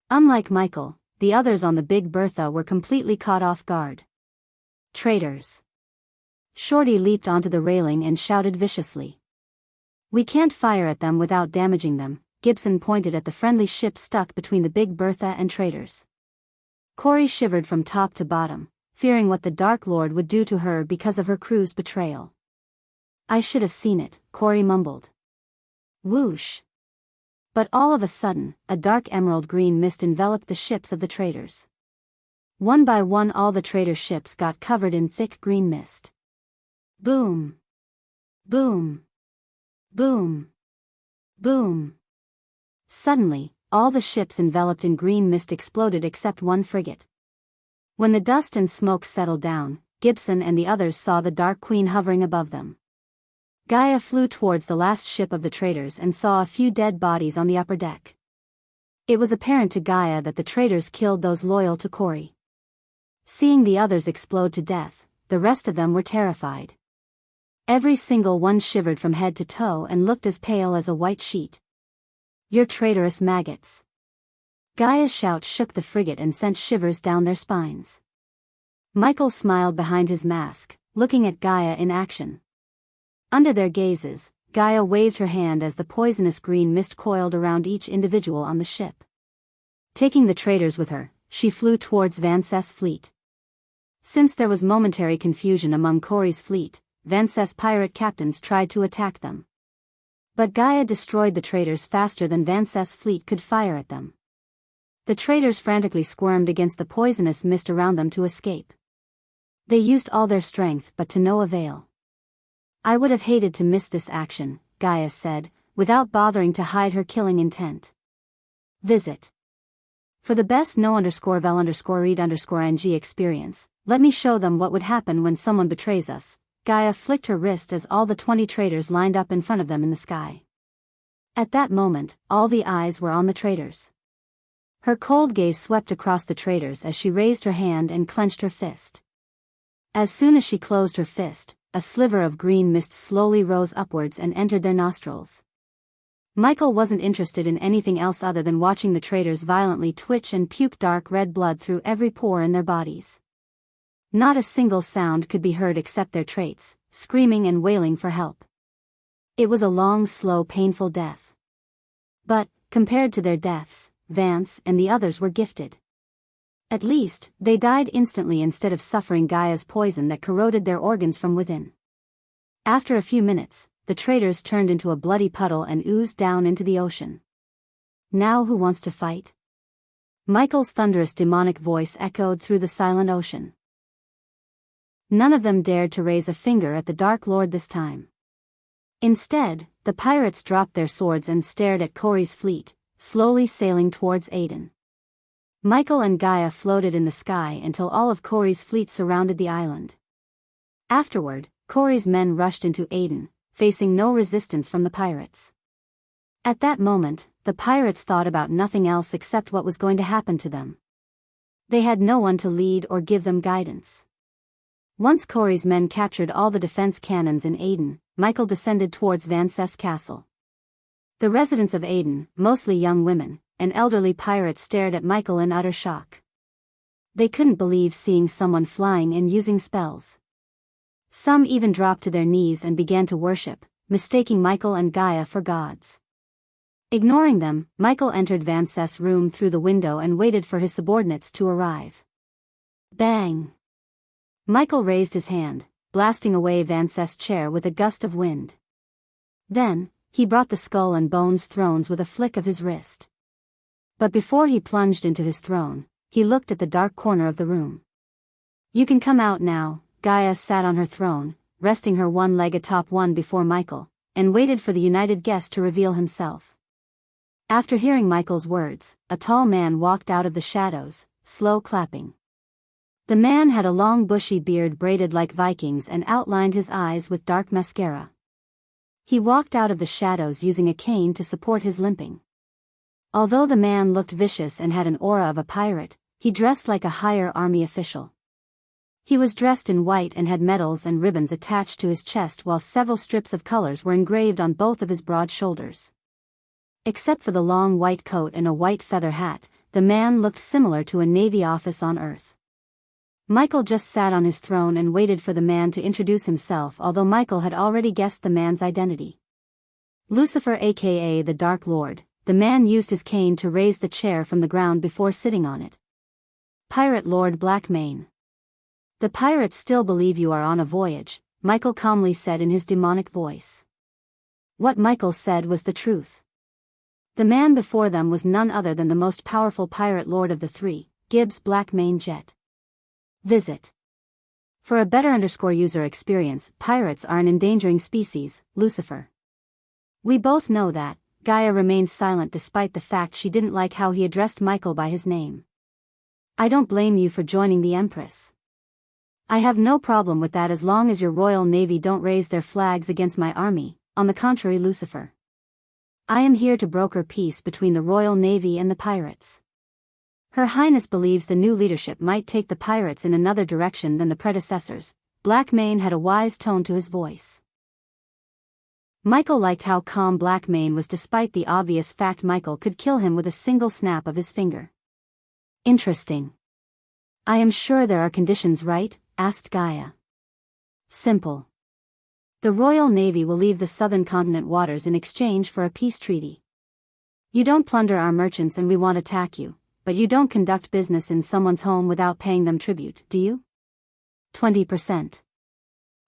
Unlike Michael, the others on the Big Bertha were completely caught off guard. Traitors! Shorty leaped onto the railing and shouted viciously. We can't fire at them without damaging them. Gibson pointed at the friendly ship stuck between the Big Bertha and traitors. Corey shivered from top to bottom, fearing what the Dark Lord would do to her because of her crew's betrayal. I should have seen it, Corey mumbled. Whoosh! But all of a sudden, a dark emerald green mist enveloped the ships of the traitors. One by one all the traitor ships got covered in thick green mist. Boom! Boom! Boom! Boom! Suddenly, all the ships enveloped in green mist exploded except one frigate. When the dust and smoke settled down, Gibson and the others saw the Dark Queen hovering above them. Gaia flew towards the last ship of the traitors and saw a few dead bodies on the upper deck. It was apparent to Gaia that the traitors killed those loyal to Corey. Seeing the others explode to death, the rest of them were terrified. Every single one shivered from head to toe and looked as pale as a white sheet. You're traitorous maggots. Gaia's shout shook the frigate and sent shivers down their spines. Michael smiled behind his mask, looking at Gaia in action. Under their gazes, Gaia waved her hand as the poisonous green mist coiled around each individual on the ship. Taking the traitors with her, she flew towards Vance's fleet. Since there was momentary confusion among Corey's fleet, Vance's pirate captains tried to attack them. But Gaia destroyed the traitors faster than Vance's fleet could fire at them. The traitors frantically squirmed against the poisonous mist around them to escape. They used all their strength but to no avail. I would have hated to miss this action, Gaia said, without bothering to hide her killing intent. Visit. For the best know_vel_read_ng experience, let me show them what would happen when someone betrays us. Gaia flicked her wrist as all the 20 traitors lined up in front of them in the sky. At that moment, all the eyes were on the traitors. Her cold gaze swept across the traitors as she raised her hand and clenched her fist. As soon as she closed her fist, a sliver of green mist slowly rose upwards and entered their nostrils. Michael wasn't interested in anything else other than watching the traitors violently twitch and puke dark red blood through every pore in their bodies. Not a single sound could be heard except their traits, screaming and wailing for help. It was a long, slow, painful death. But, compared to their deaths, Vance and the others were gifted. At least, they died instantly instead of suffering Gaia's poison that corroded their organs from within. After a few minutes, the traitors turned into a bloody puddle and oozed down into the ocean. Now who wants to fight? Michael's thunderous demonic voice echoed through the silent ocean. None of them dared to raise a finger at the Dark Lord this time. Instead, the pirates dropped their swords and stared at Corey's fleet, slowly sailing towards Aden. Michael and Gaia floated in the sky until all of Corey's fleet surrounded the island. Afterward, Corey's men rushed into Aden, facing no resistance from the pirates. At that moment, the pirates thought about nothing else except what was going to happen to them. They had no one to lead or give them guidance. Once Corey's men captured all the defense cannons in Aden, Michael descended towards Vance's castle. The residents of Aden, mostly young women, and elderly pirates stared at Michael in utter shock. They couldn't believe seeing someone flying and using spells. Some even dropped to their knees and began to worship, mistaking Michael and Gaia for gods. Ignoring them, Michael entered Vance's room through the window and waited for his subordinates to arrive. Bang! Michael raised his hand, blasting away Vance's chair with a gust of wind. Then, he brought the skull and bones thrones with a flick of his wrist. But before he plunged into his throne, he looked at the dark corner of the room. You can come out now. Gaia sat on her throne, resting her one leg atop one before Michael, and waited for the united guest to reveal himself. After hearing Michael's words, a tall man walked out of the shadows, slow clapping. The man had a long bushy beard braided like Vikings and outlined his eyes with dark mascara. He walked out of the shadows using a cane to support his limping. Although the man looked vicious and had an aura of a pirate, he dressed like a higher army official. He was dressed in white and had medals and ribbons attached to his chest while several strips of colors were engraved on both of his broad shoulders. Except for the long white coat and a white feather hat, the man looked similar to a Navy office on Earth. Michael just sat on his throne and waited for the man to introduce himself, although Michael had already guessed the man's identity. Lucifer, aka the Dark Lord. The man used his cane to raise the chair from the ground before sitting on it. Pirate Lord Blackmane. The pirates still believe you are on a voyage, Michael calmly said in his demonic voice. What Michael said was the truth. The man before them was none other than the most powerful pirate lord of the three, Gibbs Blackmane Jet. Visit. For a better user experience, pirates are an endangering species, Lucifer. We both know that. Gaia remained silent despite the fact she didn't like how he addressed Michael by his name. I don't blame you for joining the Empress. I have no problem with that as long as your Royal Navy don't raise their flags against my army. On the contrary, Lucifer. I am here to broker peace between the Royal Navy and the pirates. Her Highness believes the new leadership might take the pirates in another direction than the predecessors. Blackmane had a wise tone to his voice. Michael liked how calm Blackmane was despite the obvious fact Michael could kill him with a single snap of his finger. Interesting. I am sure there are conditions, right? Asked Gaia. Simple. The Royal Navy will leave the southern continent waters in exchange for a peace treaty. You don't plunder our merchants and we won't attack you, but you don't conduct business in someone's home without paying them tribute, do you? 20%.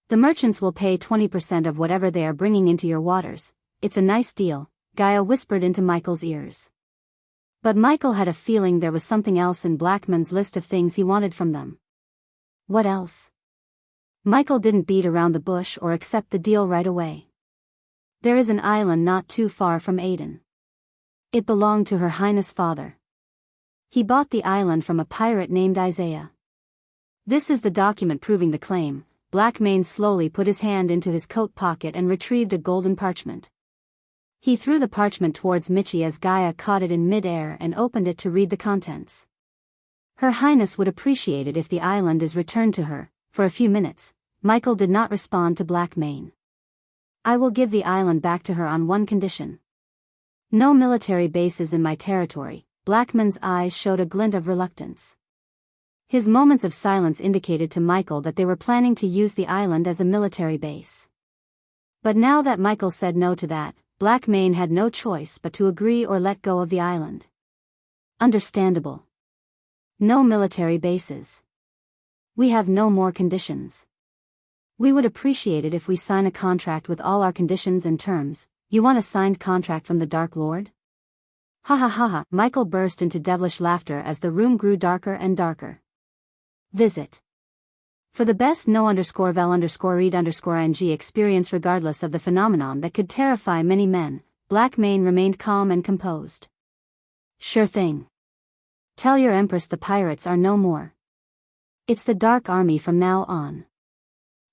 The merchants will pay 20% of whatever they are bringing into your waters. It's a nice deal, Gaia whispered into Michael's ears. But Michael had a feeling there was something else in Blackmane's list of things he wanted from them. What else? Michael didn't beat around the bush or accept the deal right away. There is an island not too far from Aden. It belonged to Her Highness' father. He bought the island from a pirate named Isaiah. This is the document proving the claim. Blackmane slowly put his hand into his coat pocket and retrieved a golden parchment. He threw the parchment towards Michi as Gaia caught it in mid-air and opened it to read the contents. Her Highness would appreciate it if the island is returned to her. For a few minutes, Michael did not respond to Blackmane. I will give the island back to her on one condition. No military bases in my territory. Blackmane's eyes showed a glint of reluctance. His moments of silence indicated to Michael that they were planning to use the island as a military base. But now that Michael said no to that, Blackmane had no choice but to agree or let go of the island. Understandable. No military bases. We have no more conditions. We would appreciate it if we sign a contract with all our conditions and terms. You want a signed contract from the Dark Lord? Ha ha ha ha, Michael burst into devilish laughter as the room grew darker and darker. Visit. For the best no_vel_read_ing experience regardless of the phenomenon that could terrify many men, Blackmane remained calm and composed. Sure thing. Tell your Empress the pirates are no more. It's the Dark Army from now on.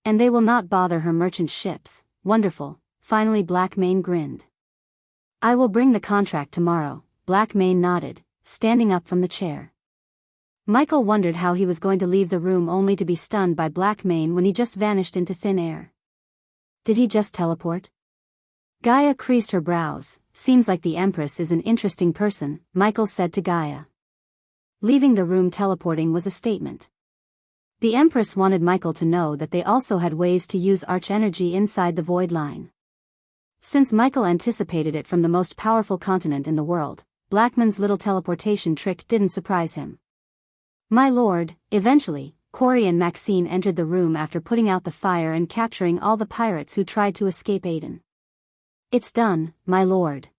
And they will not bother her merchant ships. Wonderful, finally Blackmane grinned. I will bring the contract tomorrow, Blackmane nodded, standing up from the chair. Michael wondered how he was going to leave the room only to be stunned by Blackmane when he just vanished into thin air. Did he just teleport? Gaia creased her brows. Seems like the Empress is an interesting person, Michael said to Gaia. Leaving the room teleporting was a statement. The Empress wanted Michael to know that they also had ways to use arch-energy inside the void line. Since Michael anticipated it from the most powerful continent in the world, Blackmane's little teleportation trick didn't surprise him. My lord, eventually, Corey and Maxine entered the room after putting out the fire and capturing all the pirates who tried to escape Aden. It's done, my lord.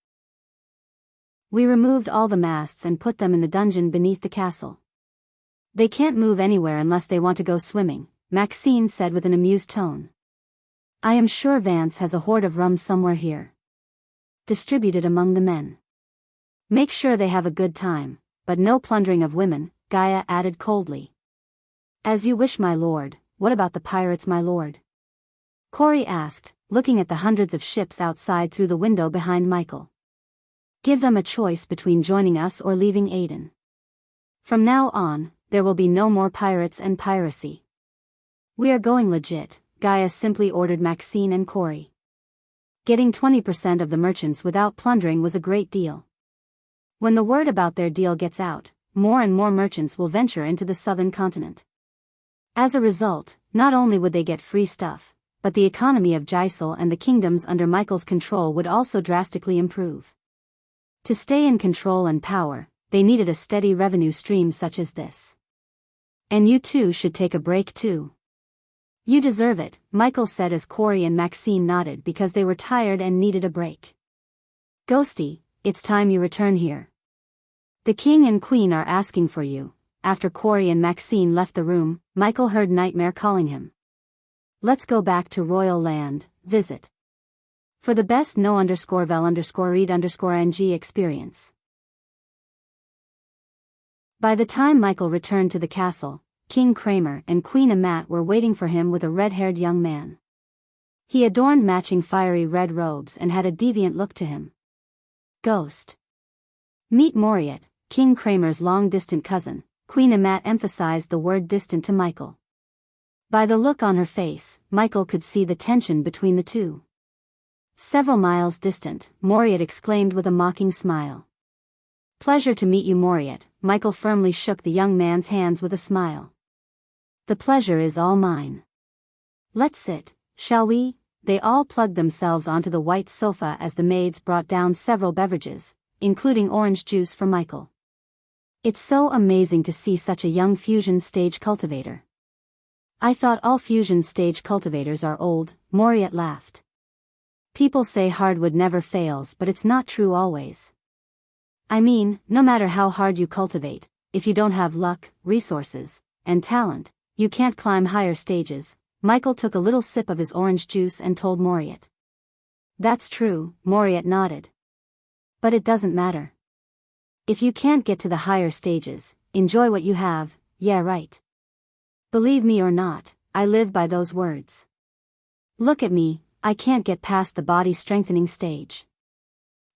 We removed all the masts and put them in the dungeon beneath the castle. They can't move anywhere unless they want to go swimming, Maxine said with an amused tone. I am sure Vance has a hoard of rum somewhere here. Distributed among the men. Make sure they have a good time, but no plundering of women, Gaia added coldly. As you wish, my lord. What about the pirates, my lord? Corey asked, looking at the hundreds of ships outside through the window behind Michael. Give them a choice between joining us or leaving Aden. From now on, there will be no more pirates and piracy. We are going legit, Gaia simply ordered Maxine and Corey. Getting 20% of the merchants without plundering was a great deal. When the word about their deal gets out, more and more merchants will venture into the southern continent. As a result, not only would they get free stuff, but the economy of Jysel and the kingdoms under Michael's control would also drastically improve. To stay in control and power, they needed a steady revenue stream such as this. And you two should take a break too. You deserve it, Michael said as Corey and Maxine nodded because they were tired and needed a break. Ghosty, it's time you return here. The king and queen are asking for you. After Corey and Maxine left the room, Michael heard Nightmare calling him. Let's go back to Royal Land, visit. For the best no_vel_read_ng experience. By the time Michael returned to the castle, King Kramer and Queen Amat were waiting for him with a red-haired young man. He adorned matching fiery red robes and had a deviant look to him. Ghost. Meet Moriat, King Kramer's long-distant cousin. Queen Amat emphasized the word distant to Michael. By the look on her face, Michael could see the tension between the two. Several miles distant, Moriat exclaimed with a mocking smile. Pleasure to meet you, Moriat. Michael firmly shook the young man's hands with a smile. The pleasure is all mine. Let's sit, shall we? They all plugged themselves onto the white sofa as the maids brought down several beverages, including orange juice for Michael. It's so amazing to see such a young fusion stage cultivator. I thought all fusion stage cultivators are old, Moriat laughed. People say hardwood never fails, but it's not true always. I mean, no matter how hard you cultivate, if you don't have luck, resources, and talent, you can't climb higher stages. Michael took a little sip of his orange juice and told Moriat. That's true, Moriat nodded. But it doesn't matter. If you can't get to the higher stages, enjoy what you have, yeah right. Believe me or not, I live by those words. Look at me, I can't get past the body strengthening stage.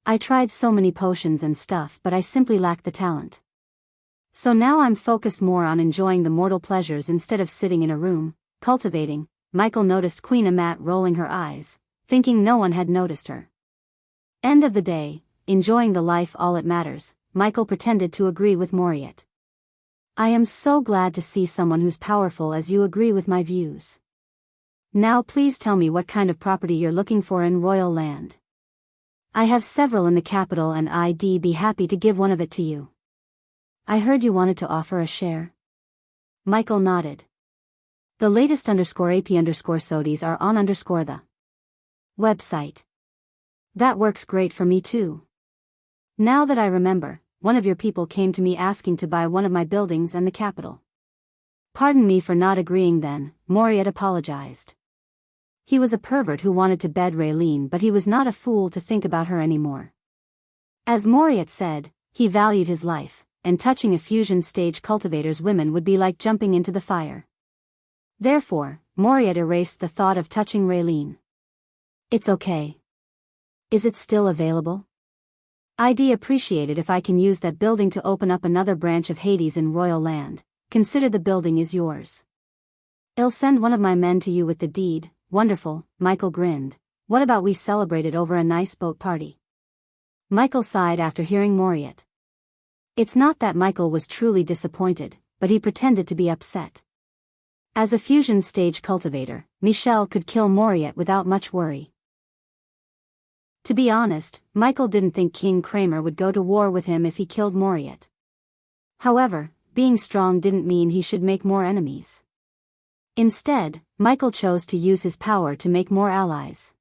I tried so many potions and stuff, but I simply lack the talent. So now I'm focused more on enjoying the mortal pleasures instead of sitting in a room, cultivating. Michael noticed Queen Amat rolling her eyes, thinking no one had noticed her. End of the day, enjoying the life all it matters. Michael pretended to agree with Moriat. I am so glad to see someone who's powerful as you agree with my views. Now please tell me what kind of property you're looking for in Royal Land. I have several in the capital and I'd be happy to give one of it to you. I heard you wanted to offer a share. Michael nodded. The latest _AP_SODIs are on the website. That works great for me too. Now that I remember, one of your people came to me asking to buy one of my buildings and the capital. Pardon me for not agreeing then, Moriat apologized. He was a pervert who wanted to bed Raylene, but he was not a fool to think about her anymore. As Moriat said, he valued his life, and touching a fusion stage cultivator's women would be like jumping into the fire. Therefore, Moriat erased the thought of touching Raylene. It's okay. Is it still available? I'd appreciate it if I can use that building to open up another branch of Hades in Royal Land. Consider the building is yours. I'll send one of my men to you with the deed. Wonderful, Michael grinned. What about we celebrate it over a nice boat party? Michael sighed after hearing Moriat. It's not that Michael was truly disappointed, but he pretended to be upset. As a fusion stage cultivator, Michelle could kill Moriat without much worry. To be honest, Michael didn't think King Kramer would go to war with him if he killed Moriat. However, being strong didn't mean he should make more enemies. Instead, Michael chose to use his power to make more allies.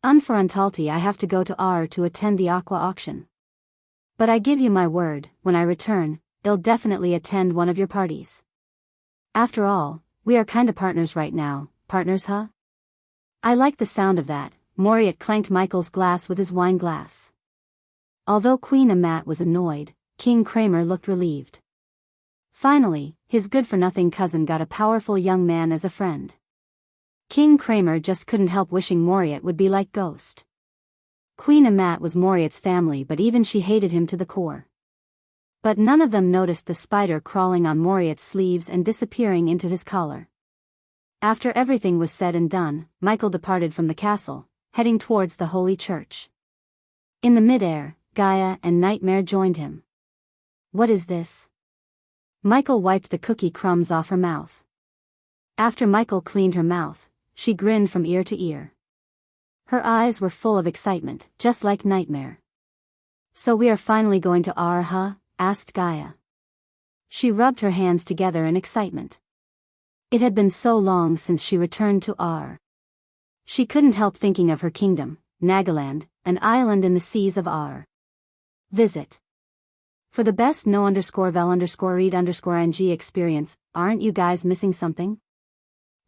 Unforgettable, I have to go to R to attend the Aqua auction. But I give you my word, when I return, I'll definitely attend one of your parties. After all, we are kinda partners right now. Partners, huh? I like the sound of that. Moriat clanked Michael's glass with his wine glass. Although Queen Amat was annoyed, King Kramer looked relieved. Finally, his good-for-nothing cousin got a powerful young man as a friend. King Kramer just couldn't help wishing Moriat would be like Ghost. Queen Amat was Moriat's family, but even she hated him to the core. But none of them noticed the spider crawling on Moriat's sleeves and disappearing into his collar. After everything was said and done, Michael departed from the castle, heading towards the Holy Church. In the midair, Gaia and Nightmare joined him. What is this? Michael wiped the cookie crumbs off her mouth. After Michael cleaned her mouth, she grinned from ear to ear. Her eyes were full of excitement, just like Nightmare. So we are finally going to R, huh? Asked Gaia. She rubbed her hands together in excitement. It had been so long since she returned to R. She couldn't help thinking of her kingdom, Nagaland, an island in the seas of R. Visit. For the best no_vel_read_ng experience, aren't you guys missing something?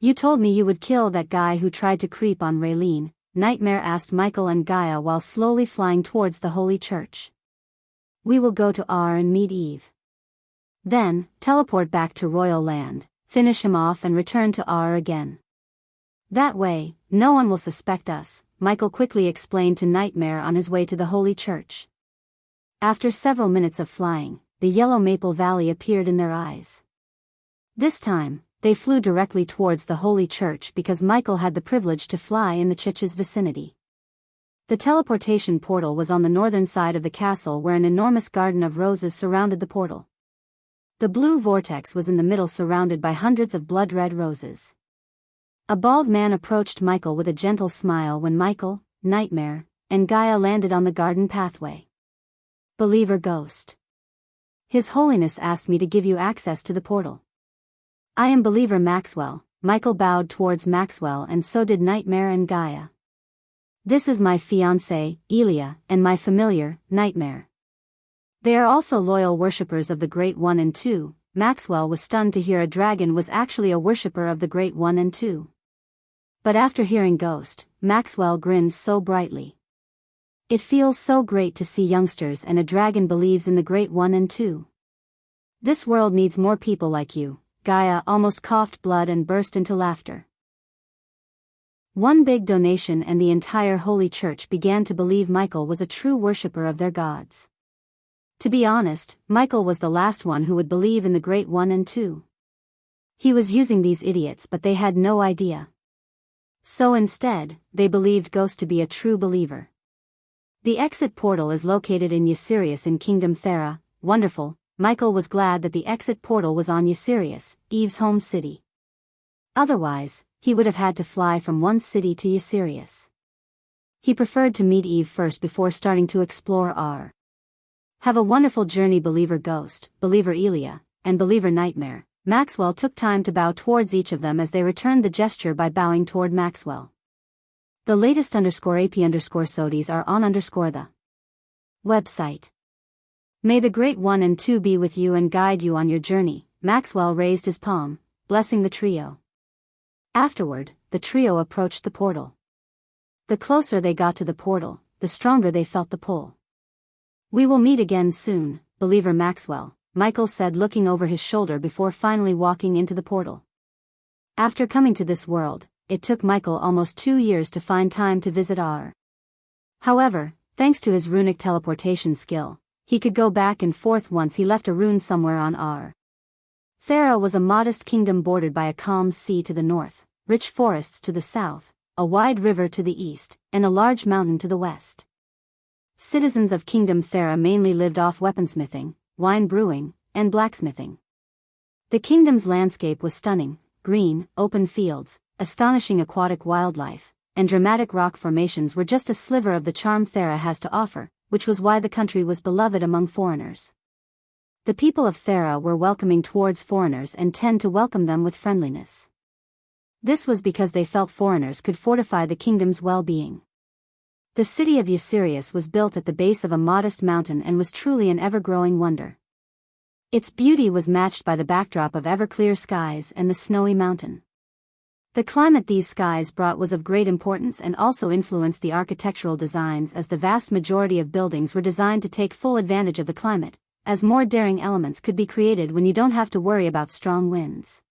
You told me you would kill that guy who tried to creep on Raylene, Nightmare asked Michael and Gaia while slowly flying towards the Holy Church. We will go to R and meet Eve. Then, teleport back to Royal Land, finish him off and return to R again. That way, no one will suspect us, Michael quickly explained to Nightmare on his way to the Holy Church. After several minutes of flying, the yellow maple valley appeared in their eyes. This time, they flew directly towards the Holy Church because Michael had the privilege to fly in the church's vicinity. The teleportation portal was on the northern side of the castle where an enormous garden of roses surrounded the portal. The blue vortex was in the middle surrounded by hundreds of blood-red roses. A bald man approached Michael with a gentle smile when Michael, Nightmare, and Gaia landed on the garden pathway. Believer Ghost. His Holiness asked me to give you access to the portal. I am Believer Maxwell. Michael bowed towards Maxwell and so did Nightmare and Gaia. This is my fiancée, Elia, and my familiar, Nightmare. They are also loyal worshippers of the Great One and Two. Maxwell was stunned to hear a dragon was actually a worshipper of the Great One and Two. But after hearing Ghost, Maxwell grinned so brightly. It feels so great to see youngsters and a dragon believes in the Great One and Two. This world needs more people like you. Gaia almost coughed blood and burst into laughter. One big donation and the entire Holy Church began to believe Michael was a true worshipper of their gods. To be honest, Michael was the last one who would believe in the Great One and Two. He was using these idiots but they had no idea. So instead, they believed Ghost to be a true believer. The exit portal is located in Ysirius in Kingdom Thera. Wonderful. Michael was glad that the exit portal was on Ysirius, Eve's home city. Otherwise, he would have had to fly from one city to Ysirius. He preferred to meet Eve first before starting to explore R. Have a wonderful journey, Believer Ghost, Believer Elia, and Believer Nightmare. Maxwell took time to bow towards each of them as they returned the gesture by bowing toward Maxwell. The latest _AP_SODIes are on the website. May the Great One and Two be with you and guide you on your journey. Maxwell raised his palm, blessing the trio. Afterward, the trio approached the portal. The closer they got to the portal, the stronger they felt the pull. We will meet again soon, Believer Maxwell, Michael said looking over his shoulder before finally walking into the portal. After coming to this world, it took Michael almost 2 years to find time to visit R. However, thanks to his runic teleportation skill, he could go back and forth once he left a rune somewhere on R. Thera was a modest kingdom bordered by a calm sea to the north, rich forests to the south, a wide river to the east, and a large mountain to the west. Citizens of Kingdom Thera mainly lived off weaponsmithing, wine brewing, and blacksmithing. The kingdom's landscape was stunning, green, open fields, astonishing aquatic wildlife, and dramatic rock formations were just a sliver of the charm Thera has to offer, which was why the country was beloved among foreigners. The people of Thera were welcoming towards foreigners and tend to welcome them with friendliness. This was because they felt foreigners could fortify the kingdom's well-being. The city of Ysirius was built at the base of a modest mountain and was truly an ever-growing wonder. Its beauty was matched by the backdrop of ever-clear skies and the snowy mountain. The climate these skies brought was of great importance and also influenced the architectural designs as the vast majority of buildings were designed to take full advantage of the climate, as more daring elements could be created when you don't have to worry about strong winds.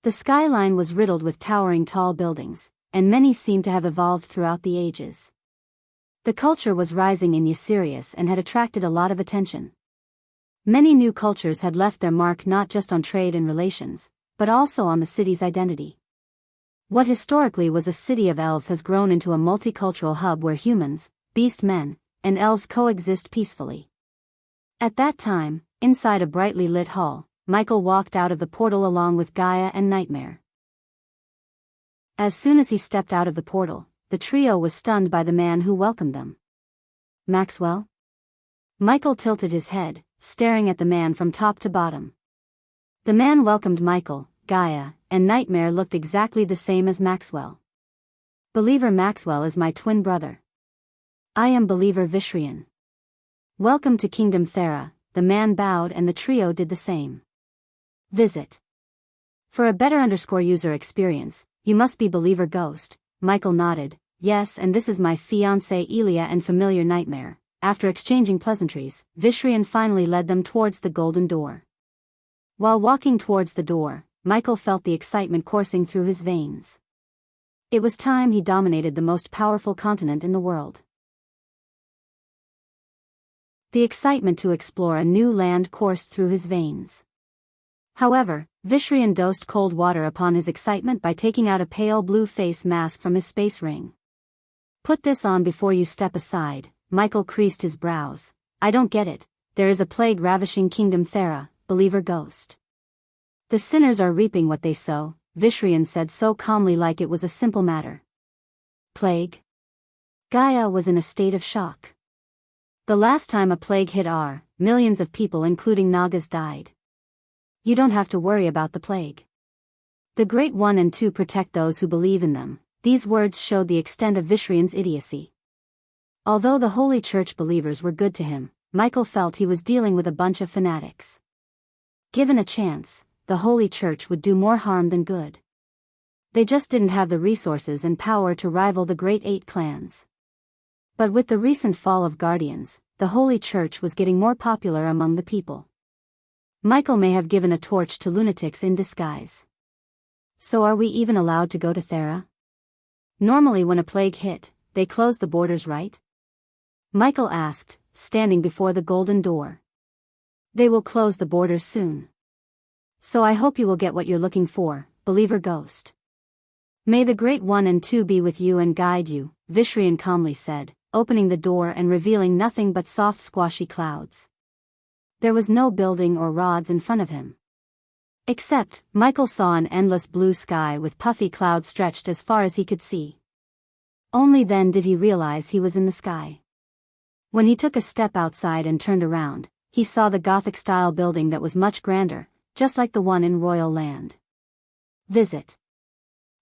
The skyline was riddled with towering tall buildings, and many seemed to have evolved throughout the ages. The culture was rising in Ysirius and had attracted a lot of attention. Many new cultures had left their mark not just on trade and relations, but also on the city's identity. What historically was a city of elves has grown into a multicultural hub where humans, beast men, and elves coexist peacefully. At that time, inside a brightly lit hall, Michael walked out of the portal along with Gaia and Nightmare. As soon as he stepped out of the portal, the trio was stunned by the man who welcomed them. Maxwell? Michael tilted his head, staring at the man from top to bottom. The man welcomed Michael, Gaia, and Nightmare looked exactly the same as Maxwell. Believer Maxwell is my twin brother. I am Believer Vishrian. Welcome to Kingdom Thera. The man bowed and the trio did the same. Visit. For a better user experience, you must be Believer Ghost. Michael nodded. Yes, and this is my fiancée Elia and familiar Nightmare. After exchanging pleasantries, Vishrian finally led them towards the golden door. While walking towards the door, Michael felt the excitement coursing through his veins. It was time he dominated the most powerful continent in the world. The excitement to explore a new land coursed through his veins. However, Vishrian dosed cold water upon his excitement by taking out a pale blue face mask from his space ring. Put this on before you step aside. Michael creased his brows. I don't get it. There is a plague ravishing Kingdom Thera, Believer Ghost. The sinners are reaping what they sow, Vishrian said so calmly like it was a simple matter. Plague? Gaia was in a state of shock. The last time a plague hit R, millions of people including Nagas died. You don't have to worry about the plague. The Great One and Two protect those who believe in them. These words showed the extent of Vishrian's idiocy. Although the Holy Church believers were good to him, Michael felt he was dealing with a bunch of fanatics. Given a chance, the Holy Church would do more harm than good. They just didn't have the resources and power to rival the Great Eight clans. But with the recent fall of Guardians, the Holy Church was getting more popular among the people. Michael may have given a torch to lunatics in disguise. So are we even allowed to go to Thera? Normally when a plague hit, they close the borders, right? Michael asked, standing before the golden door. They will close the borders soon. So I hope you will get what you're looking for, Believer Ghost. May the Great One and Two be with you and guide you, Vishrian calmly said, opening the door and revealing nothing but soft squashy clouds. There was no building or rods in front of him. Except, Michael saw an endless blue sky with puffy clouds stretched as far as he could see. Only then did he realize he was in the sky. When he took a step outside and turned around, he saw the Gothic-style building that was much grander, just like the one in Royal Land. Visit.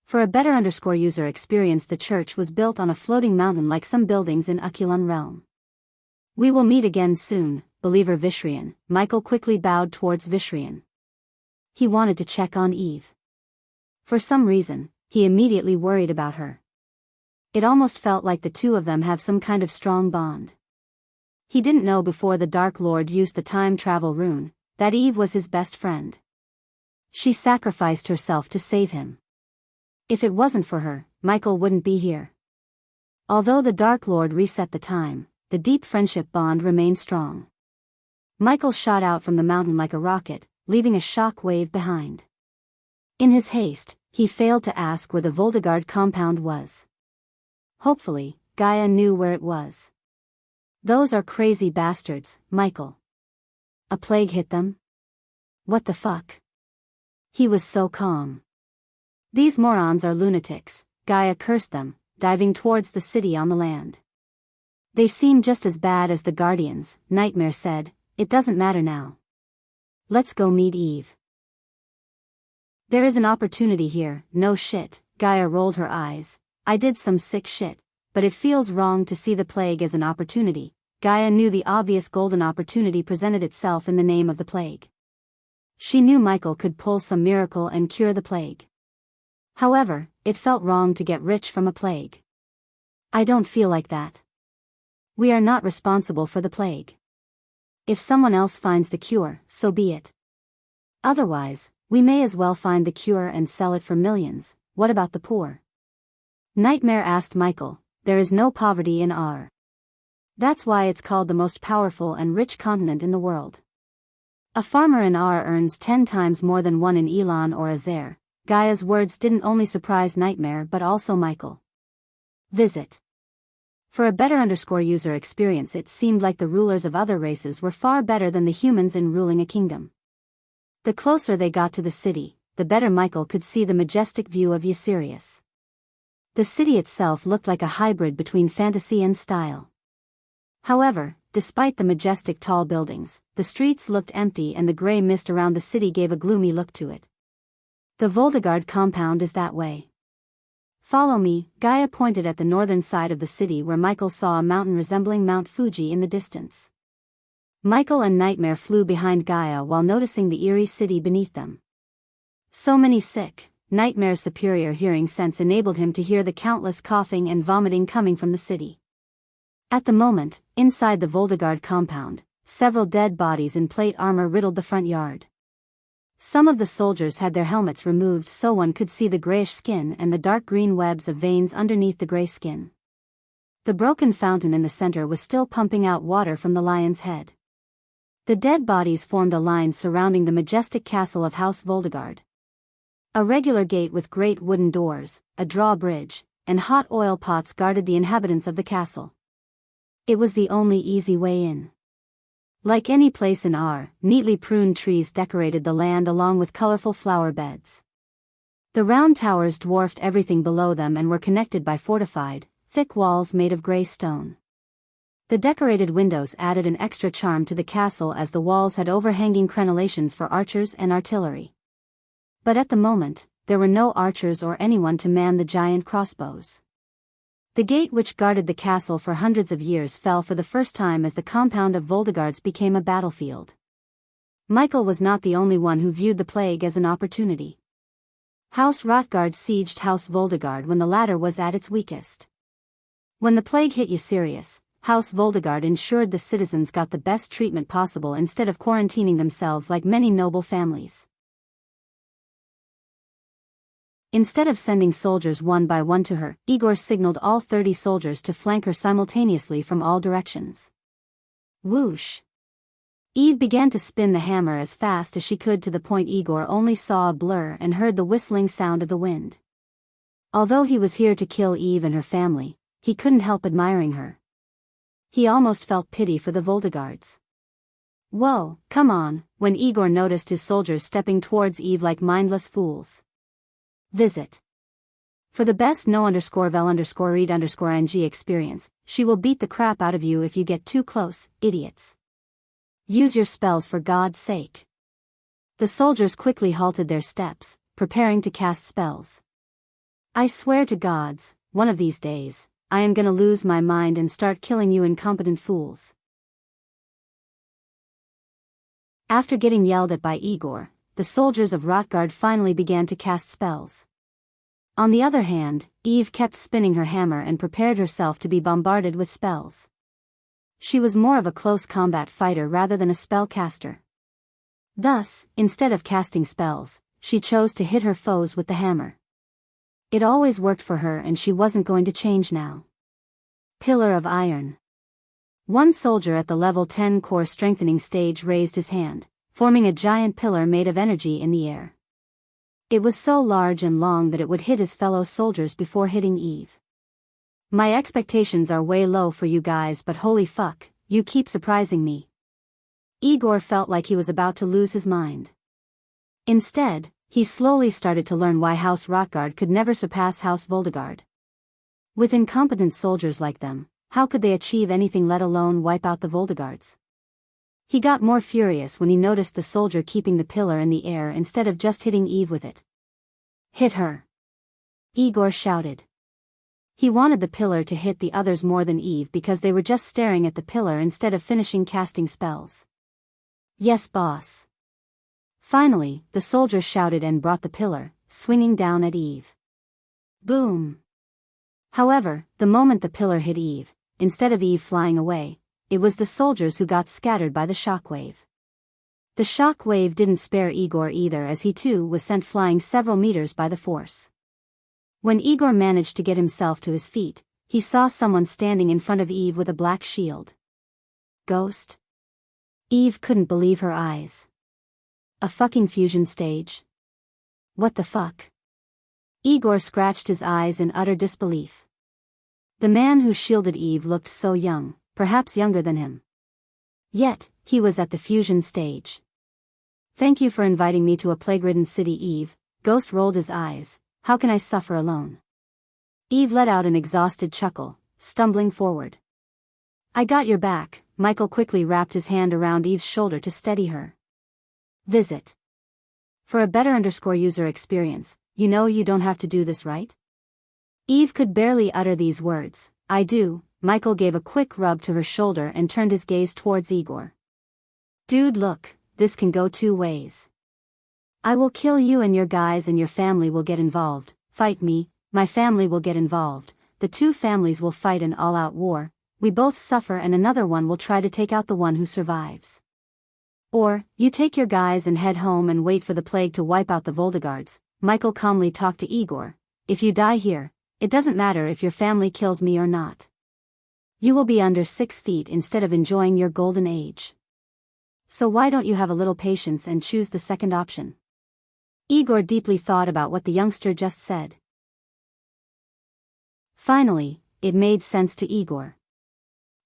For a better user experience, the church was built on a floating mountain like some buildings in Akulon realm. We will meet again soon, Believer Vishrian. Michael quickly bowed towards Vishrian. He wanted to check on Eve. For some reason, he immediately worried about her. It almost felt like the two of them have some kind of strong bond. He didn't know before the Dark Lord used the time travel rune, that Eve was his best friend. She sacrificed herself to save him. If it wasn't for her, Michael wouldn't be here. Although the Dark Lord reset the time, the deep friendship bond remained strong. Michael shot out from the mountain like a rocket, leaving a shock wave behind. In his haste, he failed to ask where the Voldegard compound was. Hopefully, Gaia knew where it was. Those are crazy bastards, Michael. A plague hit them? What the fuck? He was so calm. These morons are lunatics, Gaia cursed them, diving towards the city on the land. They seem just as bad as the Guardians, Nightmare said. It doesn't matter now. Let's go meet Eve. There is an opportunity here. No shit, Gaia rolled her eyes. I did some sick shit, but it feels wrong to see the plague as an opportunity. Gaia knew the obvious golden opportunity presented itself in the name of the plague. She knew Michael could pull some miracle and cure the plague. However, it felt wrong to get rich from a plague. I don't feel like that. We are not responsible for the plague. If someone else finds the cure, so be it. Otherwise, we may as well find the cure and sell it for millions. What about the poor? Nightmare asked Michael. There is no poverty in R. That's why it's called the most powerful and rich continent in the world. A farmer in R earns 10 times more than one in Elon or Azer. Gaia's words didn't only surprise Nightmare but also Michael. Visit. For a better user experience, it seemed like the rulers of other races were far better than the humans in ruling a kingdom. The closer they got to the city, the better Michael could see the majestic view of Ysirius. The city itself looked like a hybrid between fantasy and style. However, despite the majestic tall buildings, the streets looked empty and the gray mist around the city gave a gloomy look to it. The Voldegard compound is that way. Follow me. Gaia pointed at the northern side of the city where Michael saw a mountain resembling Mount Fuji in the distance. Michael and Nightmare flew behind Gaia while noticing the eerie city beneath them. So many sick. Nightmare's superior hearing sense enabled him to hear the countless coughing and vomiting coming from the city. At the moment, inside the Voldegard compound, several dead bodies in plate armor riddled the front yard. Some of the soldiers had their helmets removed so one could see the grayish skin and the dark green webs of veins underneath the gray skin. The broken fountain in the center was still pumping out water from the lion's head. The dead bodies formed a line surrounding the majestic castle of House Voldegard. A regular gate with great wooden doors, a drawbridge, and hot oil pots guarded the inhabitants of the castle. It was the only easy way in. Like any place in R, neatly pruned trees decorated the land along with colorful flower beds. The round towers dwarfed everything below them and were connected by fortified, thick walls made of gray stone. The decorated windows added an extra charm to the castle as the walls had overhanging crenellations for archers and artillery. But at the moment, there were no archers or anyone to man the giant crossbows. The gate which guarded the castle for hundreds of years fell for the first time as the compound of Voldegards became a battlefield. Michael was not the only one who viewed the plague as an opportunity. House Rotgard sieged House Voldegard when the latter was at its weakest. When the plague hit Ysirius, House Voldegard ensured the citizens got the best treatment possible instead of quarantining themselves like many noble families. Instead of sending soldiers one by one to her, Igor signaled all 30 soldiers to flank her simultaneously from all directions. Whoosh! Eve began to spin the hammer as fast as she could to the point Igor only saw a blur and heard the whistling sound of the wind. Although he was here to kill Eve and her family, he couldn't help admiring her. He almost felt pity for the Voldegards. Whoa, come on, when Igor noticed his soldiers stepping towards Eve like mindless fools. Visit. For the best no_vel_read_ing experience, she will beat the crap out of you if you get too close, idiots. Use your spells for God's sake. The soldiers quickly halted their steps, preparing to cast spells. I swear to gods, one of these days, I am gonna lose my mind and start killing you incompetent fools. After getting yelled at by Igor, the soldiers of Rotgard finally began to cast spells. On the other hand, Eve kept spinning her hammer and prepared herself to be bombarded with spells. She was more of a close combat fighter rather than a spellcaster. Thus, instead of casting spells, she chose to hit her foes with the hammer. It always worked for her and she wasn't going to change now. Pillar of Iron. One soldier at the level 10 core strengthening stage raised his hand, forming a giant pillar made of energy in the air. It was so large and long that it would hit his fellow soldiers before hitting Eve. My expectations are way low for you guys, but holy fuck, you keep surprising me. Igor felt like he was about to lose his mind. Instead, he slowly started to learn why House Rotgard could never surpass House Voldegard. With incompetent soldiers like them, how could they achieve anything, let alone wipe out the Voldegards? He got more furious when he noticed the soldier keeping the pillar in the air instead of just hitting Eve with it. Hit her! Igor shouted. He wanted the pillar to hit the others more than Eve because they were just staring at the pillar instead of finishing casting spells. Yes, boss. Finally, the soldier shouted and brought the pillar, swinging down at Eve. Boom! However, the moment the pillar hit Eve, instead of Eve flying away, it was the soldiers who got scattered by the shockwave. The shockwave didn't spare Igor either, as he too was sent flying several meters by the force. When Igor managed to get himself to his feet, he saw someone standing in front of Eve with a black shield. Ghost? Eve couldn't believe her eyes. A fucking fusion stage? What the fuck? Igor scratched his eyes in utter disbelief. The man who shielded Eve looked so young, perhaps younger than him. Yet, he was at the fusion stage. "Thank you for inviting me to a plague-ridden city, Eve." Ghost rolled his eyes. "How can I suffer alone?" Eve let out an exhausted chuckle, stumbling forward. "I got your back." Michael quickly wrapped his hand around Eve's shoulder to steady her. Visit. For a better user experience, you know you don't have to do this, right? Eve could barely utter these words. "I do." Michael gave a quick rub to her shoulder and turned his gaze towards Igor. "Dude, look, this can go two ways. I will kill you and your guys and your family will get involved. Fight me, my family will get involved. The two families will fight an all-out war. We both suffer and another one will try to take out the one who survives. Or, you take your guys and head home and wait for the plague to wipe out the Voldegards." Michael calmly talked to Igor. "If you die here, it doesn't matter if your family kills me or not. You will be under 6 feet instead of enjoying your golden age. So why don't you have a little patience and choose the second option?" Igor deeply thought about what the youngster just said. Finally, it made sense to Igor.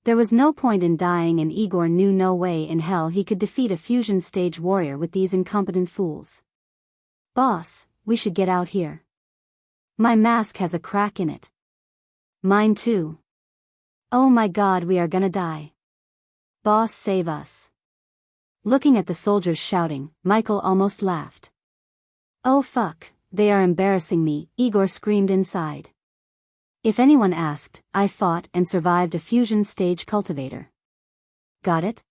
There was no point in dying and Igor knew no way in hell he could defeat a fusion stage warrior with these incompetent fools. "Boss, we should get out here. My mask has a crack in it." "Mine too." "Oh my God, we are gonna die. Boss, save us." Looking at the soldiers shouting, Michael almost laughed. "Oh fuck, they are embarrassing me," Igor screamed inside. "If anyone asked, I fought and survived a fusion stage cultivator." "Got it?"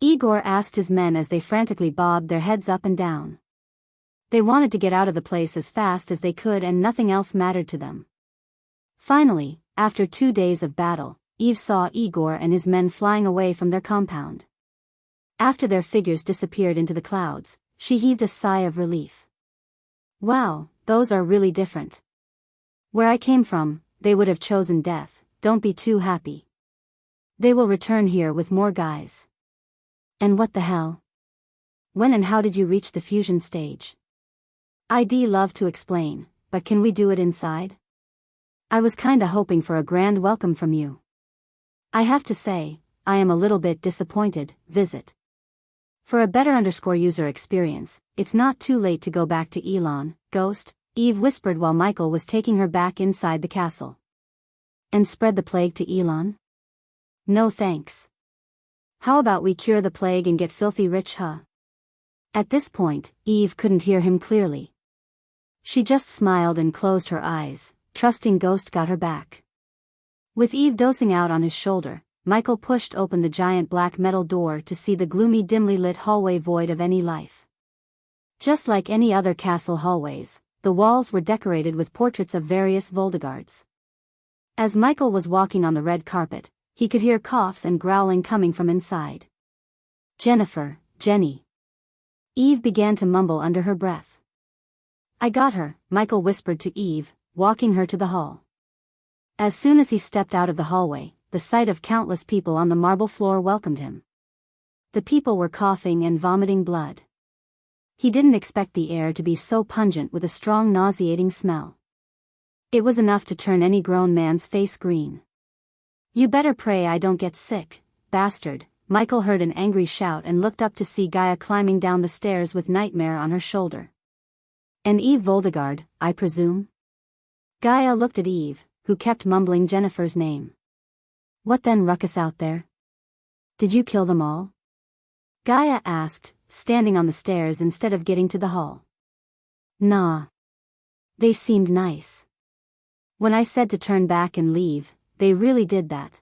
Igor asked his men as they frantically bobbed their heads up and down. They wanted to get out of the place as fast as they could and nothing else mattered to them. Finally, after 2 days of battle, Eve saw Igor and his men flying away from their compound. After their figures disappeared into the clouds, she heaved a sigh of relief. "Wow, those are really different. Where I came from, they would have chosen death. Don't be too happy. They will return here with more guys." "And what the hell? When and how did you reach the fusion stage?" "I'd love to explain, but can we do it inside? I was kinda hoping for a grand welcome from you. I have to say, I am a little bit disappointed." Visit. For a better user experience, it's not too late to go back to Elon, Ghost, Eve whispered while Michael was taking her back inside the castle. "And spread the plague to Elon? No thanks. How about we cure the plague and get filthy rich, huh?" At this point, Eve couldn't hear him clearly. She just smiled and closed her eyes, trusting Ghost got her back. With Eve dosing out on his shoulder, Michael pushed open the giant black metal door to see the gloomy, dimly lit hallway void of any life. Just like any other castle hallways, the walls were decorated with portraits of various Voldegards. As Michael was walking on the red carpet, he could hear coughs and growling coming from inside. "Jennifer, Jenny." Eve began to mumble under her breath. "I got her," Michael whispered to Eve, walking her to the hall. As soon as he stepped out of the hallway, the sight of countless people on the marble floor welcomed him. The people were coughing and vomiting blood. He didn't expect the air to be so pungent with a strong nauseating smell. It was enough to turn any grown man's face green. "You better pray I don't get sick, bastard." Michael heard an angry shout and looked up to see Gaia climbing down the stairs with Nightmare on her shoulder. "And Eve Voldegard, I presume?" Gaia looked at Eve, who kept mumbling Jennifer's name. "What then ruckus out there? Did you kill them all?" Gaia asked, standing on the stairs instead of getting to the hall. "Nah. They seemed nice. When I said to turn back and leave, they really did that.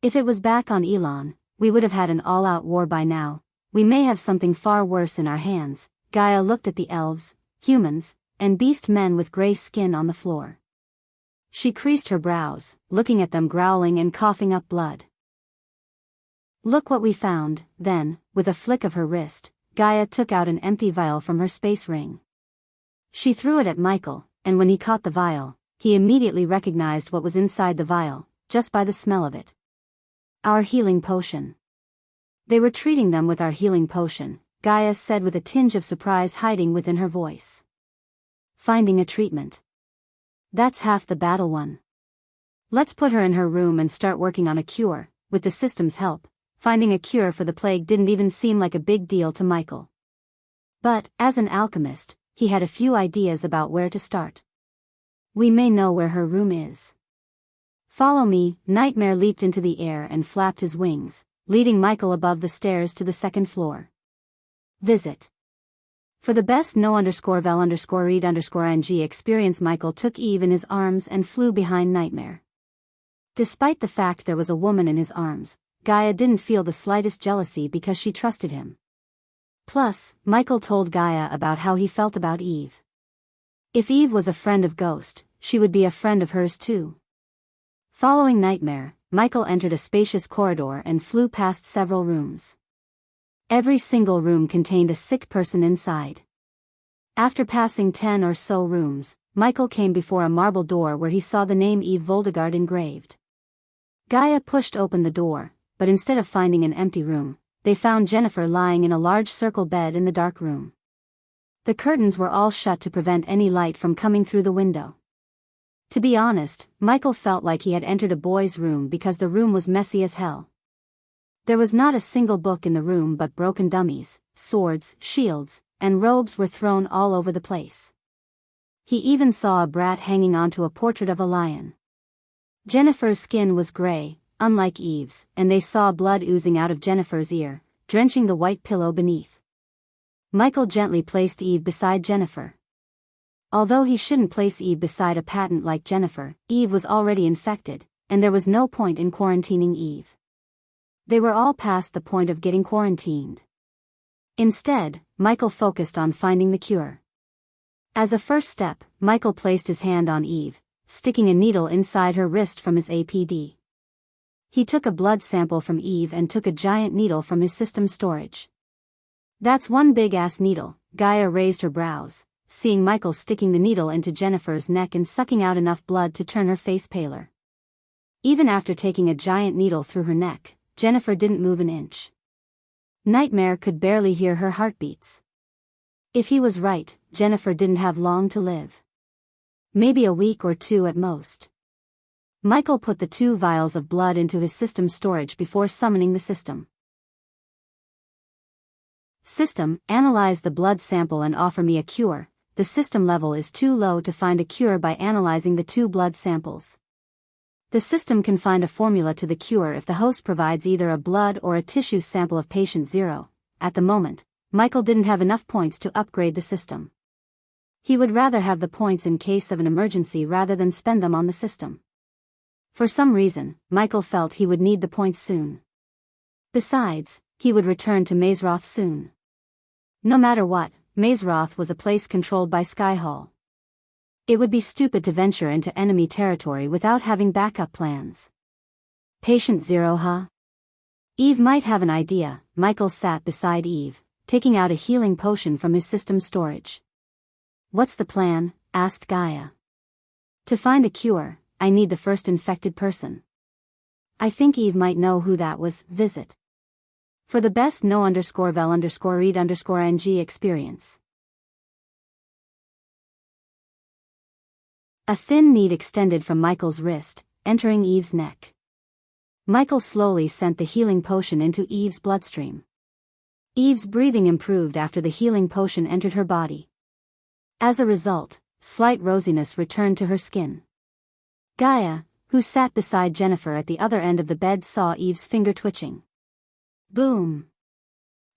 If it was back on Elon, we would have had an all-out war by now. We may have something far worse in our hands." Gaia looked at the elves, humans, and beast men with gray skin on the floor. She creased her brows, looking at them growling and coughing up blood. "Look what we found." Then, with a flick of her wrist, Gaia took out an empty vial from her space ring. She threw it at Michael, and when he caught the vial, he immediately recognized what was inside the vial, just by the smell of it. "Our healing potion." "They were treating them with our healing potion," Gaia said with a tinge of surprise hiding within her voice. "Finding a treatment. That's half the battle won. Let's put her in her room and start working on a cure. With the system's help, finding a cure for the plague didn't even seem like a big deal to Michael. But, as an alchemist, he had a few ideas about where to start. We may know where her room is. Follow me. Nightmare leaped into the air and flapped his wings, leading Michael above the stairs to the second floor. Visit. For the best no_vel_read_ing experience, Michael took Eve in his arms and flew behind Nightmare. Despite the fact there was a woman in his arms, Gaia didn't feel the slightest jealousy because she trusted him. Plus, Michael told Gaia about how he felt about Eve. If Eve was a friend of Ghost, she would be a friend of hers too. Following Nightmare, Michael entered a spacious corridor and flew past several rooms. Every single room contained a sick person inside. After passing 10 or so rooms, Michael came before a marble door where he saw the name Eve Voldegard engraved. Gaia pushed open the door, but instead of finding an empty room, they found Jennifer lying in a large circle bed in the dark room. The curtains were all shut to prevent any light from coming through the window. To be honest, Michael felt like he had entered a boy's room because the room was messy as hell. There was not a single book in the room, but broken dummies, swords, shields, and robes were thrown all over the place. He even saw a brat hanging onto a portrait of a lion. Jennifer's skin was gray, unlike Eve's, and they saw blood oozing out of Jennifer's ear, drenching the white pillow beneath. Michael gently placed Eve beside Jennifer. Although he shouldn't place Eve beside a patent like Jennifer, Eve was already infected, and there was no point in quarantining Eve. They were all past the point of getting quarantined. Instead, Michael focused on finding the cure. As a first step, Michael placed his hand on Eve, sticking a needle inside her wrist from his APD. He took a blood sample from Eve and took a giant needle from his system storage. That's one big-ass needle. Gaia raised her brows, seeing Michael sticking the needle into Jennifer's neck and sucking out enough blood to turn her face paler. Even after taking a giant needle through her neck, Jennifer didn't move an inch. Nightmare could barely hear her heartbeats. If he was right, Jennifer didn't have long to live. Maybe a week or two at most. Michael put the 2 vials of blood into his system storage before summoning the system. System, analyze the blood sample and offer me a cure. The system level is too low to find a cure by analyzing the 2 blood samples. The system can find a formula to the cure if the host provides either a blood or a tissue sample of patient 0. At the moment, Michael didn't have enough points to upgrade the system. He would rather have the points in case of an emergency rather than spend them on the system. For some reason, Michael felt he would need the points soon. Besides, he would return to Mazeroth soon. No matter what, Mazeroth was a place controlled by Skyhall. It would be stupid to venture into enemy territory without having backup plans. Patient 0, huh? Eve might have an idea. Michael sat beside Eve, taking out a healing potion from his system storage. What's the plan? Asked Gaia. To find a cure, I need the first infected person. I think Eve might know who that was. Visit. For the best no_vel_read_ing experience. A thin needle extended from Michael's wrist, entering Eve's neck. Michael slowly sent the healing potion into Eve's bloodstream. Eve's breathing improved after the healing potion entered her body. As a result, slight rosiness returned to her skin. Gaia, who sat beside Jennifer at the other end of the bed, saw Eve's finger twitching. Boom!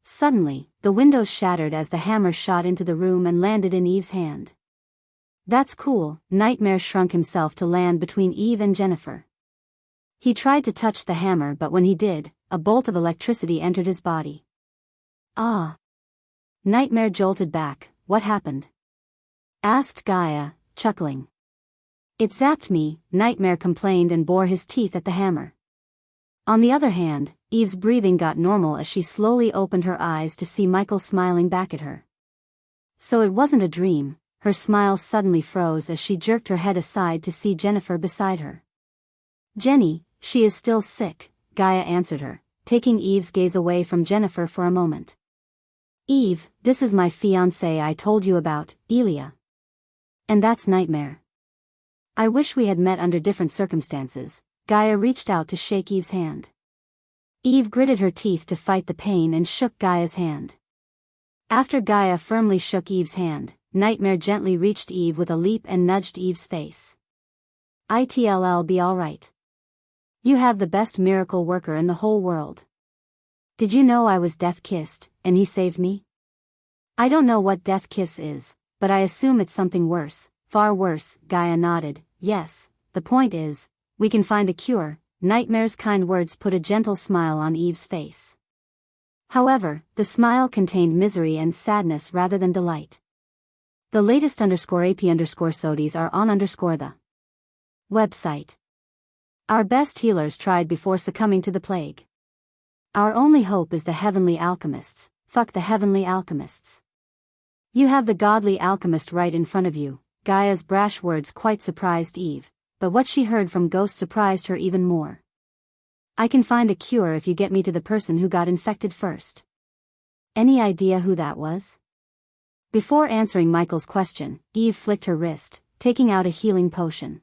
Suddenly, the windows shattered as the hammer shot into the room and landed in Eve's hand. That's cool. Nightmare shrunk himself to land between Eve and Jennifer. He tried to touch the hammer, but when he did, a bolt of electricity entered his body. Ah! Nightmare jolted back. What happened? Asked Gaia, chuckling. It zapped me, Nightmare complained and bore his teeth at the hammer. On the other hand, Eve's breathing got normal as she slowly opened her eyes to see Michael smiling back at her. So it wasn't a dream. Her smile suddenly froze as she jerked her head aside to see Jennifer beside her. Jenny, she is still sick, Gaia answered her, taking Eve's gaze away from Jennifer for a moment. Eve, this is my fiancé I told you about, Elia. And that's Nightmare. I wish we had met under different circumstances. Gaia reached out to shake Eve's hand. Eve gritted her teeth to fight the pain and shook Gaia's hand. After Gaia firmly shook Eve's hand, Nightmare gently reached Eve with a leap and nudged Eve's face. "It'll be alright. You have the best miracle worker in the whole world. Did you know I was death-kissed, and he saved me?" "I don't know what death kiss is, but I assume it's something worse, far worse." Gaia nodded. "Yes, the point is, we can find a cure." Nightmare's kind words put a gentle smile on Eve's face. However, the smile contained misery and sadness rather than delight. The latest _AP_SODIES are on _the website. Our best healers tried before succumbing to the plague. Our only hope is the heavenly alchemists. Fuck the heavenly alchemists. You have the godly alchemist right in front of you. Gaia's brash words quite surprised Eve, but what she heard from Ghost surprised her even more. "I can find a cure if you get me to the person who got infected first." Any idea who that was? Before answering Michael's question, Eve flicked her wrist, taking out a healing potion.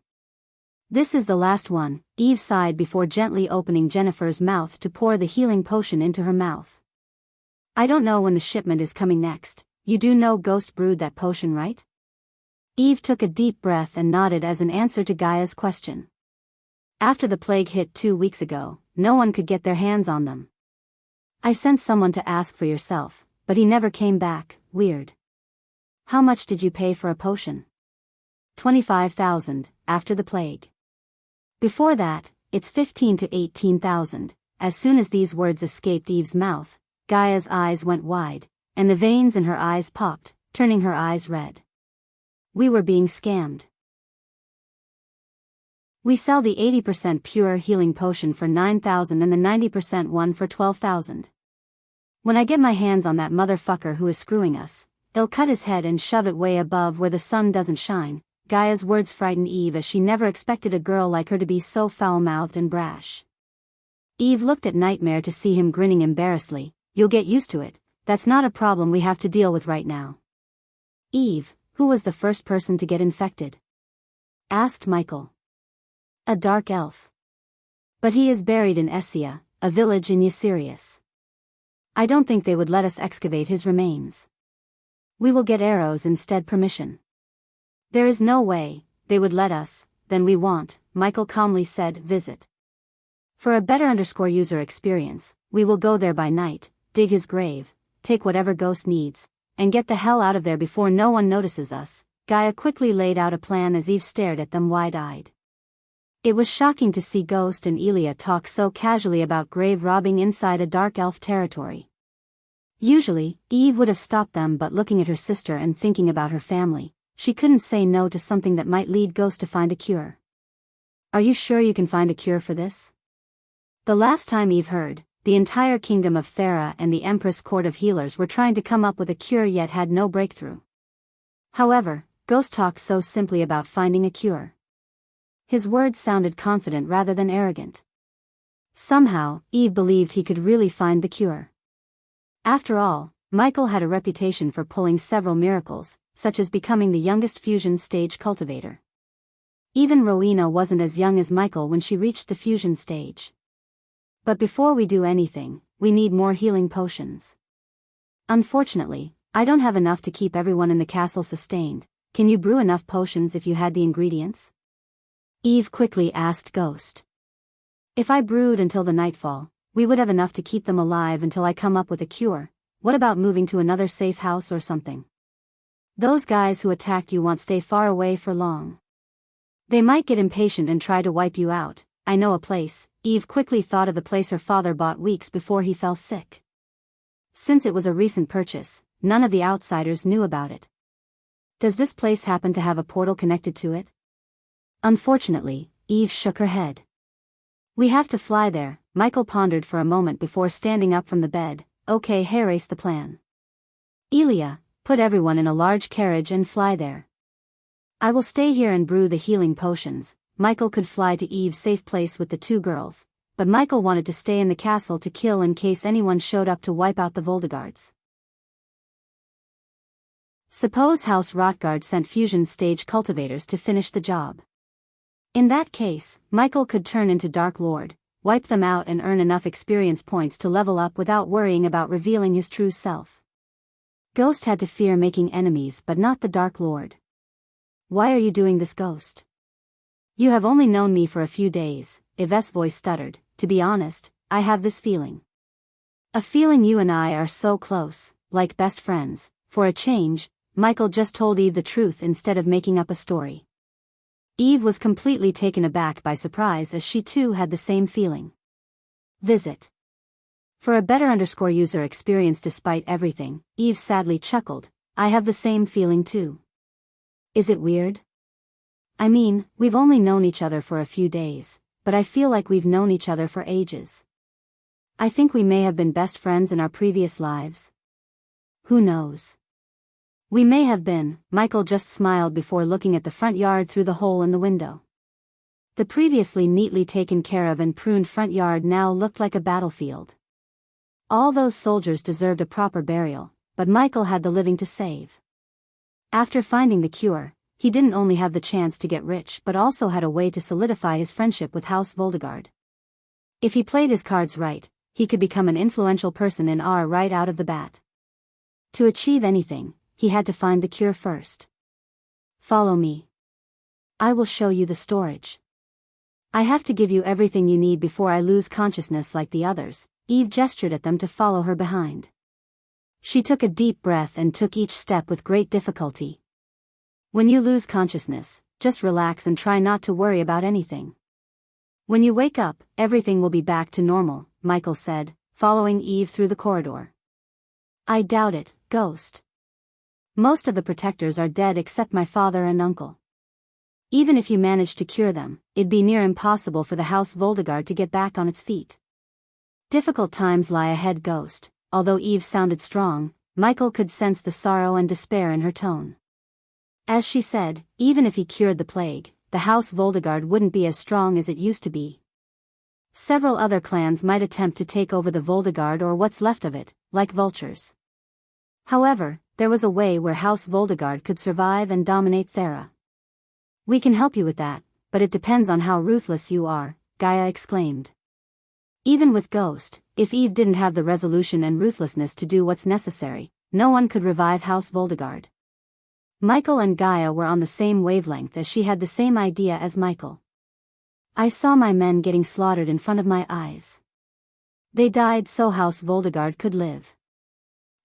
"This is the last one." Eve sighed before gently opening Jennifer's mouth to pour the healing potion into her mouth. "I don't know when the shipment is coming next. You do know Ghost brewed that potion, right?" Eve took a deep breath and nodded as an answer to Gaia's question. "After the plague hit 2 weeks ago, no one could get their hands on them. I sent someone to ask for yourself, but he never came back." "Weird. How much did you pay for a potion?" 25,000, after the plague. Before that, it's 15 to 18,000. As soon as these words escaped Eve's mouth, Gaia's eyes went wide, and the veins in her eyes popped, turning her eyes red. We were being scammed. We sell the 80% pure healing potion for 9,000 and the 90% one for 12,000. When I get my hands on that motherfucker who is screwing us, I'll cut his head and shove it way above where the sun doesn't shine. Gaia's words frightened Eve as she never expected a girl like her to be so foul-mouthed and brash. Eve looked at Nightmare to see him grinning embarrassedly. "You'll get used to it. That's not a problem we have to deal with right now." "Eve, who was the first person to get infected?" asked Michael. "A dark elf. But he is buried in Essia, a village in Ysirius. I don't think they would let us excavate his remains. We will get arrows instead." "Permission?" "There is no way they would let us." "Then we want," Michael calmly said, "visit. For a better _user experience, we will go there by night, dig his grave, take whatever Ghost needs, and get the hell out of there before no one notices us." Gaia quickly laid out a plan as Eve stared at them wide-eyed. It was shocking to see Ghost and Elia talk so casually about grave robbing inside a dark elf territory. Usually, Eve would have stopped them, but looking at her sister and thinking about her family, she couldn't say no to something that might lead Ghost to find a cure. "Are you sure you can find a cure for this?" The last time Eve heard, the entire kingdom of Thera and the Empress Court of Healers were trying to come up with a cure yet had no breakthrough. However, Ghost talked so simply about finding a cure. His words sounded confident rather than arrogant. Somehow, Eve believed he could really find the cure. After all, Michael had a reputation for pulling several miracles, such as becoming the youngest fusion stage cultivator. Even Rowena wasn't as young as Michael when she reached the fusion stage. "But before we do anything, we need more healing potions. Unfortunately, I don't have enough to keep everyone in the castle sustained. Can you brew enough potions if you had the ingredients?" Eve quickly asked Ghost. "If I brewed until the nightfall, we would have enough to keep them alive until I come up with a cure. What about moving to another safe house or something? Those guys who attacked you won't stay far away for long. They might get impatient and try to wipe you out. I know a place." Eve quickly thought of the place her father bought weeks before he fell sick. Since it was a recent purchase, none of the outsiders knew about it. "Does this place happen to have a portal connected to it?" Unfortunately, Eve shook her head. "We have to fly there." Michael pondered for a moment before standing up from the bed. "Okay, here's the plan. Elia, put everyone in a large carriage and fly there. I will stay here and brew the healing potions." Michael could fly to Eve's safe place with the 2 girls, but Michael wanted to stay in the castle to kill in case anyone showed up to wipe out the Voldegards. Suppose House Rotgard sent fusion stage cultivators to finish the job. In that case, Michael could turn into Dark Lord, wipe them out and earn enough experience points to level up without worrying about revealing his true self. Ghost had to fear making enemies but not the Dark Lord. Why are you doing this, Ghost? You have only known me for a few days, Yves's voice stuttered. To be honest, I have this feeling. A feeling you and I are so close, like best friends. For a change, Michael just told Eve the truth instead of making up a story. Eve was completely taken aback by surprise as she too had the same feeling. Visit. For a better user experience despite everything, Eve sadly chuckled. I have the same feeling too. Is it weird? I mean, we've only known each other for a few days, but I feel like we've known each other for ages. I think we may have been best friends in our previous lives. Who knows? We may have been. Michael just smiled before looking at the front yard through the hole in the window. The previously neatly taken care of and pruned front yard now looked like a battlefield. All those soldiers deserved a proper burial, but Michael had the living to save. After finding the cure, he didn't only have the chance to get rich but also had a way to solidify his friendship with House Voldegard. If he played his cards right, he could become an influential person in R right out of the bat. To achieve anything, he had to find the cure first. Follow me. I will show you the storage. I have to give you everything you need before I lose consciousness like the others. Eve gestured at them to follow her behind. She took a deep breath and took each step with great difficulty. When you lose consciousness, just relax and try not to worry about anything. When you wake up, everything will be back to normal, Michael said, following Eve through the corridor. I doubt it, Ghost. Most of the protectors are dead except my father and uncle. Even if you managed to cure them, it'd be near impossible for the House Voldegard to get back on its feet. Difficult times lie ahead, Ghost. Although Eve sounded strong, Michael could sense the sorrow and despair in her tone. As she said, even if he cured the plague, the House Voldegard wouldn't be as strong as it used to be. Several other clans might attempt to take over the Voldegard or what's left of it, like vultures. However, there was a way where House Voldegard could survive and dominate Thera. We can help you with that, but it depends on how ruthless you are, Gaia exclaimed. Even with Ghost, if Eve didn't have the resolution and ruthlessness to do what's necessary, no one could revive House Voldegard. Michael and Gaia were on the same wavelength as she had the same idea as Michael. I saw my men getting slaughtered in front of my eyes. They died so House Voldegard could live.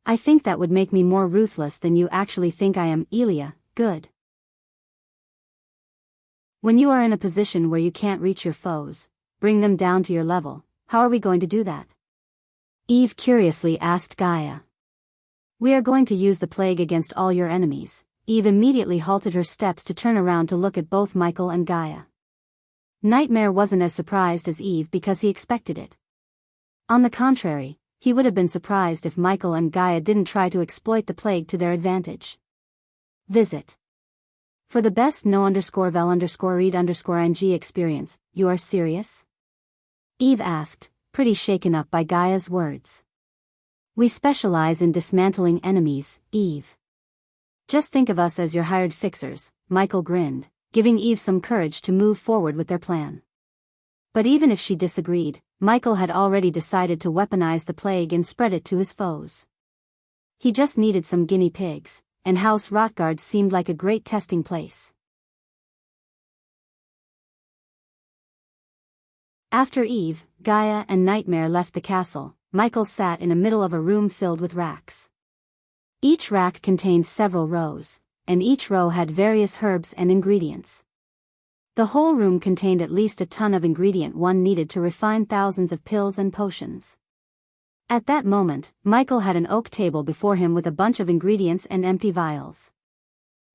I think that would make me more ruthless than you actually think I am, Elia. Good. When you are in a position where you can't reach your foes, bring them down to your level. How are we going to do that? Eve curiously asked Gaia. We are going to use the plague against all your enemies. Eve immediately halted her steps to turn around to look at both Michael and Gaia. Nightmare wasn't as surprised as Eve because he expected it. On the contrary, he would have been surprised if Michael and Gaia didn't try to exploit the plague to their advantage. Visit. For the best no_vel_read_ing experience, you are serious? Eve asked, pretty shaken up by Gaia's words. We specialize in dismantling enemies, Eve. Just think of us as your hired fixers, Michael grinned, giving Eve some courage to move forward with their plan. But even if she disagreed, Michael had already decided to weaponize the plague and spread it to his foes. He just needed some guinea pigs, and House Rotgard seemed like a great testing place. After Eve, Gaia and Nightmare left the castle, Michael sat in the middle of a room filled with racks. Each rack contained several rows, and each row had various herbs and ingredients. The whole room contained at least a ton of ingredient one needed to refine thousands of pills and potions. At that moment, Michael had an oak table before him with a bunch of ingredients and empty vials.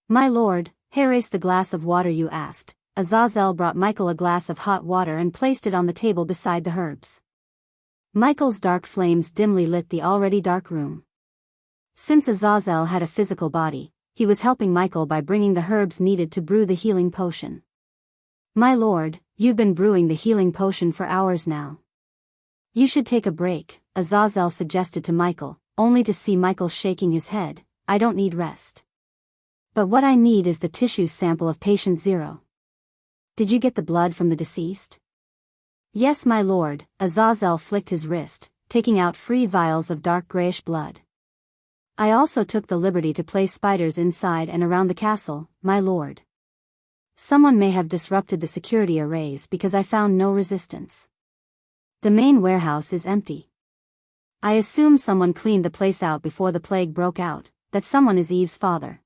My lord, raise the glass of water you asked. Azazel brought Michael a glass of hot water and placed it on the table beside the herbs. Michael's dark flames dimly lit the already dark room. Since Azazel had a physical body, he was helping Michael by bringing the herbs needed to brew the healing potion. My lord, you've been brewing the healing potion for hours now. You should take a break, Azazel suggested to Michael, only to see Michael shaking his head. I don't need rest. But what I need is the tissue sample of patient 0. Did you get the blood from the deceased? Yes, my lord. Azazel flicked his wrist, taking out 3 vials of dark grayish blood. I also took the liberty to place spiders inside and around the castle, my lord. Someone may have disrupted the security arrays because I found no resistance. The main warehouse is empty. I assume someone cleaned the place out before the plague broke out, that someone is Eve's father.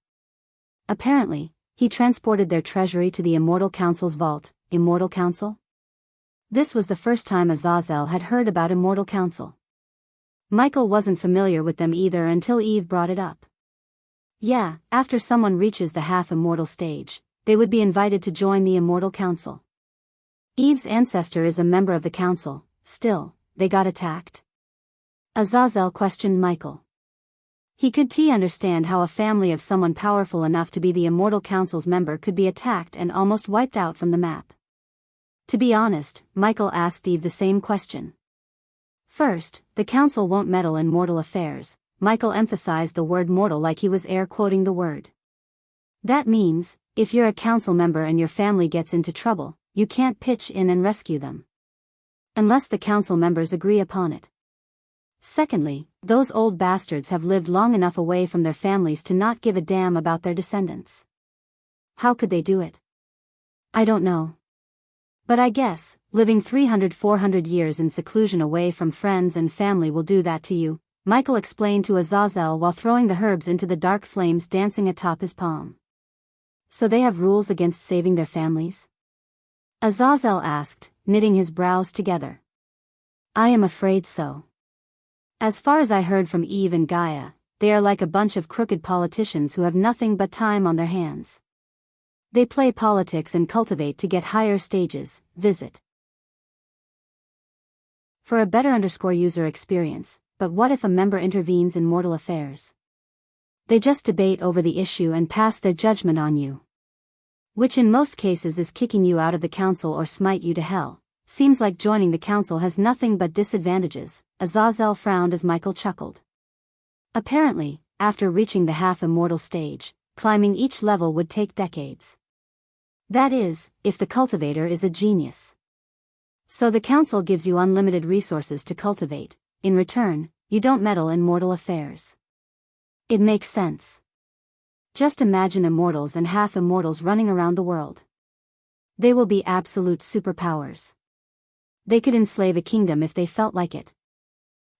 Apparently, he transported their treasury to the Immortal Council's vault. Immortal Council? This was the first time Azazel had heard about Immortal Council. Michael wasn't familiar with them either until Eve brought it up. Yeah, after someone reaches the half-immortal stage, they would be invited to join the Immortal Council. Eve's ancestor is a member of the council. Still, they got attacked? Azazel questioned Michael. He could understand how a family of someone powerful enough to be the Immortal Council's member could be attacked and almost wiped out from the map. To be honest, Michael asked Eve the same question. First, the council won't meddle in mortal affairs. Michael emphasized the word mortal like he was air-quoting the word. That means, if you're a council member and your family gets into trouble, you can't pitch in and rescue them. Unless the council members agree upon it. Secondly, those old bastards have lived long enough away from their families to not give a damn about their descendants. How could they do it? I don't know. But I guess, living 300-400 years in seclusion away from friends and family will do that to you, Michael explained to Azazel while throwing the herbs into the dark flames dancing atop his palm. So they have rules against saving their families? Azazel asked, knitting his brows together. I am afraid so. As far as I heard from Eve and Gaia, they are like a bunch of crooked politicians who have nothing but time on their hands. They play politics and cultivate to get higher stages. Visit for a better user experience. But what if a member intervenes in mortal affairs? They just debate over the issue and pass their judgment on you. Which in most cases is kicking you out of the council or smite you to hell. Seems like joining the council has nothing but disadvantages. Azazel frowned as Michael chuckled. Apparently, after reaching the half-immortal stage, climbing each level would take decades. That is, if the cultivator is a genius. So the council gives you unlimited resources to cultivate. In return, you don't meddle in mortal affairs. It makes sense. Just imagine immortals and half-immortals running around the world. They will be absolute superpowers. They could enslave a kingdom if they felt like it.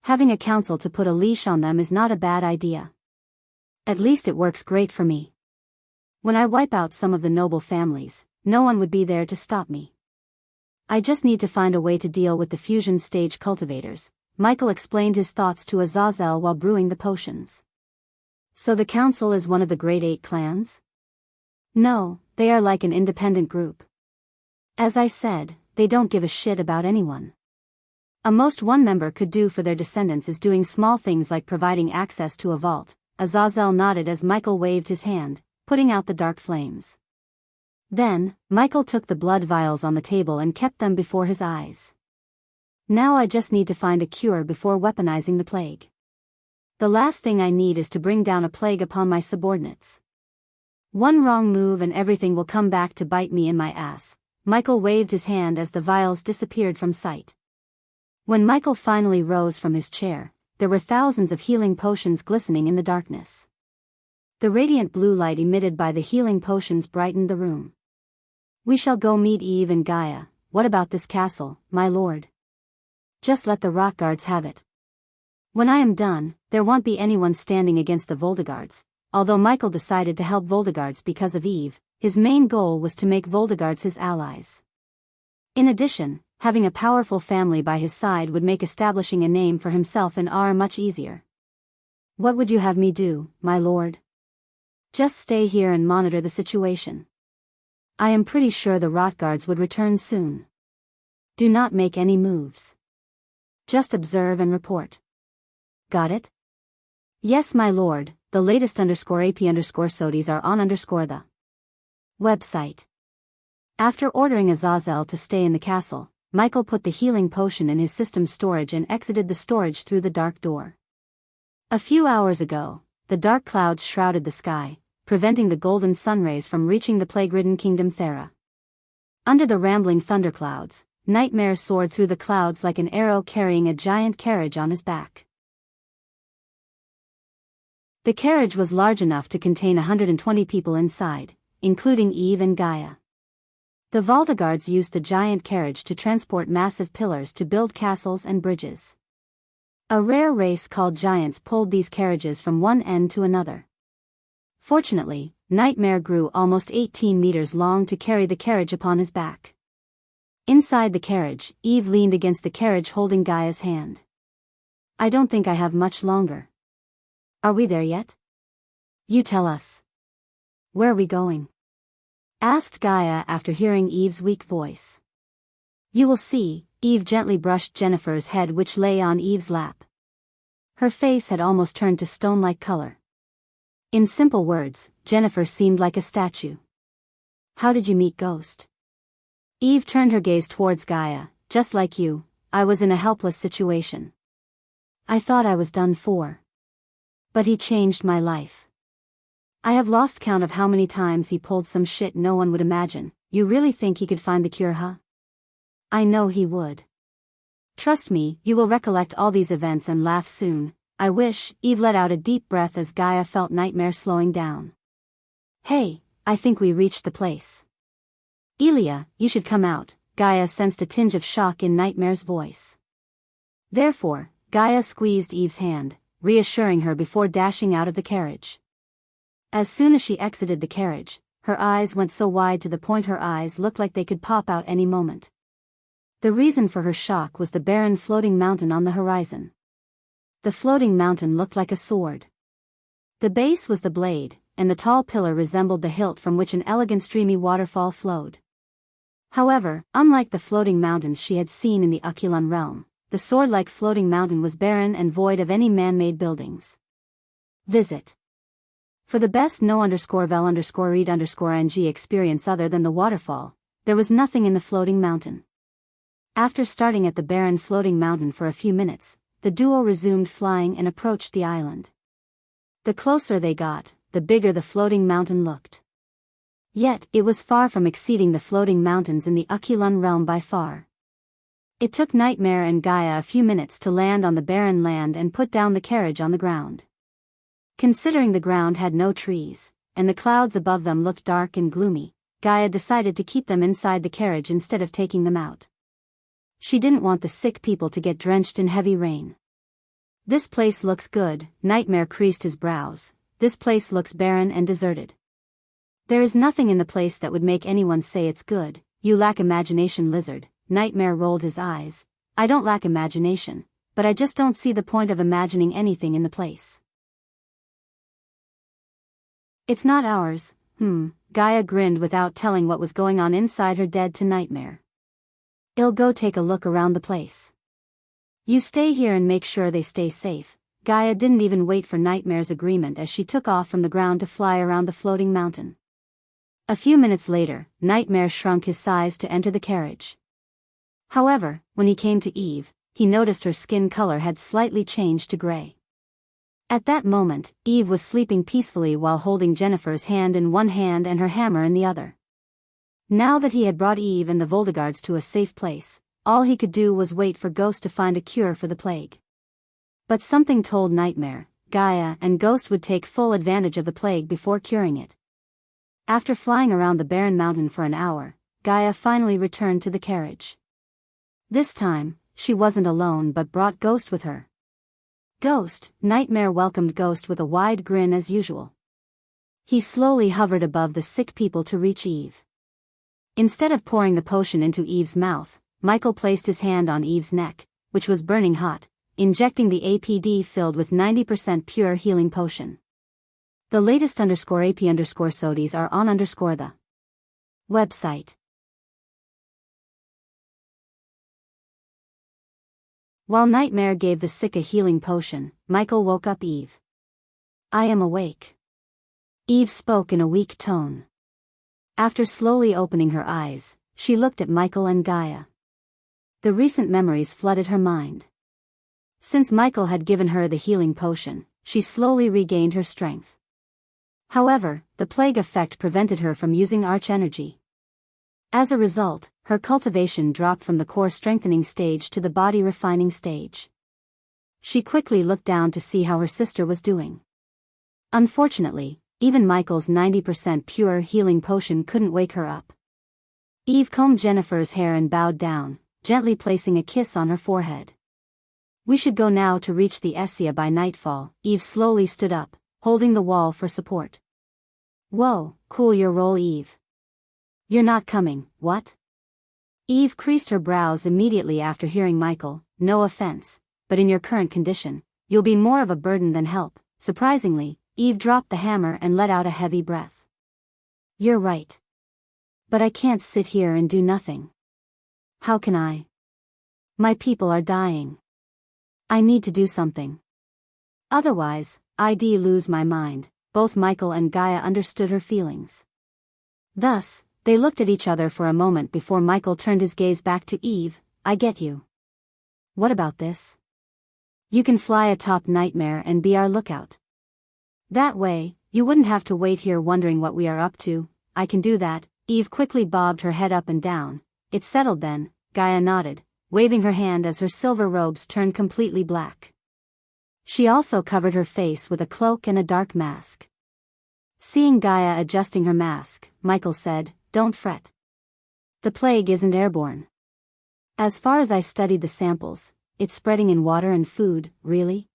Having a council to put a leash on them is not a bad idea. At least it works great for me. When I wipe out some of the noble families, no one would be there to stop me. I just need to find a way to deal with the fusion stage cultivators. Michael explained his thoughts to Azazel while brewing the potions. So the council is one of the Great 8 clans? No, they are like an independent group. As I said, they don't give a shit about anyone. A most one member could do for their descendants is doing small things like providing access to a vault. Azazel nodded as Michael waved his hand, putting out the dark flames. Then, Michael took the blood vials on the table and kept them before his eyes. Now I just need to find a cure before weaponizing the plague. The last thing I need is to bring down a plague upon my subordinates. One wrong move and everything will come back to bite me in my ass. Michael waved his hand as the vials disappeared from sight. When Michael finally rose from his chair, there were thousands of healing potions glistening in the darkness. The radiant blue light emitted by the healing potions brightened the room. We shall go meet Eve and Gaia. What about this castle, my lord? Just let the rock guards have it. When I am done, there won't be anyone standing against the Voldegards. Although Michael decided to help Voldegards because of Eve, his main goal was to make Voldegards his allies. In addition, having a powerful family by his side would make establishing a name for himself in Ahr much easier. What would you have me do, my lord? Just stay here and monitor the situation. I am pretty sure the rot guards would return soon. Do not make any moves. Just observe and report. Got it? Yes, my lord. The latest _AP_SOTIs are on the website. After ordering Azazel to stay in the castle, Michael put the healing potion in his system's storage and exited the storage through the dark door. A few hours ago, the dark clouds shrouded the sky, preventing the golden sunrays from reaching the plague-ridden kingdom Thera. Under the rambling thunderclouds, Nightmare soared through the clouds like an arrow carrying a giant carriage on his back. The carriage was large enough to contain 120 people inside, including Eve and Gaia. The Valdaguards used the giant carriage to transport massive pillars to build castles and bridges. A rare race called giants pulled these carriages from one end to another. Fortunately, Nightmare grew almost 18 meters long to carry the carriage upon his back. Inside the carriage, Eve leaned against the carriage holding Gaia's hand. "I don't think I have much longer. Are we there yet? You tell us. Where are we going?" asked Gaia after hearing Eve's weak voice. "You will see." Eve gently brushed Jennifer's head, which lay on Eve's lap. Her face had almost turned to stone-like color. In simple words, Jennifer seemed like a statue. "How did you meet Ghost?" Eve turned her gaze towards Gaia. "Just like you, I was in a helpless situation. I thought I was done for. But he changed my life. I have lost count of how many times he pulled some shit no one would imagine." "You really think he could find the cure, huh?" "I know he would. Trust me, you will recollect all these events and laugh soon." "I wish." Eve let out a deep breath as Gaia felt Nightmare slowing down. "Hey, I think we reached the place. Elia, you should come out." Gaia sensed a tinge of shock in Nightmare's voice. Therefore, Gaia squeezed Eve's hand, reassuring her before dashing out of the carriage. As soon as she exited the carriage, her eyes went so wide to the point her eyes looked like they could pop out any moment. The reason for her shock was the barren floating mountain on the horizon. The floating mountain looked like a sword. The base was the blade, and the tall pillar resembled the hilt from which an elegant streamy waterfall flowed. However, unlike the floating mountains she had seen in the Aquilan realm, the sword-like floating mountain was barren and void of any man-made buildings. Visit. For the best no_vel_read_ng experience other than the waterfall, there was nothing in the floating mountain. After starting at the barren floating mountain for a few minutes, the duo resumed flying and approached the island. The closer they got, the bigger the floating mountain looked. Yet, it was far from exceeding the floating mountains in the Aquilan realm by far. It took Nightmare and Gaia a few minutes to land on the barren land and put down the carriage on the ground. Considering the ground had no trees, and the clouds above them looked dark and gloomy, Gaia decided to keep them inside the carriage instead of taking them out. She didn't want the sick people to get drenched in heavy rain. "This place looks good." Nightmare creased his brows. "This place looks barren and deserted. There is nothing in the place that would make anyone say it's good." "You lack imagination, lizard." Nightmare rolled his eyes. "I don't lack imagination, but I just don't see the point of imagining anything in the place. It's not ours." Gaia grinned without telling what was going on inside her dead to Nightmare. "I'll go take a look around the place. You stay here and make sure they stay safe." Gaia didn't even wait for Nightmare's agreement as she took off from the ground to fly around the floating mountain. A few minutes later, Nightmare shrunk his size to enter the carriage. However, when he came to Eve, he noticed her skin color had slightly changed to gray. At that moment, Eve was sleeping peacefully while holding Jennifer's hand in one hand and her hammer in the other. Now that he had brought Eve and the Valdaguards to a safe place, all he could do was wait for Ghost to find a cure for the plague. But something told Nightmare, Gaia and Ghost would take full advantage of the plague before curing it. After flying around the barren mountain for an hour, Gaia finally returned to the carriage. This time, she wasn't alone but brought Ghost with her. "Ghost," Nightmare welcomed Ghost with a wide grin as usual. He slowly hovered above the sick people to reach Eve. Instead of pouring the potion into Eve's mouth, Michael placed his hand on Eve's neck, which was burning hot, injecting the APD filled with 90% pure healing potion. The latest _AP_SODIes are on _the website. While Nightmare gave the sick a healing potion, Michael woke up Eve. "I am awake." Eve spoke in a weak tone. After slowly opening her eyes, she looked at Michael and Gaia. The recent memories flooded her mind. Since Michael had given her the healing potion, she slowly regained her strength. However, the plague effect prevented her from using arch energy. As a result, her cultivation dropped from the core strengthening stage to the body refining stage. She quickly looked down to see how her sister was doing. Unfortunately, even Michael's 90% pure healing potion couldn't wake her up. Eve combed Jennifer's hair and bowed down, gently placing a kiss on her forehead. We should go now to reach the Essia by nightfall. Eve slowly stood up, holding the wall for support. Whoa, cool your roll, Eve. You're not coming, what? Eve creased her brows immediately after hearing Michael. No offense, but in your current condition, you'll be more of a burden than help. Surprisingly, Eve dropped the hammer and let out a heavy breath. You're right. But I can't sit here and do nothing. How can I? My people are dying. I need to do something. Otherwise, I'd lose my mind. Both Michael and Gaia understood her feelings. Thus, they looked at each other for a moment before Michael turned his gaze back to Eve. I get you. What about this? You can fly atop Nightmare and be our lookout. That way, you wouldn't have to wait here wondering what we are up to. I can do that. Eve quickly bobbed her head up and down. It's settled then, Gaia nodded, waving her hand as her silver robes turned completely black. She also covered her face with a cloak and a dark mask. Seeing Gaia adjusting her mask, Michael said, Don't fret. The plague isn't airborne. As far as I studied the samples, it's spreading in water and food. Really?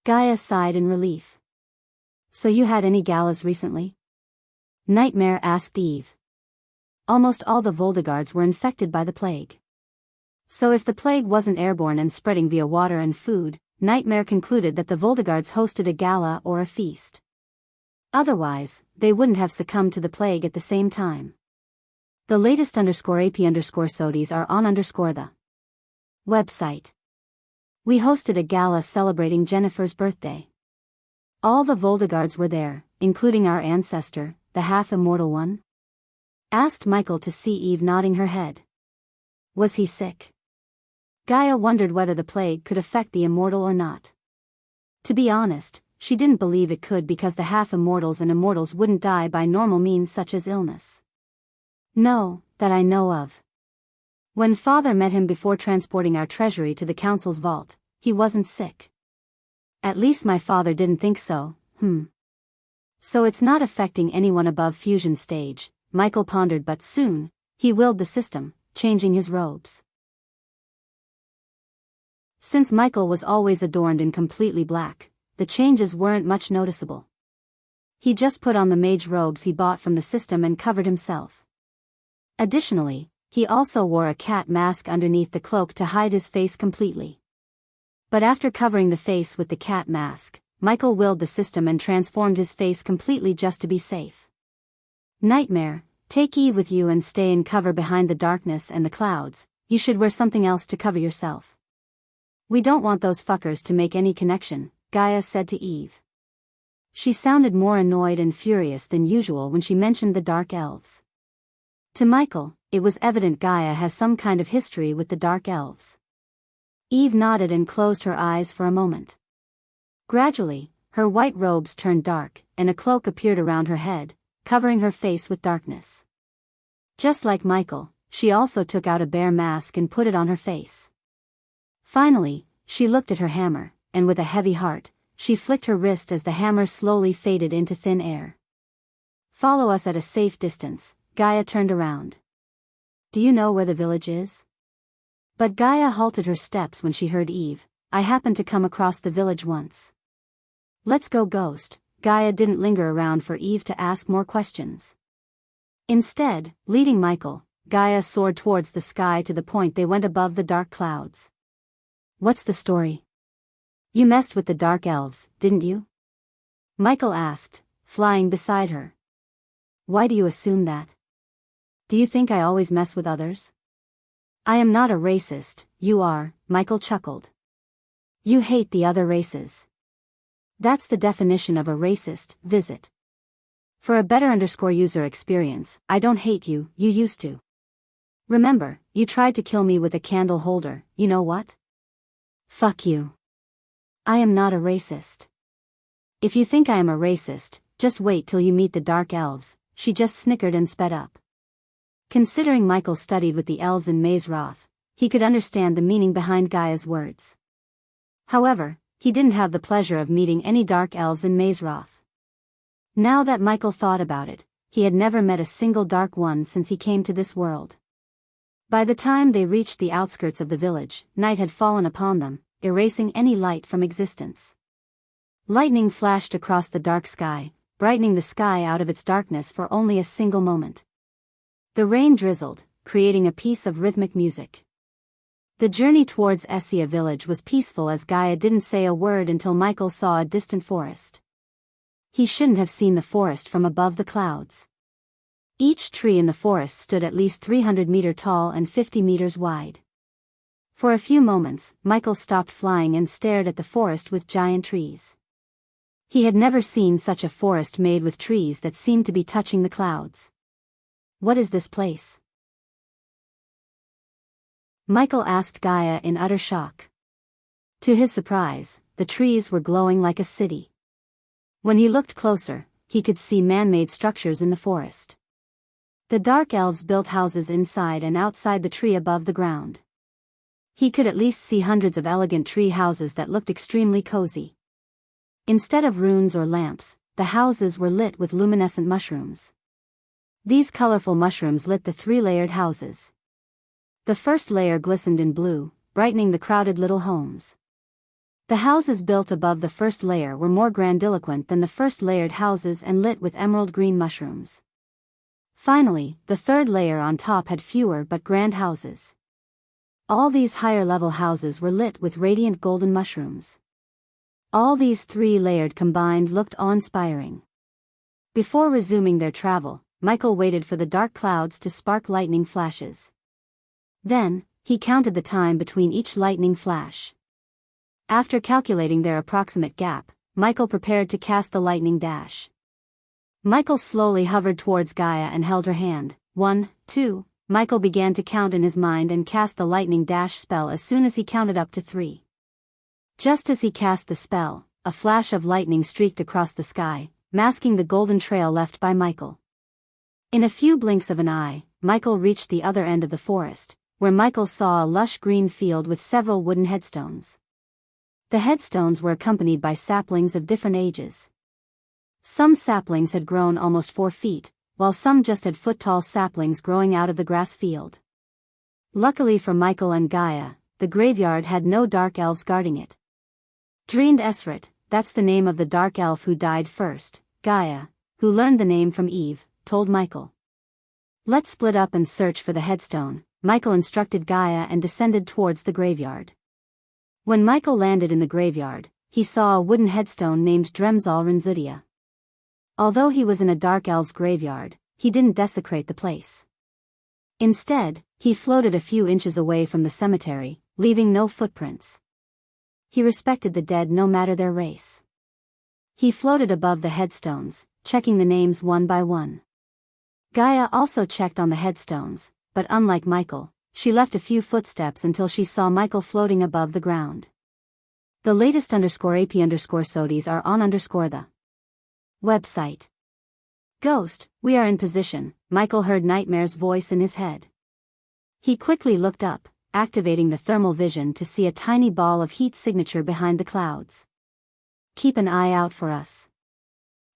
Gaia sighed in relief. So you had any galas recently? Nightmare asked Eve. Almost all the Voldegards were infected by the plague. So if the plague wasn't airborne and spreading via water and food, Nightmare concluded that the Voldegards hosted a gala or a feast. Otherwise, they wouldn't have succumbed to the plague at the same time. The latest _AP_SODIs are on _the website. We hosted a gala celebrating Jennifer's birthday. All the Voldegards were there, including our ancestor, the half-immortal one? Asked Michael to see Eve nodding her head. Was he sick? Gaia wondered whether the plague could affect the immortal or not. To be honest, she didn't believe it could because the half-immortals and immortals wouldn't die by normal means such as illness. No, that I know of. When Father met him before transporting our treasury to the council's vault, he wasn't sick. At least my father didn't think so. So it's not affecting anyone above fusion stage, Michael pondered, but soon, he willed the system, changing his robes. Since Michael was always adorned in completely black, the changes weren't much noticeable. He just put on the mage robes he bought from the system and covered himself. Additionally, he also wore a cat mask underneath the cloak to hide his face completely. But after covering the face with the cat mask, Michael willed the system and transformed his face completely just to be safe. Nightmare, take Eve with you and stay in cover behind the darkness and the clouds. You should wear something else to cover yourself. We don't want those fuckers to make any connection, Gaia said to Eve. She sounded more annoyed and furious than usual when she mentioned the Dark Elves. To Michael, it was evident Gaia has some kind of history with the Dark Elves. Eve nodded and closed her eyes for a moment. Gradually, her white robes turned dark, and a cloak appeared around her head, covering her face with darkness. Just like Michael, she also took out a bear mask and put it on her face. Finally, she looked at her hammer, and with a heavy heart, she flicked her wrist as the hammer slowly faded into thin air. Follow us at a safe distance, Gaia turned around. Do you know where the village is? But Gaia halted her steps when she heard Eve. I happened to come across the village once. Let's go, Ghost. Gaia didn't linger around for Eve to ask more questions. Instead, leading Michael, Gaia soared towards the sky to the point they went above the dark clouds. What's the story? You messed with the Dark Elves, didn't you? Michael asked, flying beside her. Why do you assume that? Do you think I always mess with others? I am not a racist, you are, Michael chuckled. You hate the other races. That's the definition of a racist, visit. For a better user experience, I don't hate you, you used to. Remember, you tried to kill me with a candle holder, you know what? Fuck you. I am not a racist. If you think I am a racist, just wait till you meet the Dark Elves, she just snickered and sped up. Considering Michael studied with the elves in Maze Roth, he could understand the meaning behind Gaia's words. However, he didn't have the pleasure of meeting any dark elves in Maze Roth. Now that Michael thought about it, he had never met a single dark one since he came to this world. By the time they reached the outskirts of the village, night had fallen upon them, erasing any light from existence. Lightning flashed across the dark sky, brightening the sky out of its darkness for only a single moment. The rain drizzled, creating a piece of rhythmic music. The journey towards Essia village was peaceful as Gaia didn't say a word until Michael saw a distant forest. He shouldn't have seen the forest from above the clouds. Each tree in the forest stood at least 300 meters tall and 50 meters wide. For a few moments, Michael stopped flying and stared at the forest with giant trees. He had never seen such a forest made with trees that seemed to be touching the clouds. What is this place? Michael asked Gaia in utter shock. To his surprise, the trees were glowing like a city. When he looked closer, he could see man-made structures in the forest. The dark elves built houses inside and outside the tree above the ground. He could at least see hundreds of elegant tree houses that looked extremely cozy. Instead of runes or lamps, the houses were lit with luminescent mushrooms. These colorful mushrooms lit the 3-layered houses. The first layer glistened in blue, brightening the crowded little homes. The houses built above the first layer were more grandiloquent than the first layered houses and lit with emerald green mushrooms. Finally, the third layer on top had fewer but grand houses. All these higher-level houses were lit with radiant golden mushrooms. All these 3-layered combined looked awe-inspiring. Before resuming their travel, Michael waited for the dark clouds to spark lightning flashes. Then, he counted the time between each lightning flash. After calculating their approximate gap, Michael prepared to cast the lightning dash. Michael slowly hovered towards Gaia and held her hand. 1, 2, Michael began to count in his mind and cast the lightning dash spell as soon as he counted up to 3. Just as he cast the spell, a flash of lightning streaked across the sky, masking the golden trail left by Michael. In a few blinks of an eye, Michael reached the other end of the forest, where Michael saw a lush green field with several wooden headstones. The headstones were accompanied by saplings of different ages. Some saplings had grown almost 4 feet, while some just had foot-tall saplings growing out of the grass field. Luckily for Michael and Gaia, the graveyard had no dark elves guarding it. Dreamed Esrit, that's the name of the dark elf who died first, Gaia, who learned the name from Eve, told Michael. Let's split up and search for the headstone, Michael instructed Gaia and descended towards the graveyard. When Michael landed in the graveyard, he saw a wooden headstone named Dremzal Renzudia. Although he was in a dark elf's graveyard, he didn't desecrate the place. Instead, he floated a few inches away from the cemetery, leaving no footprints. He respected the dead no matter their race. He floated above the headstones, checking the names one by one. Gaia also checked on the headstones, but unlike Michael, she left a few footsteps until she saw Michael floating above the ground. The latest _AP_SODIes are on _the website. Ghost, we are in position, Michael heard Nightmare's voice in his head. He quickly looked up, activating the thermal vision to see a tiny ball of heat signature behind the clouds. Keep an eye out for us.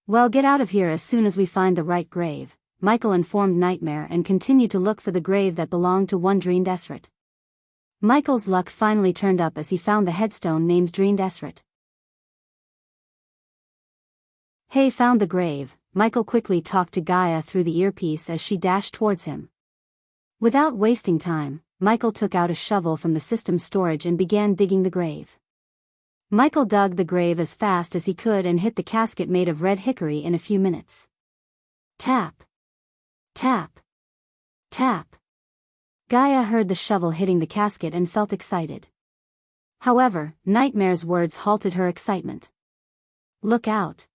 Well, get out of here as soon as we find the right grave, Michael informed Nightmare and continued to look for the grave that belonged to one Dreamed Esrit. Michael's luck finally turned up as he found the headstone named Dreamed Esrit. Hey, found the grave, Michael quickly talked to Gaia through the earpiece as she dashed towards him. Without wasting time, Michael took out a shovel from the system's storage and began digging the grave. Michael dug the grave as fast as he could and hit the casket made of red hickory in a few minutes. Tap. Tap. Tap. Gaia heard the shovel hitting the casket and felt excited. However, Nightmare's words halted her excitement. Look out.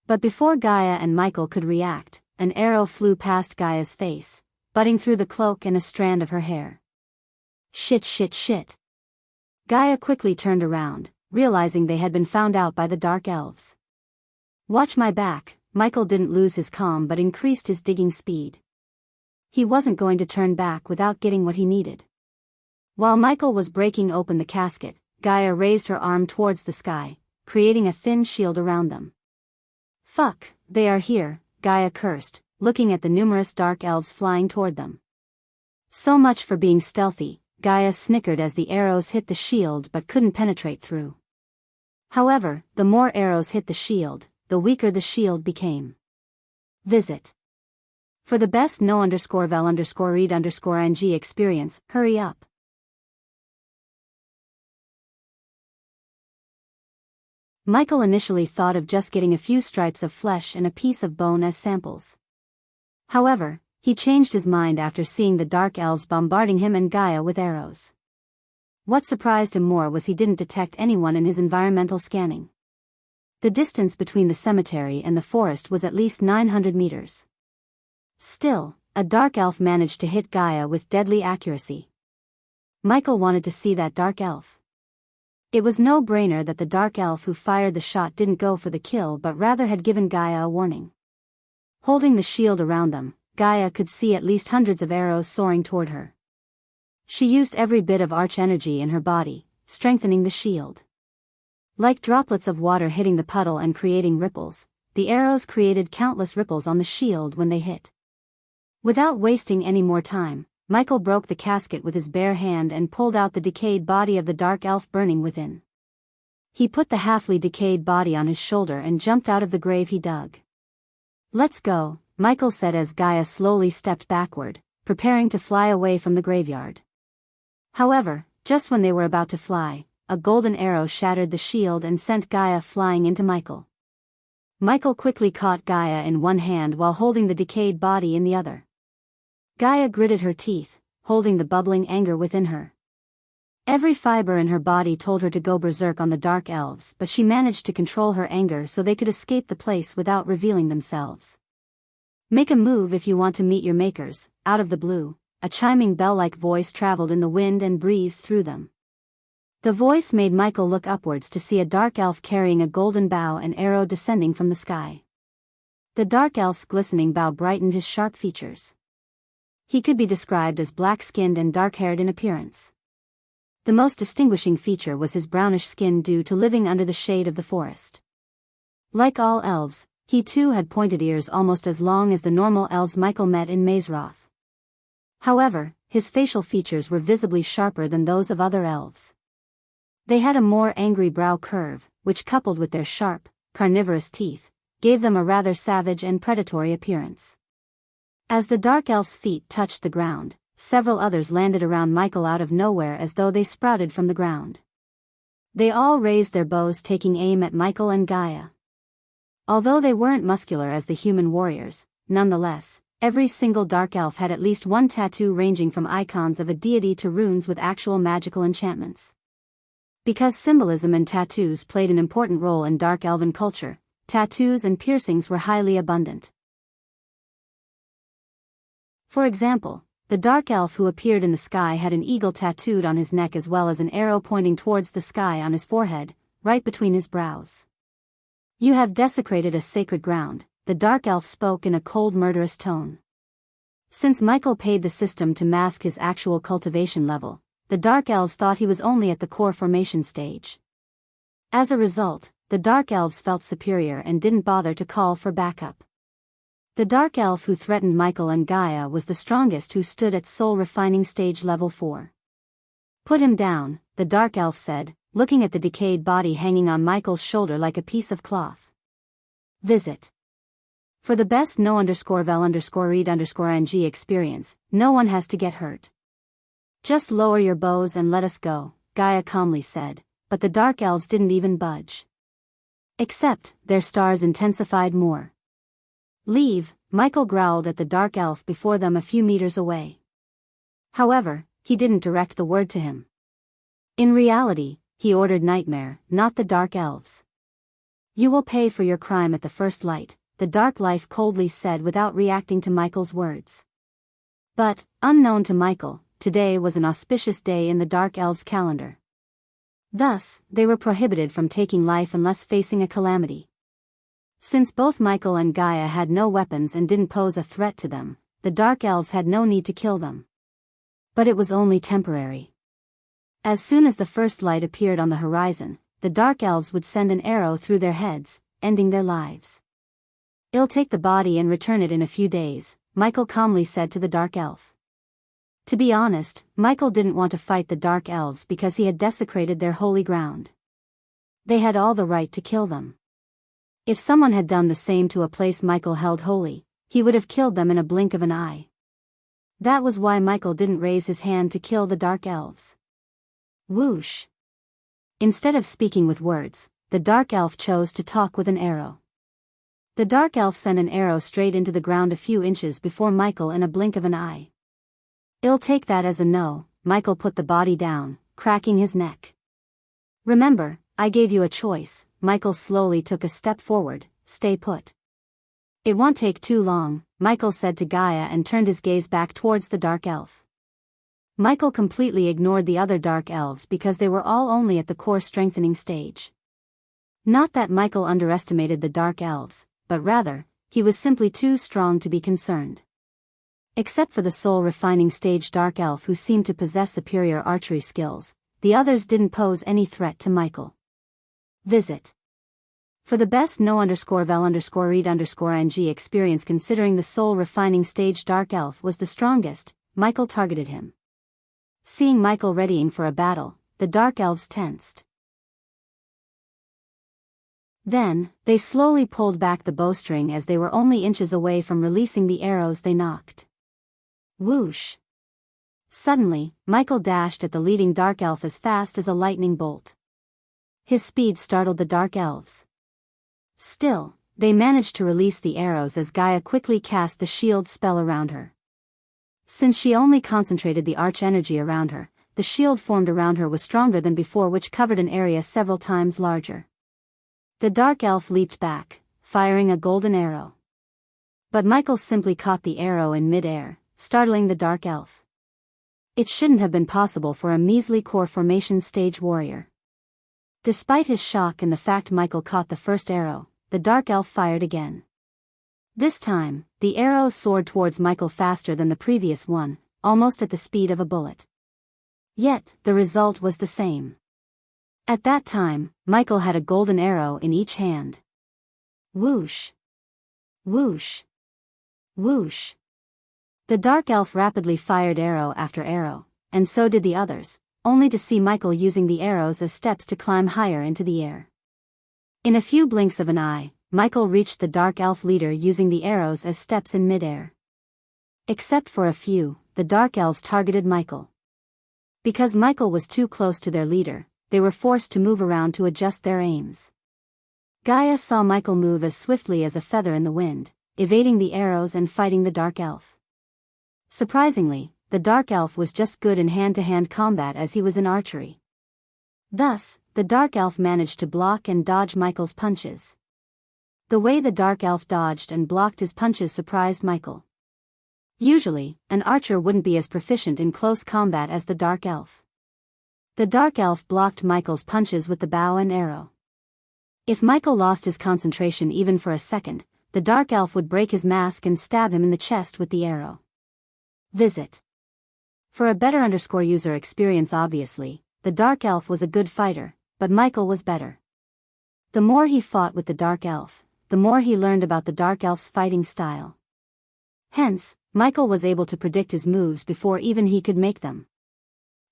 But before Gaia and Michael could react, an arrow flew past Gaia's face, butting through the cloak and a strand of her hair. Shit shit shit. Gaia quickly turned around, realizing they had been found out by the dark elves. Watch my back, Michael didn't lose his calm but increased his digging speed. He wasn't going to turn back without getting what he needed. While Michael was breaking open the casket, Gaia raised her arm towards the sky, creating a thin shield around them. "Fuck, they are here," Gaia cursed, looking at the numerous dark elves flying toward them. "So much for being stealthy," Gaia snickered as the arrows hit the shield but couldn't penetrate through. However, the more arrows hit the shield, the weaker the shield became. Visit. For the best no_vel_read_ng experience, hurry up. Michael initially thought of just getting a few stripes of flesh and a piece of bone as samples. However, he changed his mind after seeing the dark elves bombarding him and Gaia with arrows. What surprised him more was he didn't detect anyone in his environmental scanning. The distance between the cemetery and the forest was at least 900 meters. Still, a dark elf managed to hit Gaia with deadly accuracy. Michael wanted to see that dark elf. It was no-brainer that the dark elf who fired the shot didn't go for the kill but rather had given Gaia a warning. Holding the shield around them, Gaia could see at least hundreds of arrows soaring toward her. She used every bit of arch energy in her body, strengthening the shield. Like droplets of water hitting the puddle and creating ripples, the arrows created countless ripples on the shield when they hit. Without wasting any more time, Michael broke the casket with his bare hand and pulled out the decayed body of the dark elf burning within. He put the halfly decayed body on his shoulder and jumped out of the grave he dug. "Let's go," Michael said as Gaia slowly stepped backward, preparing to fly away from the graveyard. However, just when they were about to fly, a golden arrow shattered the shield and sent Gaia flying into Michael. Michael quickly caught Gaia in one hand while holding the decayed body in the other. Gaia gritted her teeth, holding the bubbling anger within her. Every fiber in her body told her to go berserk on the dark elves, but she managed to control her anger so they could escape the place without revealing themselves. "Make a move if you want to meet your makers." Out of the blue, a chiming bell-like voice traveled in the wind and breezed through them. The voice made Michael look upwards to see a dark elf carrying a golden bow and arrow descending from the sky. The dark elf's glistening bow brightened his sharp features. He could be described as black-skinned and dark-haired in appearance. The most distinguishing feature was his brownish skin due to living under the shade of the forest. Like all elves, he too had pointed ears almost as long as the normal elves Michael met in Mazeroth. However, his facial features were visibly sharper than those of other elves. They had a more angry brow curve, which coupled with their sharp, carnivorous teeth, gave them a rather savage and predatory appearance. As the dark elf's feet touched the ground, several others landed around Michael out of nowhere as though they sprouted from the ground. They all raised their bows taking aim at Michael and Gaia. Although they weren't muscular as the human warriors, nonetheless, every single dark elf had at least one tattoo ranging from icons of a deity to runes with actual magical enchantments. Because symbolism and tattoos played an important role in dark elven culture, tattoos and piercings were highly abundant. For example, the dark elf who appeared in the sky had an eagle tattooed on his neck as well as an arrow pointing towards the sky on his forehead, right between his brows. "You have desecrated a sacred ground," the dark elf spoke in a cold murderous tone. Since Michael paid the system to mask his actual cultivation level, the dark elves thought he was only at the core formation stage. As a result, the dark elves felt superior and didn't bother to call for backup. The dark elf who threatened Michael and Gaia was the strongest, who stood at soul refining stage level 4. "Put him down," the dark elf said, looking at the decayed body hanging on Michael's shoulder like a piece of cloth. Visit. For the best no_vel_read_ng experience, no one has to get hurt. "Just lower your bows and let us go," Gaia calmly said, but the dark elves didn't even budge. Except, their stars intensified more. "Leave," Michael growled at the dark elf before them a few meters away. However, he didn't direct the word to him. In reality, he ordered Nightmare, not the dark elves. "You will pay for your crime at the first light," the dark life coldly said without reacting to Michael's words. But, unknown to Michael, today was an auspicious day in the dark elves' calendar. Thus, they were prohibited from taking life unless facing a calamity. Since both Michael and Gaia had no weapons and didn't pose a threat to them, the dark elves had no need to kill them. But it was only temporary. As soon as the first light appeared on the horizon, the dark elves would send an arrow through their heads, ending their lives. "I'll take the body and return it in a few days," Michael calmly said to the dark elf. To be honest, Michael didn't want to fight the dark elves because he had desecrated their holy ground. They had all the right to kill them. If someone had done the same to a place Michael held holy, he would have killed them in a blink of an eye. That was why Michael didn't raise his hand to kill the dark elves. Whoosh! Instead of speaking with words, the dark elf chose to talk with an arrow. The dark elf sent an arrow straight into the ground a few inches before Michael in a blink of an eye. "I'll take that as a no," Michael put the body down, cracking his neck. "Remember, I gave you a choice." Michael slowly took a step forward. "Stay put." "It won't take too long," Michael said to Gaia and turned his gaze back towards the dark elf. Michael completely ignored the other dark elves because they were all only at the core strengthening stage. Not that Michael underestimated the dark elves, but rather, he was simply too strong to be concerned. Except for the soul refining stage dark elf who seemed to possess superior archery skills, the others didn't pose any threat to Michael. Visit. For the best no_vel_read_ng experience considering the soul refining stage dark elf was the strongest, Michael targeted him. Seeing Michael readying for a battle, the dark elves tensed. Then, they slowly pulled back the bowstring as they were only inches away from releasing the arrows they knocked. Whoosh! Suddenly, Michael dashed at the leading dark elf as fast as a lightning bolt. His speed startled the dark elves. Still, they managed to release the arrows as Gaia quickly cast the shield spell around her. Since she only concentrated the arch energy around her, the shield formed around her was stronger than before, which covered an area several times larger. The dark elf leaped back, firing a golden arrow. But Michael simply caught the arrow in mid-air, startling the dark elf. It shouldn't have been possible for a measly core formation stage warrior. Despite his shock and the fact Michael caught the first arrow, the dark elf fired again. This time, the arrow soared towards Michael faster than the previous one, almost at the speed of a bullet. Yet, the result was the same. At that time, Michael had a golden arrow in each hand. Whoosh! Whoosh! Whoosh! The dark elf rapidly fired arrow after arrow, and so did the others, only to see Michael using the arrows as steps to climb higher into the air. In a few blinks of an eye, Michael reached the dark elf leader using the arrows as steps in midair. Except for a few, the dark elves targeted Michael. Because Michael was too close to their leader, they were forced to move around to adjust their aims. Gaia saw Michael move as swiftly as a feather in the wind, evading the arrows and fighting the dark elf. Surprisingly, the dark elf was just good in hand-to-hand combat as he was in archery. Thus, the dark elf managed to block and dodge Michael's punches. The way the dark elf dodged and blocked his punches surprised Michael. Usually, an archer wouldn't be as proficient in close combat as the dark elf. The dark elf blocked Michael's punches with the bow and arrow. If Michael lost his concentration even for a second, the dark elf would break his mask and stab him in the chest with the arrow. Visit. For a better user experience, obviously, the dark elf was a good fighter, but Michael was better. The more he fought with the dark elf, the more he learned about the dark elf's fighting style. Hence, Michael was able to predict his moves before even he could make them.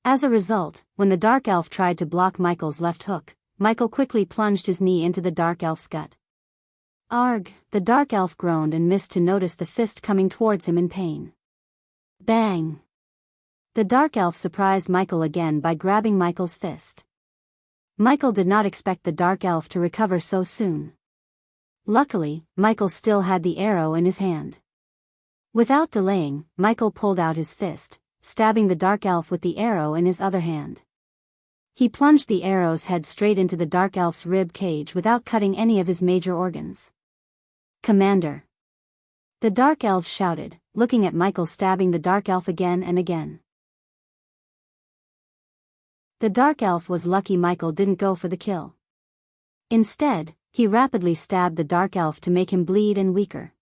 As a result, when the dark elf tried to block Michael's left hook, Michael quickly plunged his knee into the dark elf's gut. Arg! The dark elf groaned and missed to notice the fist coming towards him in pain. Bang! The dark elf surprised Michael again by grabbing Michael's fist. Michael did not expect the dark elf to recover so soon. Luckily, Michael still had the arrow in his hand. Without delaying, Michael pulled out his fist, stabbing the dark elf with the arrow in his other hand. He plunged the arrow's head straight into the dark elf's rib cage without cutting any of his major organs. Commander! The dark elf shouted, looking at Michael stabbing the dark elf again and again. The dark elf was lucky Michael didn't go for the kill. Instead, he rapidly stabbed the dark elf to make him bleed and weaker.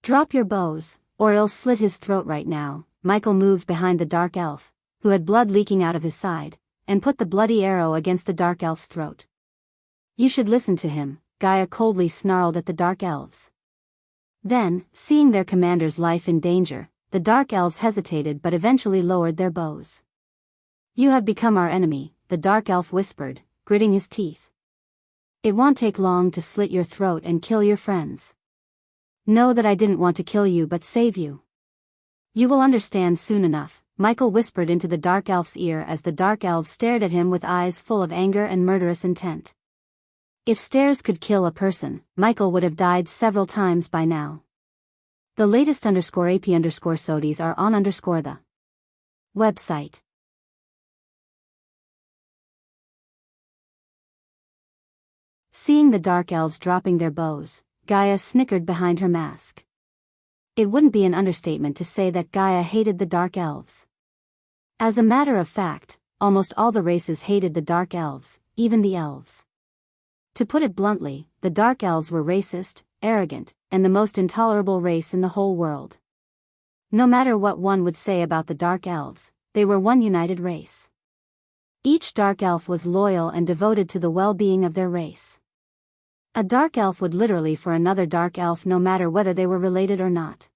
Drop your bows, Or I'll slit his throat right now." Michael moved behind the dark elf, who had blood leaking out of his side, and put the bloody arrow against the dark elf's throat. "You should listen to him," Gaia coldly snarled at the dark elves. Then, seeing their commander's life in danger, the dark elves hesitated but eventually lowered their bows. "You have become our enemy," the dark elf whispered, gritting his teeth. "It won't take long to slit your throat and kill your friends. Know that I didn't want to kill you but save you. You will understand soon enough," Michael whispered into the dark elf's ear as the dark elf stared at him with eyes full of anger and murderous intent. If stares could kill a person, Michael would have died several times by now. The latest _AP_SODIES are on _the website. Seeing the dark elves dropping their bows, Gaia snickered behind her mask. It wouldn't be an understatement to say that Gaia hated the dark elves. As a matter of fact, almost all the races hated the dark elves, even the elves. To put it bluntly, the dark elves were racist, arrogant, and the most intolerable race in the whole world. No matter what one would say about the dark elves, they were one united race. Each dark elf was loyal and devoted to the well-being of their race. A dark elf would literally for another dark elf no matter whether they were related or not.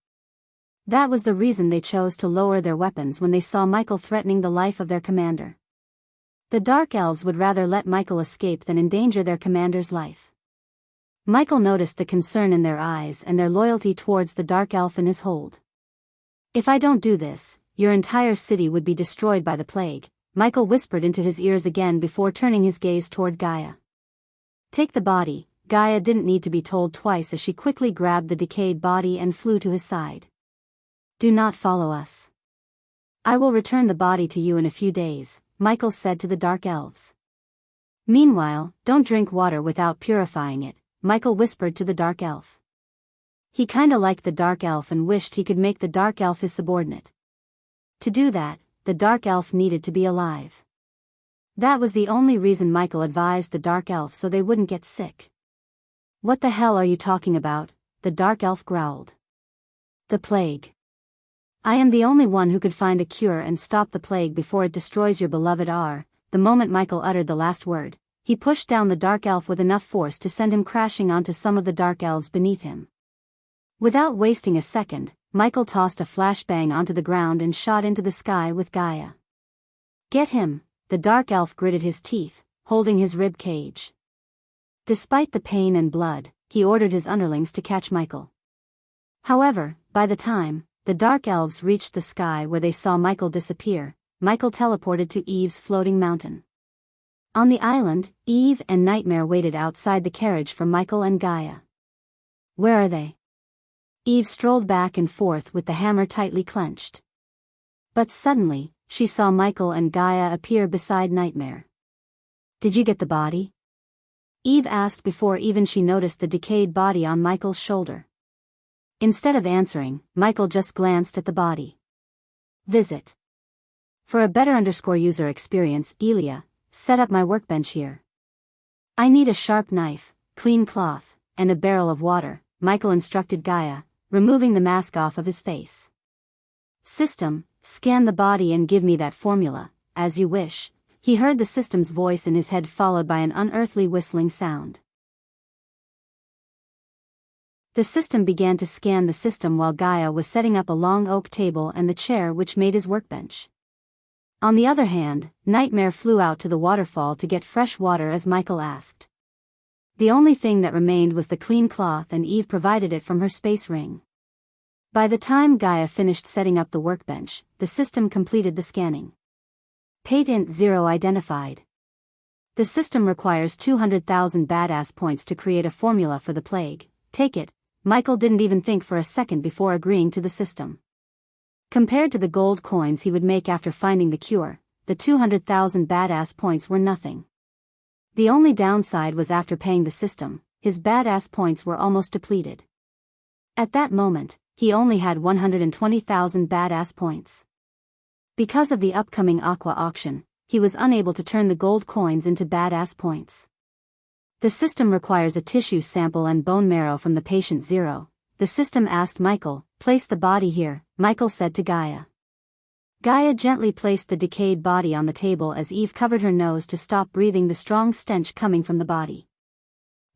That was the reason they chose to lower their weapons when they saw Michael threatening the life of their commander. The dark elves would rather let Michael escape than endanger their commander's life. Michael noticed the concern in their eyes and their loyalty towards the dark elf in his hold. "If I don't do this, your entire city would be destroyed by the plague," Michael whispered into his ears again before turning his gaze toward Gaia. "Take the body." Gaia didn't need to be told twice as she quickly grabbed the decayed body and flew to his side. "Do not follow us. I will return the body to you in a few days," Michael said to the dark elves. "Meanwhile, don't drink water without purifying it," Michael whispered to the dark elf. He kinda liked the dark elf and wished he could make the dark elf his subordinate. To do that, the dark elf needed to be alive. That was the only reason Michael advised the dark elf so they wouldn't get sick. "What the hell are you talking about?" the dark elf growled. "The plague. I am the only one who could find a cure and stop the plague before it destroys your beloved R." The moment Michael uttered the last word, he pushed down the dark elf with enough force to send him crashing onto some of the dark elves beneath him. Without wasting a second, Michael tossed a flashbang onto the ground and shot into the sky with Gaia. "Get him!" The dark elf gritted his teeth, holding his rib cage. Despite the pain and blood, he ordered his underlings to catch Michael. However, by the time the dark elves reached the sky where they saw Michael disappear, Michael teleported to Eve's floating mountain. On the island, Eve and Nightmare waited outside the carriage for Michael and Gaia. "Where are they?" Eve strolled back and forth with the hammer tightly clenched. But suddenly, she saw Michael and Gaia appear beside Nightmare. "Did you get the body?" Eve asked before even she noticed the decayed body on Michael's shoulder. Instead of answering, Michael just glanced at the body. Visit. For a better user experience, Elia, set up my workbench here. I need a sharp knife, clean cloth, and a barrel of water, Michael instructed Gaia, removing the mask off of his face. System, scan the body and give me that formula, as you wish. He heard the system's voice in his head followed by an unearthly whistling sound. The system began to scan the system while Gaia was setting up a long oak table and the chair which made his workbench. On the other hand, Nightmare flew out to the waterfall to get fresh water as Michael asked. The only thing that remained was the clean cloth and Eve provided it from her space ring. By the time Gaia finished setting up the workbench, the system completed the scanning. Patent 0 identified. The system requires 200,000 badass points to create a formula for the plague. Take it. Michael didn't even think for a second before agreeing to the system. Compared to the gold coins he would make after finding the cure, the 200,000 badass points were nothing. The only downside was after paying the system, his badass points were almost depleted. At that moment, he only had 120,000 badass points. Because of the upcoming Aqua auction, he was unable to turn the gold coins into badass points. The system requires a tissue sample and bone marrow from the patient 0. the system asked Michael. Place the body here, Michael said to Gaia. Gaia gently placed the decayed body on the table as Eve covered her nose to stop breathing the strong stench coming from the body.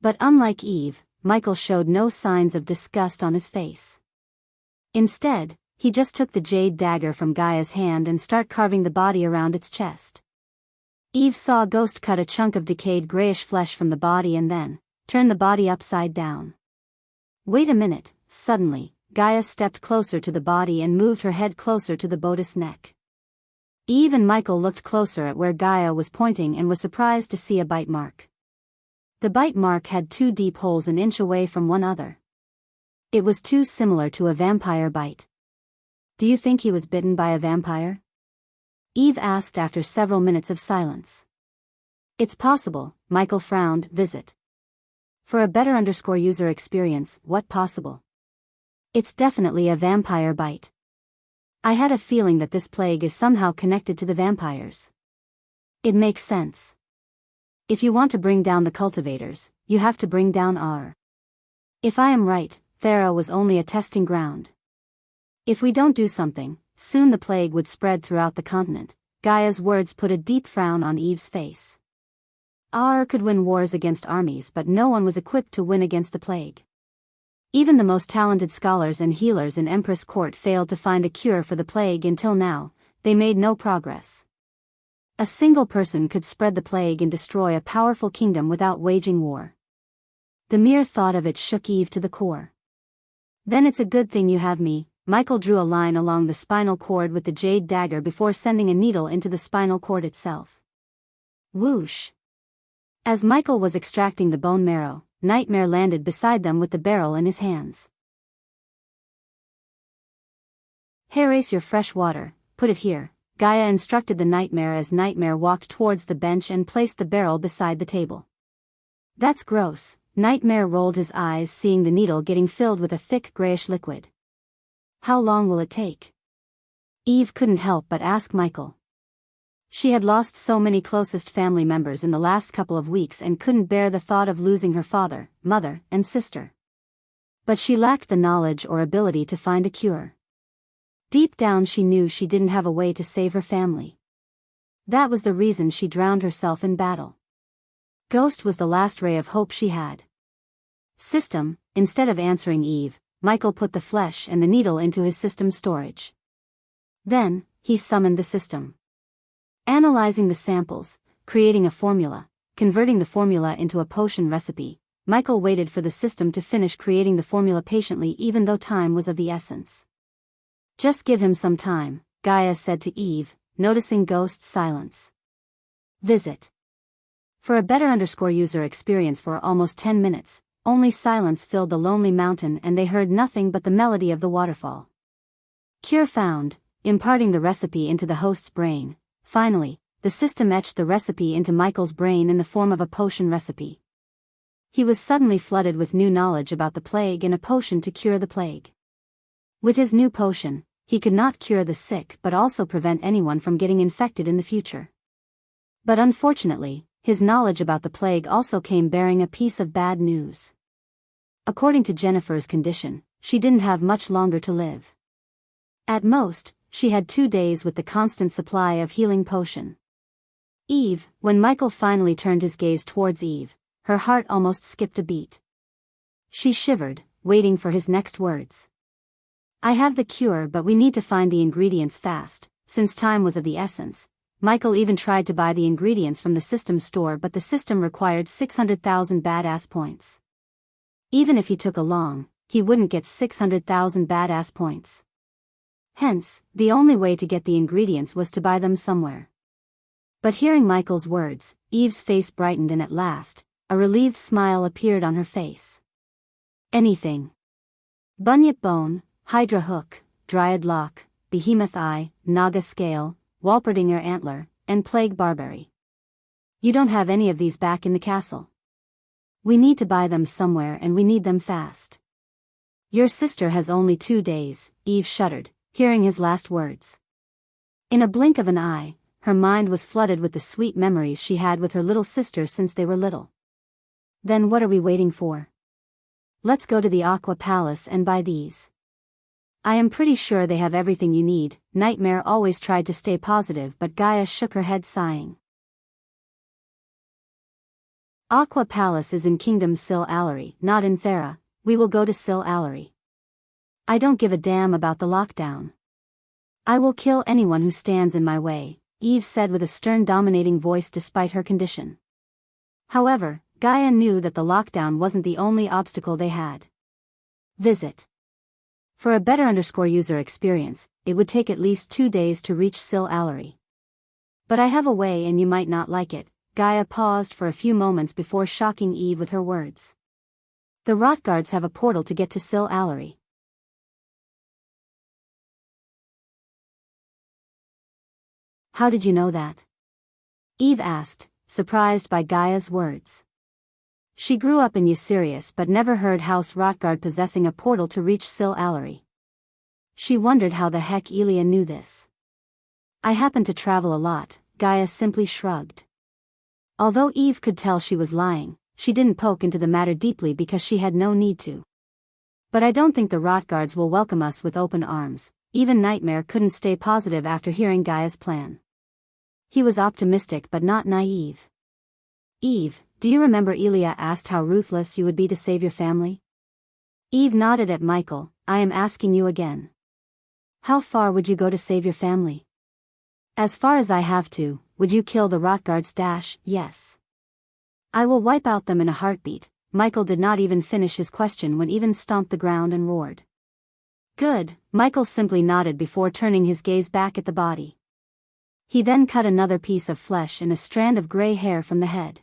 But unlike Eve, Michael showed no signs of disgust on his face. Instead, he just took the jade dagger from Gaia's hand and started carving the body around its chest. Eve saw Ghost cut a chunk of decayed grayish flesh from the body and then turn the body upside down. Wait a minute, suddenly, Gaia stepped closer to the body and moved her head closer to the bodice's neck. Eve and Michael looked closer at where Gaia was pointing and was surprised to see a bite mark. The bite mark had 2 deep holes an inch away from one another. It was too similar to a vampire bite. Do you think he was bitten by a vampire? Eve asked after several minutes of silence. It's possible, Michael frowned. Visit. For a better user experience, what possible? It's definitely a vampire bite. I had a feeling that this plague is somehow connected to the vampires. It makes sense. If you want to bring down the cultivators, you have to bring down our. If I am right, Thera was only a testing ground. If we don't do something, soon the plague would spread throughout the continent. Gaia's words put a deep frown on Eve's face. Our could win wars against armies, but no one was equipped to win against the plague. Even the most talented scholars and healers in Empress Court failed to find a cure for the plague until now. They made no progress. A single person could spread the plague and destroy a powerful kingdom without waging war. The mere thought of it shook Eve to the core. Then it's a good thing you have me. Michael drew a line along the spinal cord with the jade dagger before sending a needle into the spinal cord itself. Whoosh! As Michael was extracting the bone marrow, Nightmare landed beside them with the barrel in his hands. Here, race your fresh water, put it here, Gaia instructed the Nightmare as Nightmare walked towards the bench and placed the barrel beside the table. That's gross, Nightmare rolled his eyes seeing the needle getting filled with a thick grayish liquid. How long will it take? Eve couldn't help but ask Michael. She had lost so many closest family members in the last couple of weeks and couldn't bear the thought of losing her father, mother, and sister. But she lacked the knowledge or ability to find a cure. Deep down she knew she didn't have a way to save her family. That was the reason she drowned herself in battle. Ghost was the last ray of hope she had. System, instead of answering Eve, Michael put the flesh and the needle into his system's storage. Then, he summoned the system. Analyzing the samples, creating a formula, converting the formula into a potion recipe, Michael waited for the system to finish creating the formula patiently even though time was of the essence. Just give him some time, Gaia said to Eve, noticing Ghost's silence. Visit. For a better user experience for almost 10 minutes, only silence filled the lonely mountain and they heard nothing but the melody of the waterfall. Cure found, imparting the recipe into the host's brain. Finally, the system etched the recipe into Michael's brain in the form of a potion recipe. He was suddenly flooded with new knowledge about the plague and a potion to cure the plague. With his new potion, he could not cure the sick but also prevent anyone from getting infected in the future. But unfortunately, his knowledge about the plague also came bearing a piece of bad news. According to Jennifer's condition, she didn't have much longer to live. At most, she had 2 days with the constant supply of healing potion. Eve, when Michael finally turned his gaze towards Eve, her heart almost skipped a beat. She shivered, waiting for his next words. I have the cure, but we need to find the ingredients fast, since time was of the essence. Michael even tried to buy the ingredients from the system store, but the system required 600,000 badass points. Even if he took along, he wouldn't get 600,000 badass points. Hence, the only way to get the ingredients was to buy them somewhere. But hearing Michael's words, Eve's face brightened and at last, a relieved smile appeared on her face. Anything. Bunyip bone, Hydra hook, Dryad lock, Behemoth eye, Naga scale, Walperdinger antler, and plague barberry. You don't have any of these back in the castle. We need to buy them somewhere and we need them fast. Your sister has only 2 days, Eve shuddered, hearing his last words. In a blink of an eye, her mind was flooded with the sweet memories she had with her little sister since they were little. Then what are we waiting for? let's go to the Aqua Palace and buy these. I am pretty sure they have everything you need. Nightmare always tried to stay positive, but Gaia shook her head sighing. Aqua Palace is in Kingdom Sil Allery, not in Thera. We will go to Sil Allery. I don't give a damn about the lockdown. I will kill anyone who stands in my way, Eve said with a stern, dominating voice despite her condition. However, Gaia knew that the lockdown wasn't the only obstacle they had. Visit. For a better user experience, it would take at least 2 days to reach Sil Allery. But I have a way and you might not like it. Gaia paused for a few moments before shocking Eve with her words. The rot guards have a portal to get to Sil Allery. How did you know that? Eve asked, surprised by Gaia's words. She grew up in Ysirius but never heard House Rotguard possessing a portal to reach Sil Allery. She wondered how the heck Elia knew this. I happen to travel a lot, Gaia simply shrugged. Although Eve could tell she was lying, she didn't poke into the matter deeply because she had no need to. But I don't think the Rotguards will welcome us with open arms. Even Nightmare couldn't stay positive after hearing Gaia's plan. He was optimistic but not naive. Eve, do you remember Elia asked how ruthless you would be to save your family? Eve nodded at Michael. I am asking you again. How far would you go to save your family? As far as I have to. Would you kill the Rotguards? Yes. I will wipe out them in a heartbeat. Michael did not even finish his question when Eve stomped the ground and roared. Good, Michael simply nodded before turning his gaze back at the body. He then cut another piece of flesh and a strand of gray hair from the head.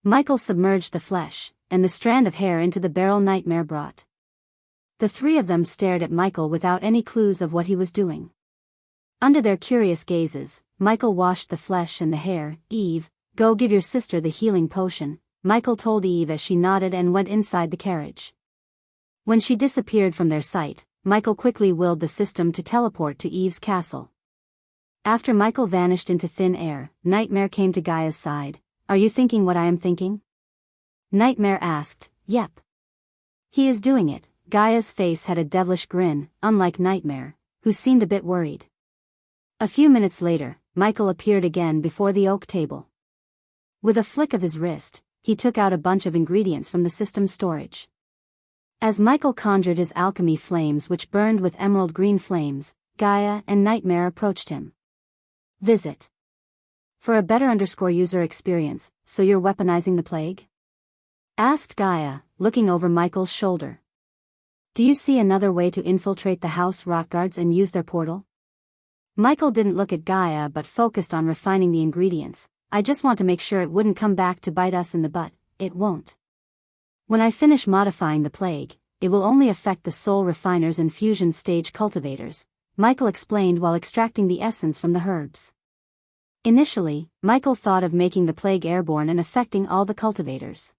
Michael submerged the flesh and the strand of hair into the barrel Nightmare brought. The three of them stared at Michael without any clues of what he was doing. Under their curious gazes, Michael washed the flesh and the hair. Eve, go give your sister the healing potion, Michael told Eve as she nodded and went inside the carriage. When she disappeared from their sight, Michael quickly willed the system to teleport to Eve's castle. After Michael vanished into thin air, Nightmare came to Gaia's side. Are you thinking what I am thinking? Nightmare asked. Yep. He is doing it. Gaia's face had a devilish grin, unlike Nightmare, who seemed a bit worried. A few minutes later, Michael appeared again before the oak table. With a flick of his wrist, he took out a bunch of ingredients from the system's storage. As Michael conjured his alchemy flames which burned with emerald green flames, Gaia and Nightmare approached him. Visit. For a better user experience, so you're weaponizing the plague? Asked Gaia, looking over Michael's shoulder. Do you see another way to infiltrate the House Rotguards and use their portal? Michael didn't look at Gaia but focused on refining the ingredients. I just want to make sure it wouldn't come back to bite us in the butt. It won't. When I finish modifying the plague, it will only affect the soul refiners and fusion stage cultivators, Michael explained while extracting the essence from the herbs. Initially, Michael thought of making the plague airborne and affecting all the cultivators.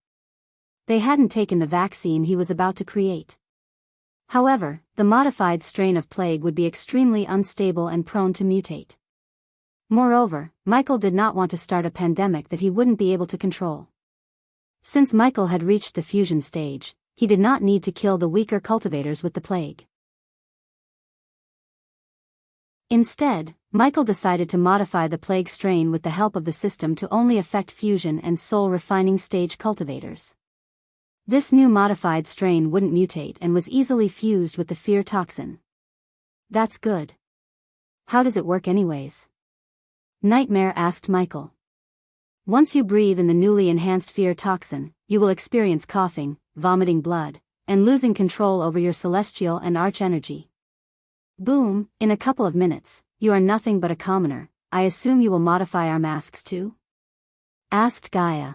They hadn't taken the vaccine he was about to create. However, the modified strain of plague would be extremely unstable and prone to mutate. Moreover, Michael did not want to start a pandemic that he wouldn't be able to control. Since Michael had reached the fusion stage, he did not need to kill the weaker cultivators with the plague. Instead, Michael decided to modify the plague strain with the help of the system to only affect fusion and soul refining stage cultivators. This new modified strain wouldn't mutate and was easily fused with the fear toxin. That's good. How does it work anyways? Nightmare asked Michael. Once you breathe in the newly enhanced fear toxin, you will experience coughing, vomiting blood, and losing control over your celestial and arch energy. Boom, in a couple of minutes, you are nothing but a commoner. I assume you will modify our masks too? Asked Gaia.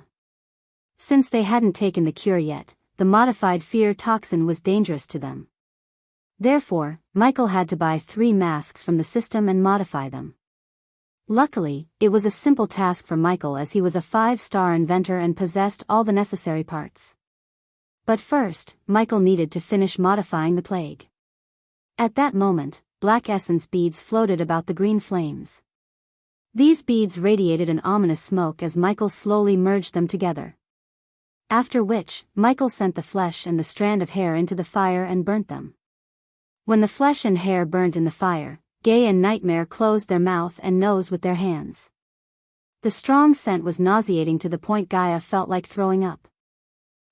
Since they hadn't taken the cure yet, the modified fear toxin was dangerous to them. Therefore, Michael had to buy 3 masks from the system and modify them. Luckily, it was a simple task for Michael as he was a 5-star inventor and possessed all the necessary parts. But first, Michael needed to finish modifying the plague. At that moment, black essence beads floated about the green flames. These beads radiated an ominous smoke as Michael slowly merged them together. After which, Michael sent the flesh and the strand of hair into the fire and burnt them. When the flesh and hair burnt in the fire, Gaia and Nightmare closed their mouth and nose with their hands. The strong scent was nauseating to the point Gaia felt like throwing up.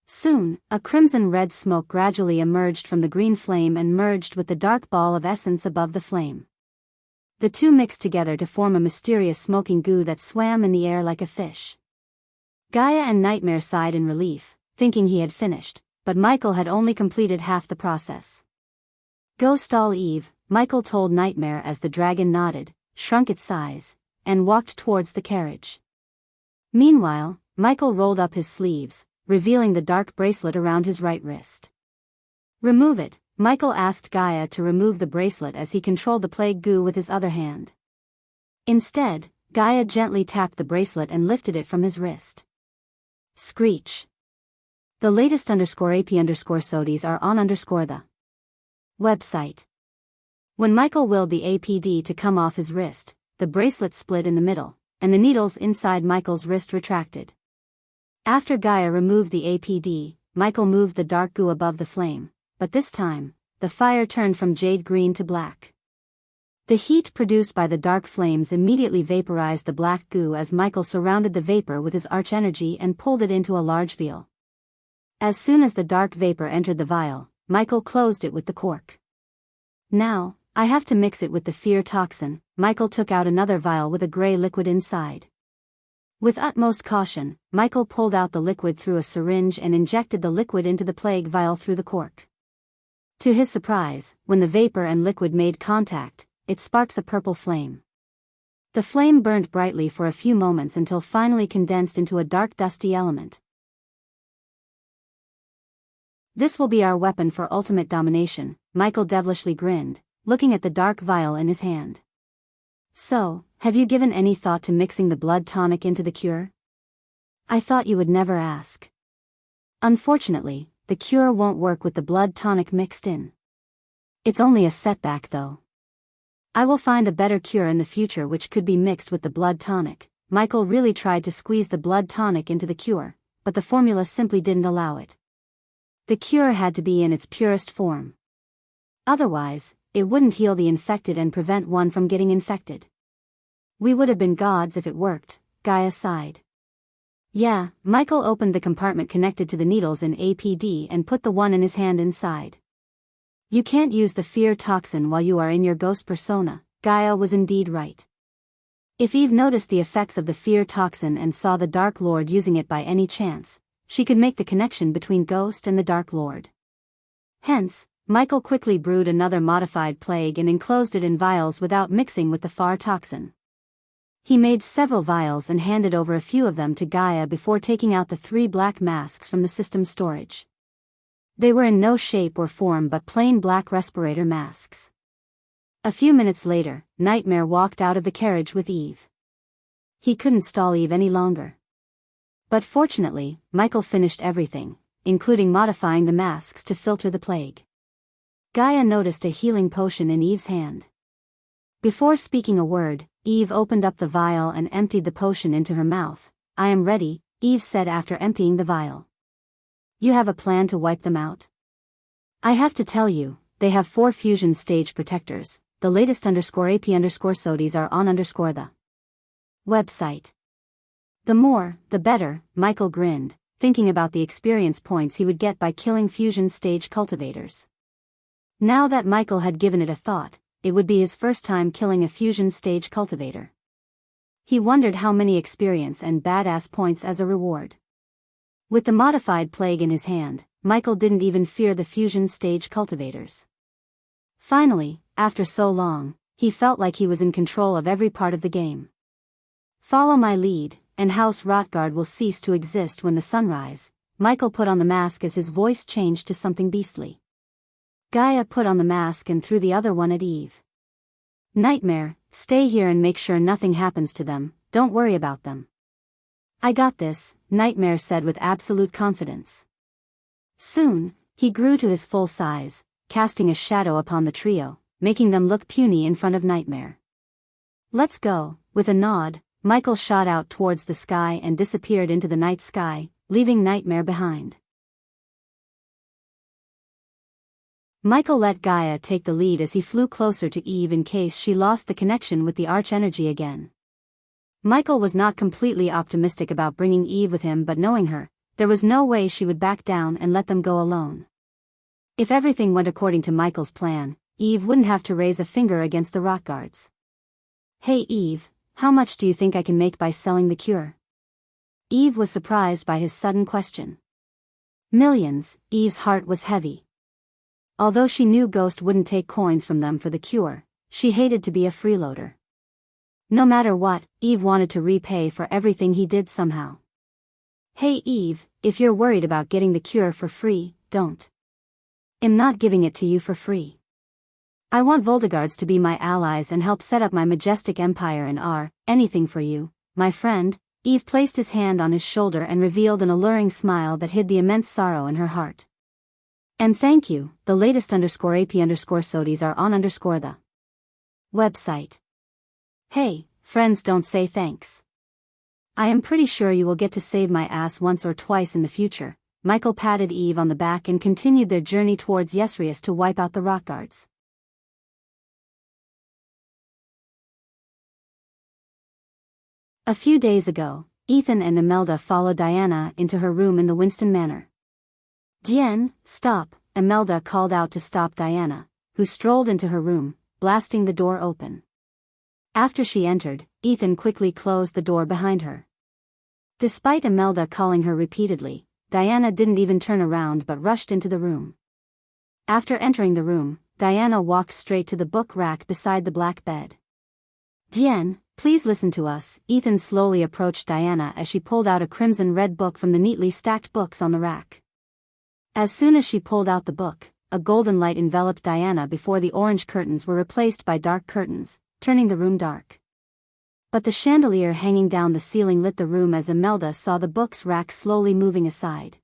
Soon, a crimson-red smoke gradually emerged from the green flame and merged with the dark ball of essence above the flame. The two mixed together to form a mysterious smoking goo that swam in the air like a fish. Gaia and Nightmare sighed in relief, thinking he had finished, but Michael had only completed half the process. "Go stall Eve," Michael told Nightmare as the dragon nodded, shrunk its size, and walked towards the carriage. Meanwhile, Michael rolled up his sleeves, revealing the dark bracelet around his right wrist. "Remove it," Michael asked Gaia to remove the bracelet as he controlled the plague goo with his other hand. Instead, Gaia gently tapped the bracelet and lifted it from his wrist. Screech. The latest _AP_SODIES are on the website. When Michael willed the APD to come off his wrist, the bracelet split in the middle, and the needles inside Michael's wrist retracted. After Gaia removed the APD, Michael moved the dark goo above the flame, but this time, the fire turned from jade green to black. The heat produced by the dark flames immediately vaporized the black goo as Michael surrounded the vapor with his arch-energy and pulled it into a large vial. As soon as the dark vapor entered the vial, Michael closed it with the cork. "Now, I have to mix it with the fear toxin." Michael took out another vial with a gray liquid inside. With utmost caution, Michael pulled out the liquid through a syringe and injected the liquid into the plague vial through the cork. To his surprise, when the vapor and liquid made contact, it sparks a purple flame. The flame burned brightly for a few moments until finally condensed into a dark dusty element. "This will be our weapon for ultimate domination," Michael devilishly grinned, looking at the dark vial in his hand. "So, have you given any thought to mixing the blood tonic into the cure? I thought you would never ask. Unfortunately, the cure won't work with the blood tonic mixed in. It's only a setback though. I will find a better cure in the future which could be mixed with the blood tonic." Michael really tried to squeeze the blood tonic into the cure, but the formula simply didn't allow it. The cure had to be in its purest form. Otherwise, it wouldn't heal the infected and prevent one from getting infected. "We would have been gods if it worked," Gaia sighed. "Yeah." Michael opened the compartment connected to the needles in APD and put the one in his hand inside. "You can't use the fear toxin while you are in your ghost persona." Gaia was indeed right. If Eve noticed the effects of the fear toxin and saw the Dark Lord using it by any chance, she could make the connection between Ghost and the Dark Lord. Hence, Michael quickly brewed another modified plague and enclosed it in vials without mixing with the FAR toxin. He made several vials and handed over a few of them to Gaia before taking out the 3 black masks from the system storage. They were in no shape or form but plain black respirator masks. A few minutes later, Nightmare walked out of the carriage with Eve. He couldn't stall Eve any longer. But fortunately, Michael finished everything, including modifying the masks to filter the plague. Gaia noticed a healing potion in Eve's hand. Before speaking a word, Eve opened up the vial and emptied the potion into her mouth. "I am ready," Eve said after emptying the vial. "You have a plan to wipe them out?" "I have to tell you, they have 4 fusion stage protectors. The latest _AP_SODIES are on the website. The more, the better," Michael grinned, thinking about the experience points he would get by killing fusion stage cultivators. Now that Michael had given it a thought, it would be his first time killing a fusion stage cultivator. He wondered how many experience and badass points as a reward. With the modified plague in his hand, Michael didn't even fear the fusion stage cultivators. Finally, after so long, he felt like he was in control of every part of the game. "Follow my lead, and House Rotgard will cease to exist when the sunrise." Michael put on the mask as his voice changed to something beastly. Gaia put on the mask and threw the other one at Eve. "Nightmare, stay here and make sure nothing happens to them. Don't worry about them." "I got this," Nightmare said with absolute confidence. Soon, he grew to his full size, casting a shadow upon the trio, making them look puny in front of Nightmare. "Let's go." With a nod, Michael shot out towards the sky and disappeared into the night sky, leaving nightmare behind. Michael let Gaia take the lead as he flew closer to Eve in case she lost the connection with the arch-energy again. Michael was not completely optimistic about bringing Eve with him, but knowing her, there was no way she would back down and let them go alone. If everything went according to Michael's plan, Eve wouldn't have to raise a finger against the rock guards. "Hey Eve, how much do you think I can make by selling the cure?" Eve was surprised by his sudden question. Millions. Eve's heart was heavy. Although she knew Ghost wouldn't take coins from them for the cure, she hated to be a freeloader. No matter what, Eve wanted to repay for everything he did somehow. "Hey Eve, if you're worried about getting the cure for free, don't. I'm not giving it to you for free. I want Voldegards to be my allies and help set up my majestic empire in anything for you, my friend." Eve placed his hand on his shoulder and revealed an alluring smile that hid the immense sorrow in her heart. "And thank you, the latest _AP_SODIes are on _the website. Hey, friends, don't say thanks. I am pretty sure you will get to save my ass once or twice in the future." Michael patted Eve on the back and continued their journey towards Yesrius to wipe out the rock guards. A few days ago, Ethan and Imelda followed Diana into her room in the Winston Manor. "Diane, stop," Imelda called out to stop Diana, who strolled into her room, blasting the door open. After she entered, Ethan quickly closed the door behind her. Despite Imelda calling her repeatedly, Diana didn't even turn around but rushed into the room. After entering the room, Diana walked straight to the book rack beside the black bed. "Diane, please listen to us." Ethan slowly approached Diana as she pulled out a crimson-red book from the neatly stacked books on the rack. As soon as she pulled out the book, a golden light enveloped Diana before the orange curtains were replaced by dark curtains, turning the room dark. But the chandelier hanging down the ceiling lit the room as Imelda saw the books rack slowly moving aside.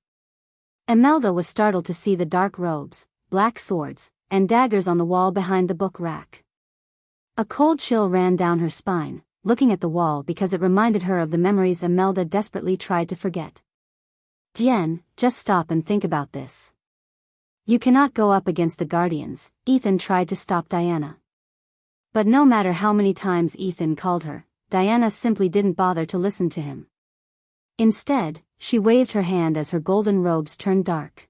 Imelda was startled to see the dark robes, black swords, and daggers on the wall behind the book rack. A cold chill ran down her spine, looking at the wall because it reminded her of the memories Imelda desperately tried to forget. "Diane, just stop and think about this. You cannot go up against the Guardians." Ethan tried to stop Diana. But no matter how many times Ethan called her, Diana simply didn't bother to listen to him. Instead, she waved her hand as her golden robes turned dark.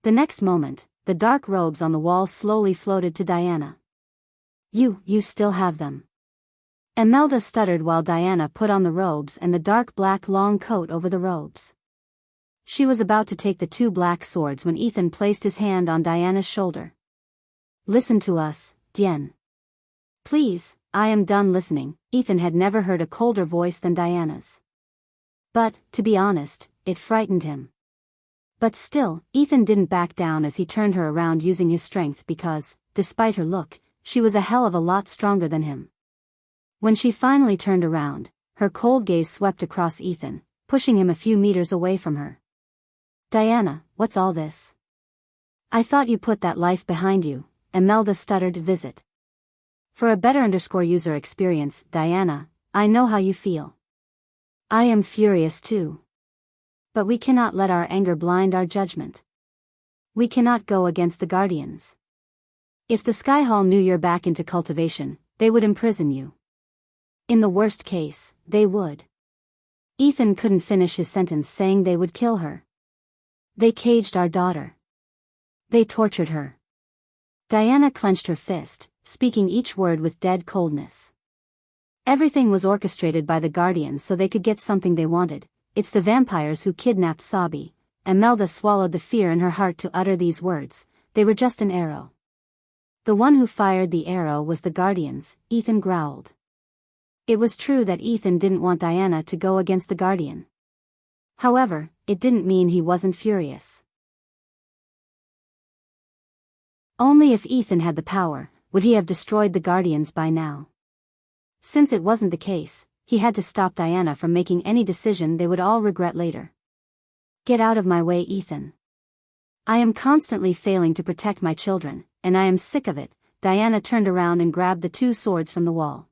The next moment, the dark robes on the wall slowly floated to Diana. You still have them." Imelda stuttered while Diana put on the robes and the dark black long coat over the robes. She was about to take the two black swords when Ethan placed his hand on Diana's shoulder. "Listen to us, Diane. Please." "I am done listening." Ethan had never heard a colder voice than Diana's. But, to be honest, it frightened him. But still, Ethan didn't back down as he turned her around using his strength because, despite her look, she was a hell of a lot stronger than him. When she finally turned around, her cold gaze swept across Ethan, pushing him a few meters away from her. "Diana, what's all this? I thought you put that life behind you," Imelda stuttered. "Visit. For a better _user experience, Diana, I know how you feel. I am furious too. But we cannot let our anger blind our judgment. We cannot go against the Guardians. If the Sky Hall knew you're back into cultivation, they would imprison you. In the worst case, they would." Ethan couldn't finish his sentence, saying they would kill her. "They caged our daughter. They tortured her." Diana clenched her fist, speaking each word with dead coldness. "Everything was orchestrated by the Guardians so they could get something they wanted. It's the vampires who kidnapped Sabi." Imelda swallowed the fear in her heart to utter these words. "They were just an arrow." "The one who fired the arrow was the Guardians," Ethan growled. It was true that Ethan didn't want Diana to go against the Guardian. However, it didn't mean he wasn't furious. Only if Ethan had the power, would he have destroyed the Guardians by now. Since it wasn't the case, he had to stop Diana from making any decision they would all regret later. "Get out of my way, Ethan. I am constantly failing to protect my children, and I am sick of it." Diana turned around and grabbed the two swords from the wall.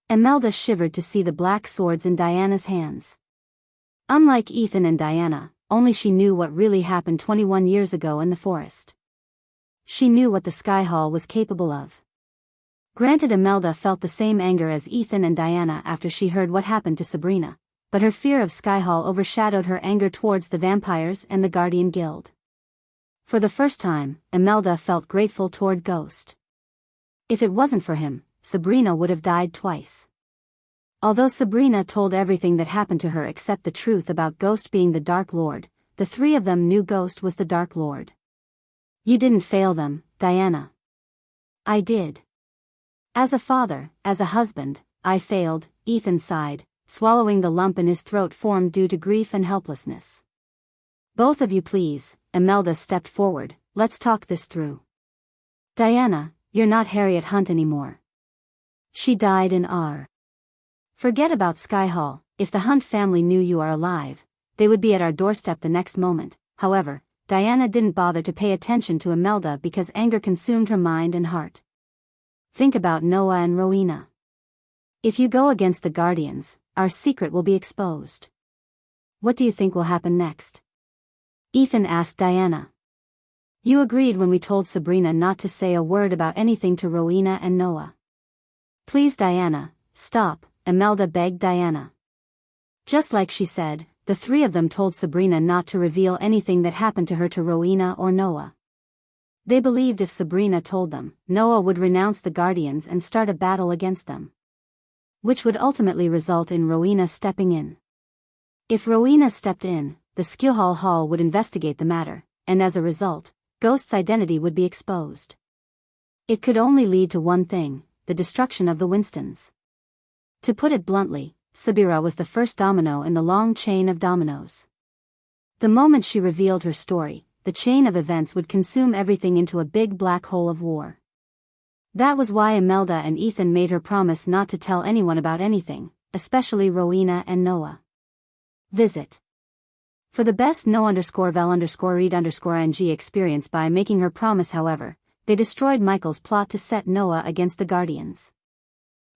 Imelda shivered to see the black swords in Diana's hands. Unlike Ethan and Diana, only she knew what really happened 21 years ago in the forest. She knew what the Sky Hall was capable of. Granted, Imelda felt the same anger as Ethan and Diana after she heard what happened to Sabrina, but her fear of Sky Hall overshadowed her anger towards the vampires and the Guardian Guild. For the first time, Imelda felt grateful toward Ghost. If it wasn't for him, Sabrina would have died twice. Although Sabrina told everything that happened to her except the truth about Ghost being the Dark Lord, the three of them knew Ghost was the Dark Lord. You didn't fail them, Diana. I did. As a father, as a husband, I failed, Ethan sighed, swallowing the lump in his throat formed due to grief and helplessness. Both of you please, Imelda stepped forward, let's talk this through. Diana, you're not Harriet Hunt anymore. She died in R. Forget about Sky Hall. If the Hunt family knew you are alive, they would be at our doorstep the next moment. However, Diana didn't bother to pay attention to Imelda because anger consumed her mind and heart. Think about Noah and Rowena. If you go against the Guardians, our secret will be exposed. What do you think will happen next? Ethan asked Diana. You agreed when we told Sabrina not to say a word about anything to Rowena and Noah. Please Diana, stop, Imelda begged Diana. Just like she said, the three of them told Sabrina not to reveal anything that happened to her to Rowena or Noah. They believed if Sabrina told them, Noah would renounce the Guardians and start a battle against them, which would ultimately result in Rowena stepping in. If Rowena stepped in, the Sky Hall would investigate the matter, and as a result, Ghost's identity would be exposed. It could only lead to one thing, the destruction of the Winstons. To put it bluntly, Sabira was the first domino in the long chain of dominoes. The moment she revealed her story, the chain of events would consume everything into a big black hole of war. That was why Imelda and Ethan made her promise not to tell anyone about anything, especially Rowena and Noah. Visit. For the best no_vel_read_ng experience by making her promise. However, they destroyed Michael's plot to set Noah against the Guardians.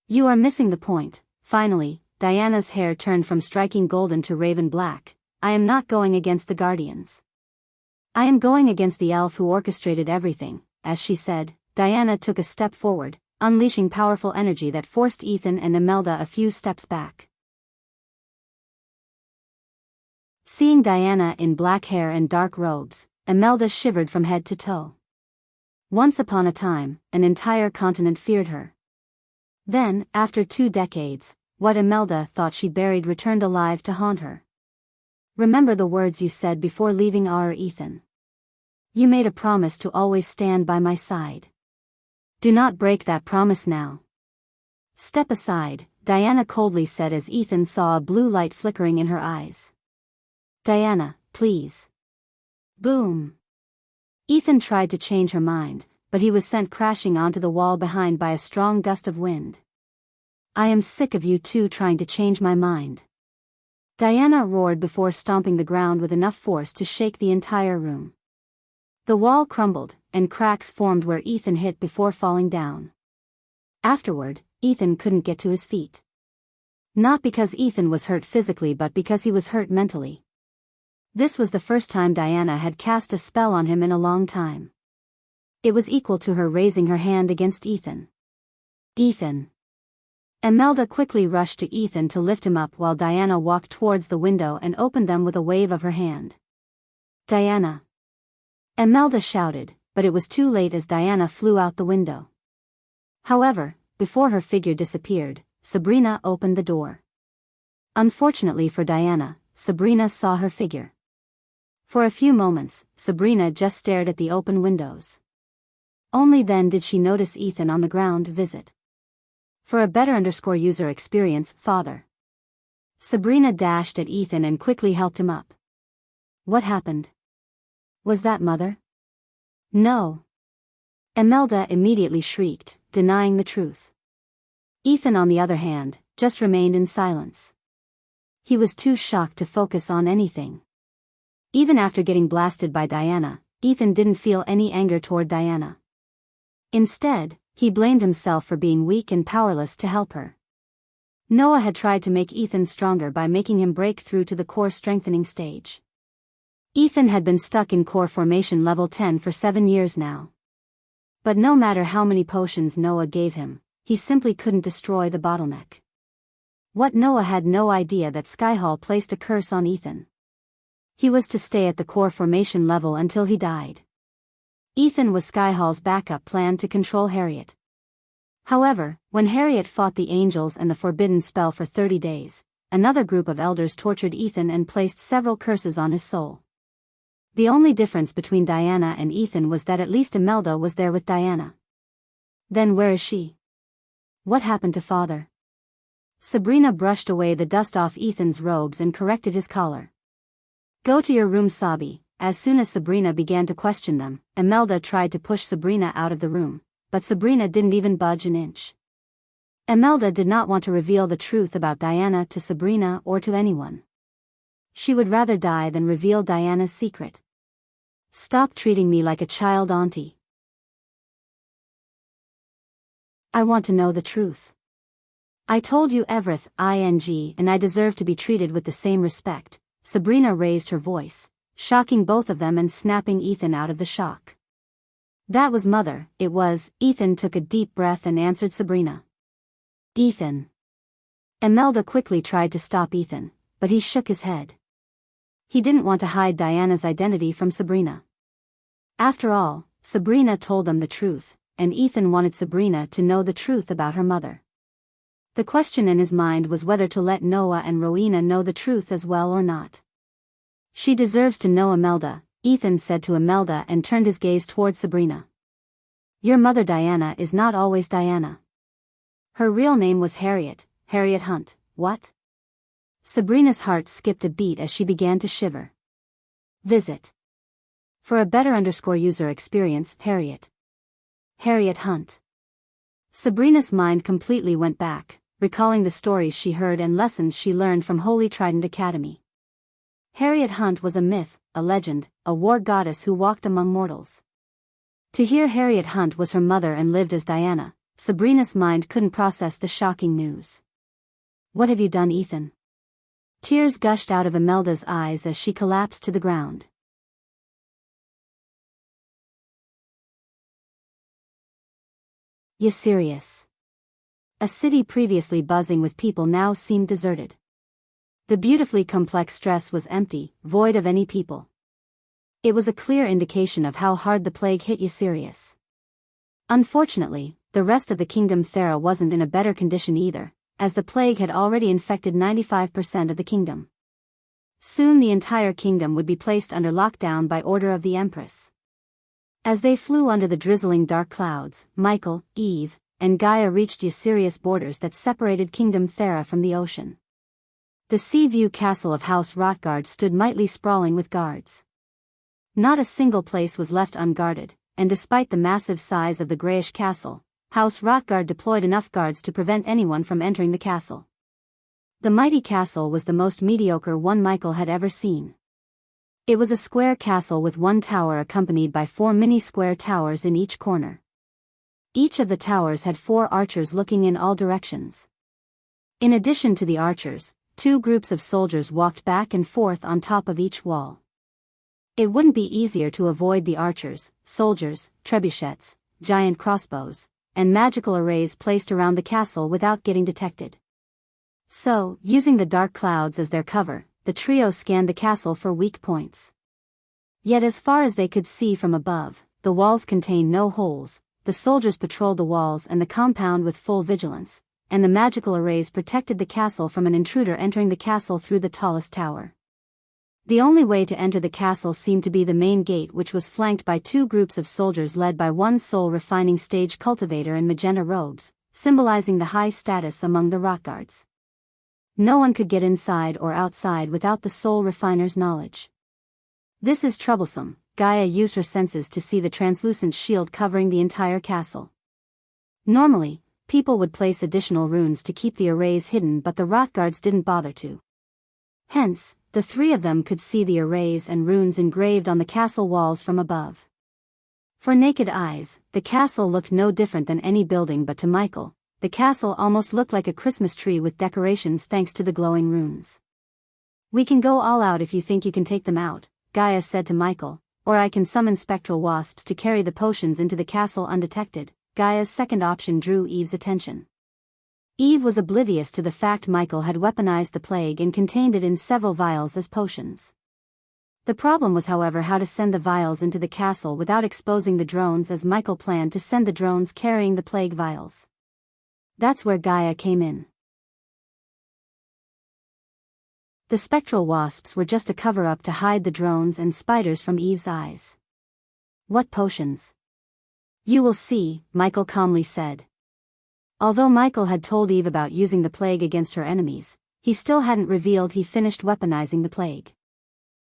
You are missing the point. Finally, Diana's hair turned from striking golden to raven black. I am not going against the Guardians. I am going against the elf who orchestrated everything. As she said, Diana took a step forward, unleashing powerful energy that forced Ethan and Imelda a few steps back. Seeing Diana in black hair and dark robes, Imelda shivered from head to toe. Once upon a time, an entire continent feared her. Then, after 2 decades, what Imelda thought she buried returned alive to haunt her. Remember the words you said before leaving our Ethan. You made a promise to always stand by my side. Do not break that promise now. Step aside, Diana coldly said as Ethan saw a blue light flickering in her eyes. Diana, please. Boom. Ethan tried to change her mind, but he was sent crashing onto the wall behind by a strong gust of wind. I am sick of you two trying to change my mind. Diana roared before stomping the ground with enough force to shake the entire room. The wall crumbled, and cracks formed where Ethan hit before falling down. Afterward, Ethan couldn't get to his feet. Not because Ethan was hurt physically but because he was hurt mentally. This was the first time Diana had cast a spell on him in a long time. It was equal to her raising her hand against Ethan. Ethan. Imelda quickly rushed to Ethan to lift him up while Diana walked towards the window and opened them with a wave of her hand. Diana. Imelda shouted, but it was too late as Diana flew out the window. However, before her figure disappeared, Sabrina opened the door. Unfortunately for Diana, Sabrina saw her figure. For a few moments, Sabrina just stared at the open windows. Only then did she notice Ethan on the ground. Visit. For a better user experience, father. Sabrina dashed at Ethan and quickly helped him up. What happened? Was that mother? No. Imelda immediately shrieked, denying the truth. Ethan, on the other hand, just remained in silence. He was too shocked to focus on anything. Even after getting blasted by Diana, Ethan didn't feel any anger toward Diana. Instead, he blamed himself for being weak and powerless to help her. Noah had tried to make Ethan stronger by making him break through to the core strengthening stage. Ethan had been stuck in core formation level 10 for 7 years now. But no matter how many potions Noah gave him, he simply couldn't destroy the bottleneck. What Noah had no idea that Skyhall placed a curse on Ethan. He was to stay at the core formation level until he died. Ethan was Skyhall's backup plan to control Harriet. However, when Harriet fought the angels and the forbidden spell for 30 days, another group of elders tortured Ethan and placed several curses on his soul. The only difference between Diana and Ethan was that at least Imelda was there with Diana. Then where is she? What happened to Father? Sabrina brushed away the dust off Ethan's robes and corrected his collar. Go to your room, Sabi. As soon as Sabrina began to question them, Imelda tried to push Sabrina out of the room, but Sabrina didn't even budge an inch. Imelda did not want to reveal the truth about Diana to Sabrina or to anyone. She would rather die than reveal Diana's secret. Stop treating me like a child, Auntie. I want to know the truth. I told you everything, and I deserve to be treated with the same respect. Sabrina raised her voice, shocking both of them and snapping Ethan out of the shock. That was Mother, it was. Ethan took a deep breath and answered Sabrina. Ethan. Imelda quickly tried to stop Ethan, but he shook his head. He didn't want to hide Diana's identity from Sabrina. After all, Sabrina told them the truth, and Ethan wanted Sabrina to know the truth about her mother. The question in his mind was whether to let Noah and Rowena know the truth as well or not. She deserves to know, Imelda, Ethan said to Imelda and turned his gaze toward Sabrina. Your mother Diana is not always Diana. Her real name was Harriet Hunt. What? Sabrina's heart skipped a beat as she began to shiver. Visit. For a better user experience, Harriet Hunt. Sabrina's mind completely went back, recalling the stories she heard and lessons she learned from Holy Trident Academy. Harriet Hunt was a myth, a legend, a war goddess who walked among mortals. To hear Harriet Hunt was her mother and lived as Diana, Sabrina's mind couldn't process the shocking news. What have you done, Ethan? Tears gushed out of Imelda's eyes as she collapsed to the ground. You serious? A city previously buzzing with people now seemed deserted. The beautifully complex stress was empty, void of any people. It was a clear indication of how hard the plague hit Ysirius. Unfortunately, the rest of the kingdom Thera wasn't in a better condition either, as the plague had already infected 95% of the kingdom. Soon the entire kingdom would be placed under lockdown by order of the Empress. As they flew under the drizzling dark clouds, Michael, Eve, and Gaia reached Ysirius borders that separated Kingdom Thera from the ocean. The sea view castle of House Rotgard stood mightily sprawling with guards. Not a single place was left unguarded, and despite the massive size of the grayish castle, House Rotgard deployed enough guards to prevent anyone from entering the castle. The mighty castle was the most mediocre one Michael had ever seen. It was a square castle with one tower accompanied by 4 mini-square towers in each corner. Each of the towers had 4 archers looking in all directions. In addition to the archers, 2 groups of soldiers walked back and forth on top of each wall. It wouldn't be easier to avoid the archers, soldiers, trebuchets, giant crossbows, and magical arrays placed around the castle without getting detected. So, using the dark clouds as their cover, the trio scanned the castle for weak points. Yet as far as they could see from above, the walls contained no holes, the soldiers patrolled the walls and the compound with full vigilance, and the magical arrays protected the castle from an intruder entering the castle through the tallest tower. The only way to enter the castle seemed to be the main gate, which was flanked by 2 groups of soldiers led by one soul refining stage cultivator in magenta robes, symbolizing the high status among the rock guards. No one could get inside or outside without the soul refiner's knowledge. This is troublesome. Gaia used her senses to see the translucent shield covering the entire castle. Normally, people would place additional runes to keep the arrays hidden, but the rock guards didn't bother to. Hence, the 3 of them could see the arrays and runes engraved on the castle walls from above. For naked eyes, the castle looked no different than any building, but to Michael, the castle almost looked like a Christmas tree with decorations thanks to the glowing runes. "We can go all out if you think you can take them out," Gaia said to Michael, "or I can summon spectral wasps to carry the potions into the castle undetected." Gaia's second option drew Eve's attention. Eve was oblivious to the fact Michael had weaponized the plague and contained it in several vials as potions. The problem was, however, how to send the vials into the castle without exposing the drones, as Michael planned to send the drones carrying the plague vials. That's where Gaia came in. The spectral wasps were just a cover-up to hide the drones and spiders from Eve's eyes. "What potions?" "You will see," Michael calmly said. Although Michael had told Eve about using the plague against her enemies, he still hadn't revealed he finished weaponizing the plague.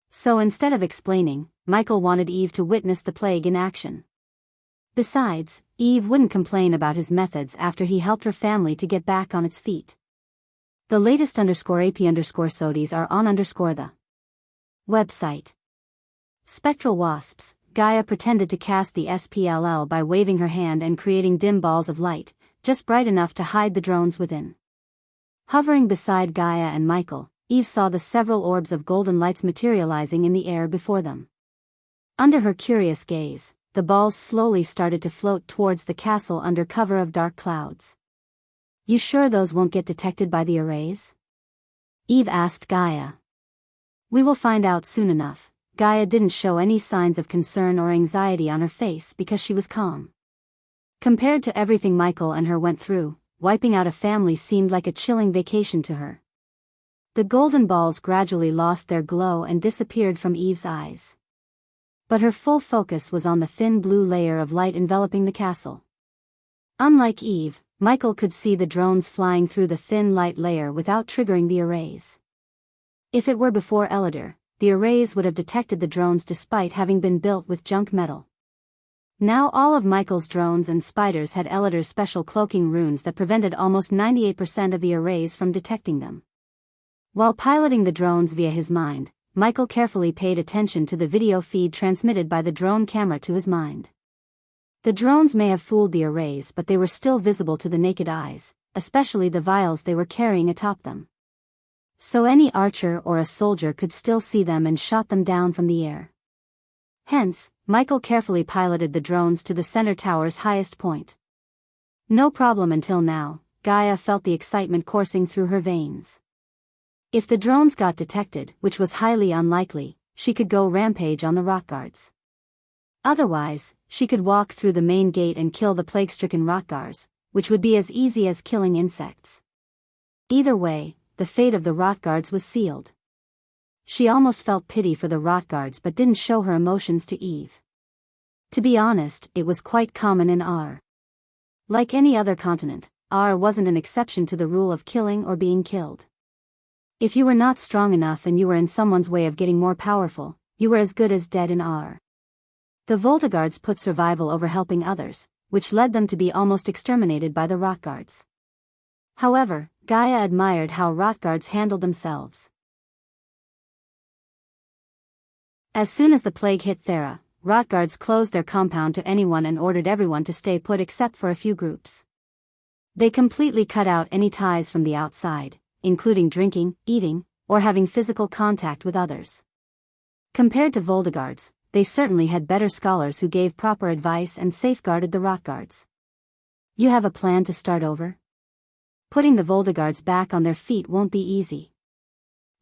So instead of explaining, Michael wanted Eve to witness the plague in action. Besides, Eve wouldn't complain about his methods after he helped her family to get back on its feet. The latest _AP_SOTIs are on _the website. Spectral wasps. Gaia pretended to cast the SPLL by waving her hand and creating dim balls of light, just bright enough to hide the drones within. Hovering beside Gaia and Michael, Eve saw the several orbs of golden lights materializing in the air before them. Under her curious gaze, the balls slowly started to float towards the castle under cover of dark clouds. "You sure those won't get detected by the arrays?" Eve asked Gaia. "We will find out soon enough." Gaia didn't show any signs of concern or anxiety on her face because she was calm. Compared to everything Michael and her went through, wiping out a family seemed like a chilling vacation to her. The golden balls gradually lost their glow and disappeared from Eve's eyes. But her full focus was on the thin blue layer of light enveloping the castle. Unlike Eve, Michael could see the drones flying through the thin light layer without triggering the arrays. If it were before Elidor, the arrays would have detected the drones despite having been built with junk metal. Now all of Michael's drones and spiders had Elidor's special cloaking runes that prevented almost 98% of the arrays from detecting them. While piloting the drones via his mind, Michael carefully paid attention to the video feed transmitted by the drone camera to his mind. The drones may have fooled the arrays, but they were still visible to the naked eyes, especially the vials they were carrying atop them. So any archer or a soldier could still see them and shot them down from the air. Hence, Michael carefully piloted the drones to the center tower's highest point. No problem until now. Gaia felt the excitement coursing through her veins. If the drones got detected, which was highly unlikely, she could go rampage on the rock guards. Otherwise, she could walk through the main gate and kill the plague-stricken rock guards, which would be as easy as killing insects. Either way, the fate of the rock guards was sealed. She almost felt pity for the rock guards but didn't show her emotions to Eve. To be honest, it was quite common in R. Like any other continent, R wasn't an exception to the rule of killing or being killed. If you were not strong enough and you were in someone's way of getting more powerful, you were as good as dead in R. The Voltigards put survival over helping others, which led them to be almost exterminated by the rock guards. However, Gaia admired how rock guards handled themselves. As soon as the plague hit Thera, rock guards closed their compound to anyone and ordered everyone to stay put except for a few groups. They completely cut out any ties from the outside, including drinking, eating, or having physical contact with others. Compared to Voltigards, they certainly had better scholars who gave proper advice and safeguarded the rock guards. You have a plan to start over? Putting the Voltigards back on their feet won't be easy.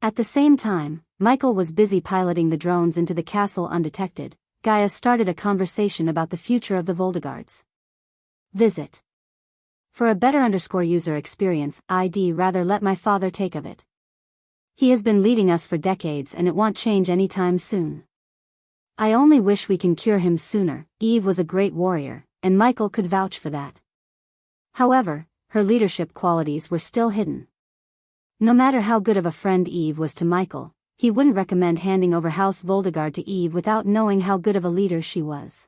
At the same time, Michael was busy piloting the drones into the castle undetected. Gaia started a conversation about the future of the Voltigards. Visit. For a better user experience, I'd rather let my father take of it. He has been leading us for decades and it won't change anytime soon. I only wish we can cure him sooner. Eve was a great warrior, and Michael could vouch for that. However, her leadership qualities were still hidden. No matter how good of a friend Eve was to Michael, he wouldn't recommend handing over House Voltigard to Eve without knowing how good of a leader she was.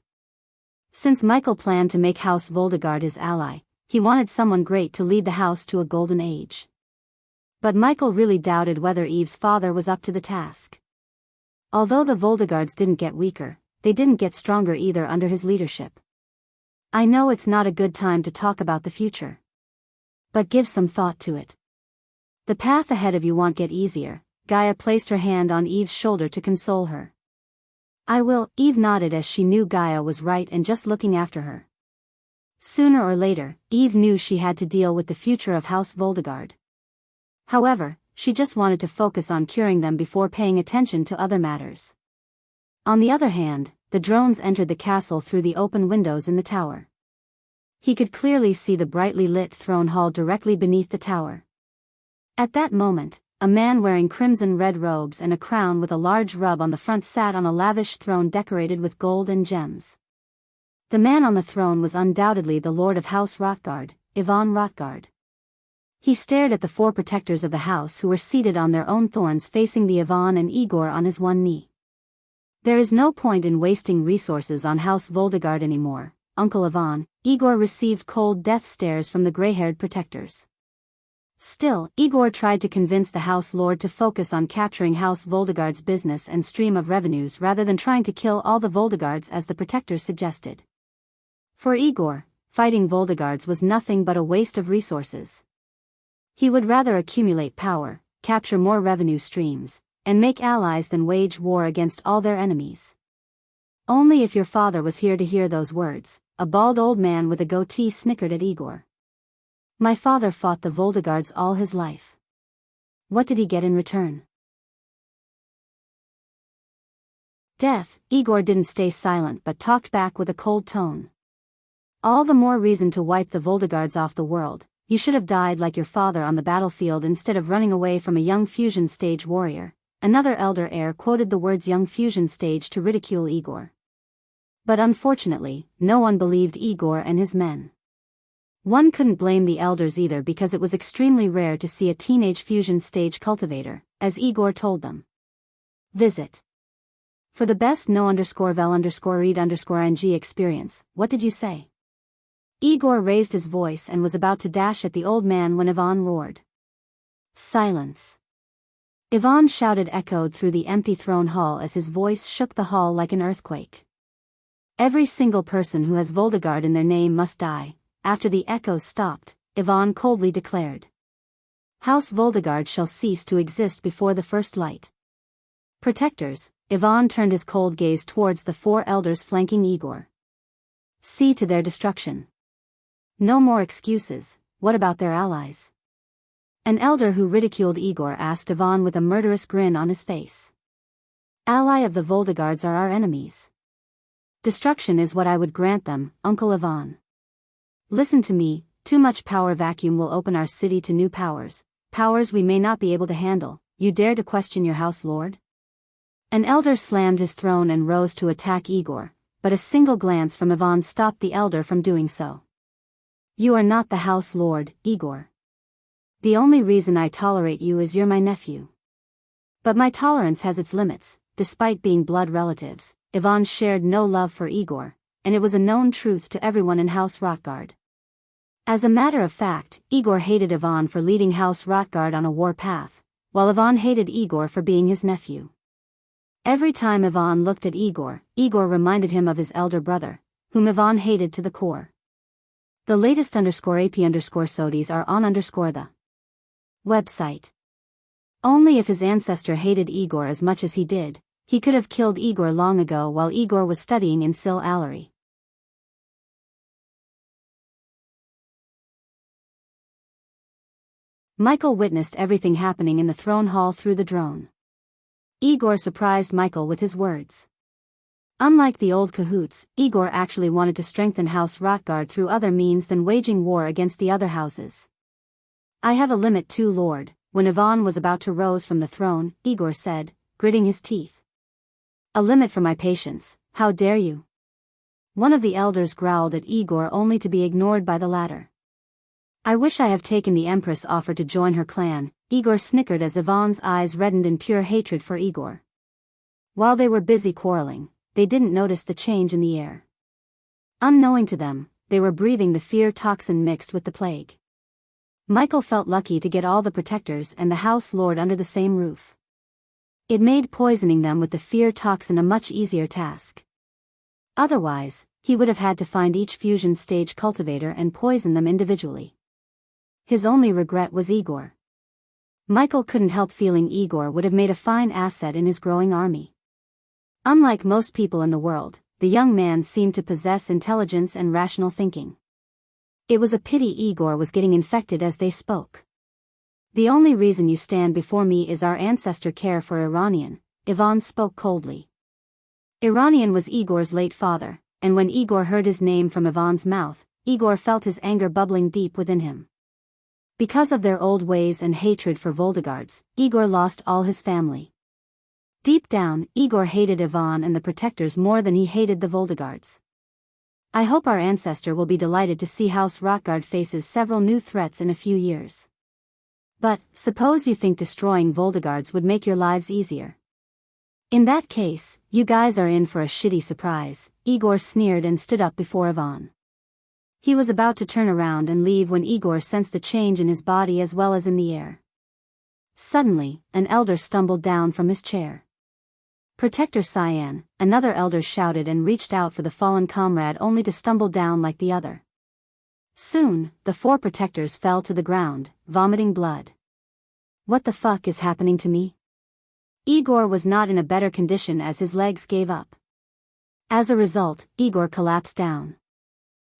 Since Michael planned to make House Voltigard his ally, he wanted someone great to lead the house to a golden age. But Michael really doubted whether Eve's father was up to the task. Although the Voltigards didn't get weaker, they didn't get stronger either under his leadership. I know it's not a good time to talk about the future. But give some thought to it. The path ahead of you won't get easier. Gaia placed her hand on Eve's shoulder to console her. I will, Eve nodded as she knew Gaia was right and just looking after her. Sooner or later, Eve knew she had to deal with the future of House Voldegard. However, she just wanted to focus on curing them before paying attention to other matters. On the other hand, the drones entered the castle through the open windows in the tower. He could clearly see the brightly lit throne hall directly beneath the tower. At that moment, a man wearing crimson-red robes and a crown with a large rub on the front sat on a lavish throne decorated with gold and gems. The man on the throne was undoubtedly the Lord of House Rotgard, Ivan Rotgard. He stared at the 4 protectors of the house who were seated on their own thrones facing the Ivan and Igor on his one knee. There is no point in wasting resources on House Voldegard anymore, Uncle Ivan. Igor received cold death stares from the gray-haired protectors. Still, Igor tried to convince the House Lord to focus on capturing House Voldegard's business and stream of revenues rather than trying to kill all the Voldegards as the protectors suggested. For Igor, fighting Voldegards was nothing but a waste of resources. He would rather accumulate power, capture more revenue streams, and make allies than wage war against all their enemies. Only if your father was here to hear those words, a bald old man with a goatee snickered at Igor. My father fought the Voldegards all his life. What did he get in return? Death. Igor didn't stay silent but talked back with a cold tone. All the more reason to wipe the Voldegards off the world. You should have died like your father on the battlefield instead of running away from a young fusion stage warrior. Another elder heir quoted the words young fusion stage to ridicule Igor. But unfortunately, no one believed Igor and his men. One couldn't blame the elders either because it was extremely rare to see a teenage fusion stage cultivator, as Igor told them. Visit. For the best no_vel_read_ng experience, what did you say? Igor raised his voice and was about to dash at the old man when Ivan roared. Silence. Ivan shouted echoed through the empty throne hall as his voice shook the hall like an earthquake. Every single person who has Voldegard in their name must die. After the echoes stopped, Ivan coldly declared. House Voldegard shall cease to exist before the first light. Protectors, Ivan turned his cold gaze towards the 4 elders flanking Igor. See to their destruction. No more excuses. What about their allies? An elder who ridiculed Igor asked Ivan with a murderous grin on his face. Ally of the Voldegards are our enemies. Destruction is what I would grant them, Uncle Ivan. Listen to me, too much power vacuum will open our city to new powers, powers we may not be able to handle. You dare to question your house lord? An elder slammed his throne and rose to attack Igor, but a single glance from Ivan stopped the elder from doing so. You are not the house lord, Igor. The only reason I tolerate you is you're my nephew. But my tolerance has its limits. Despite being blood relatives, Ivan shared no love for Igor, and it was a known truth to everyone in House Rotgard. As a matter of fact, Igor hated Ivan for leading House Rotgard on a war path, while Ivan hated Igor for being his nephew. Every time Ivan looked at Igor, Igor reminded him of his elder brother, whom Ivan hated to the core. The latest _AP_SODIES are on the website. Only if his ancestor hated Igor as much as he did, he could have killed Igor long ago while Igor was studying in Sil Allery. Michael witnessed everything happening in the throne hall through the drone. Igor surprised Michael with his words. Unlike the old cahoots, Igor actually wanted to strengthen House Rotgard through other means than waging war against the other houses. I have a limit too, Lord. When Ivan was about to rise from the throne, Igor said, gritting his teeth. A limit for my patience, how dare you? One of the elders growled at Igor only to be ignored by the latter. I wish I have taken the Empress' offer to join her clan, Igor snickered as Ivan's eyes reddened in pure hatred for Igor. While they were busy quarreling, they didn't notice the change in the air. Unknowing to them, they were breathing the fear toxin mixed with the plague. Michael felt lucky to get all the protectors and the house lord under the same roof. It made poisoning them with the fear toxin a much easier task. Otherwise, he would have had to find each fusion stage cultivator and poison them individually. His only regret was Igor. Michael couldn't help feeling Igor would have made a fine asset in his growing army. Unlike most people in the world, the young man seemed to possess intelligence and rational thinking. It was a pity Igor was getting infected as they spoke. The only reason you stand before me is our ancestor care for Iranian, Ivan spoke coldly. Iranian was Igor's late father, and when Igor heard his name from Ivan's mouth, Igor felt his anger bubbling deep within him. Because of their old ways and hatred for Voldegards, Igor lost all his family. Deep down, Igor hated Ivan and the Protectors more than he hated the Voldegards. I hope our ancestor will be delighted to see House Rotgard faces several new threats in a few years. But, suppose you think destroying Voldegards would make your lives easier. In that case, you guys are in for a shitty surprise, Igor sneered and stood up before Ivan. He was about to turn around and leave when Igor sensed the change in his body as well as in the air. Suddenly, an elder stumbled down from his chair. Protector Cyan, another elder shouted and reached out for the fallen comrade only to stumble down like the other. Soon, the 4 protectors fell to the ground, vomiting blood. What the fuck is happening to me? Igor was not in a better condition as his legs gave up. As a result, Igor collapsed down.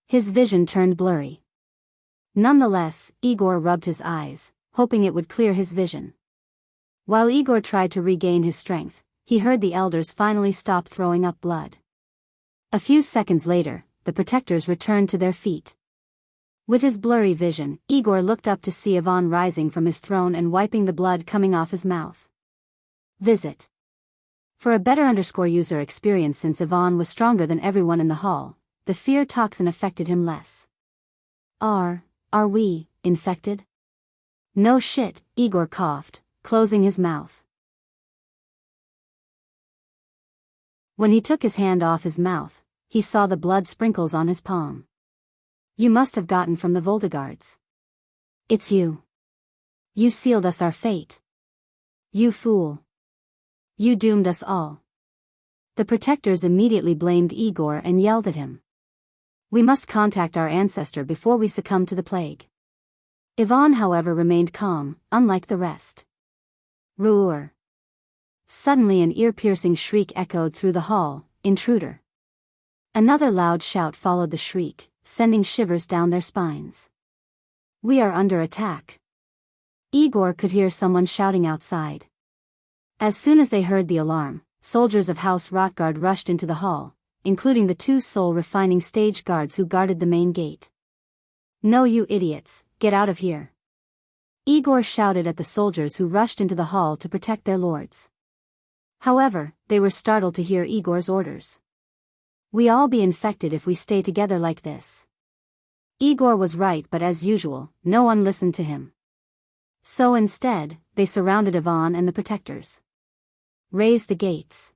His vision turned blurry. Nonetheless, Igor rubbed his eyes, hoping it would clear his vision. While Igor tried to regain his strength, he heard the elders finally stop throwing up blood. A few seconds later, the protectors returned to their feet. With his blurry vision, Igor looked up to see Ivan rising from his throne and wiping the blood coming off his mouth. Visit. For a better user experience, since Ivan was stronger than everyone in the hall, the fear toxin affected him less. Are we infected? No shit, Igor coughed, closing his mouth. When he took his hand off his mouth, he saw the blood sprinkles on his palm. You must have gotten from the Voldegards. It's you. You sealed us our fate. You fool. You doomed us all. The protectors immediately blamed Igor and yelled at him. We must contact our ancestor before we succumb to the plague. Ivan, however, remained calm, unlike the rest. Roar. Suddenly an ear-piercing shriek echoed through the hall, intruder. Another loud shout followed the shriek, sending shivers down their spines. We are under attack. Igor could hear someone shouting outside. As soon as they heard the alarm, soldiers of House Rotgard rushed into the hall, including the 2 soul-refining stage guards who guarded the main gate. No, you idiots, get out of here. Igor shouted at the soldiers who rushed into the hall to protect their lords. However, they were startled to hear Igor's orders. We all be infected if we stay together like this. Igor was right, but as usual, no one listened to him. So instead, they surrounded Ivan and the protectors. Raise the gates.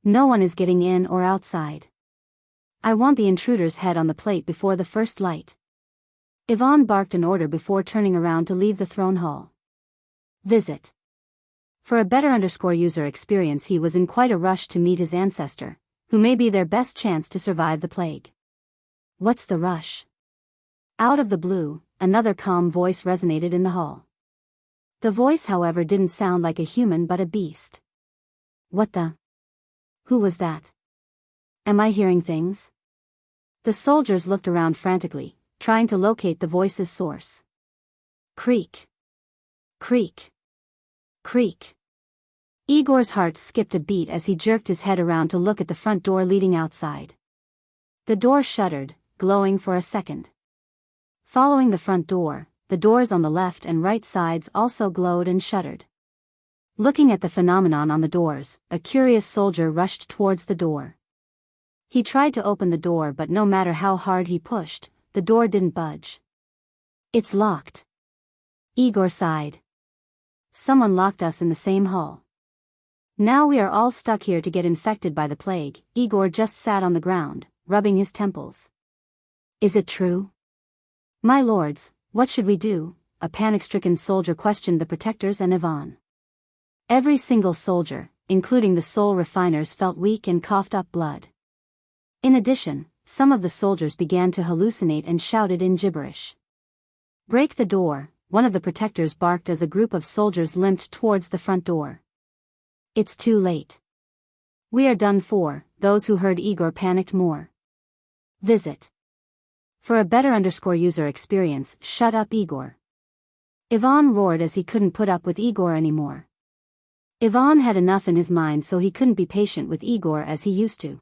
No one is getting in or outside. I want the intruder's head on the plate before the first light. Ivan barked an order before turning around to leave the throne hall. Visit. For a better user experience, he was in quite a rush to meet his ancestor, who may be their best chance to survive the plague. What's the rush? Out of the blue, another calm voice resonated in the hall. The voice, however, didn't sound like a human but a beast. What the? Who was that? Am I hearing things? The soldiers looked around frantically, trying to locate the voice's source. Creak. Creak. Creak. Igor's heart skipped a beat as he jerked his head around to look at the front door leading outside. The door shuddered, glowing for a second. Following the front door, the doors on the left and right sides also glowed and shuddered. Looking at the phenomenon on the doors, a curious soldier rushed towards the door. He tried to open the door, but no matter how hard he pushed, the door didn't budge. It's locked. Igor sighed. Someone locked us in the same hall. Now we are all stuck here to get infected by the plague. Igor just sat on the ground, rubbing his temples. Is it true? My lords, what should we do? A panic-stricken soldier questioned the protectors and Ivan. Every single soldier, including the soul refiners, felt weak and coughed up blood. In addition, some of the soldiers began to hallucinate and shouted in gibberish. "Break the door," one of the protectors barked as a group of soldiers limped towards the front door. "It's too late. We are done for," those who heard Igor panicked more. Visit. For a better user experience, shut up Igor. Ivan roared as he couldn't put up with Igor anymore. Ivan had enough in his mind, so he couldn't be patient with Igor as he used to.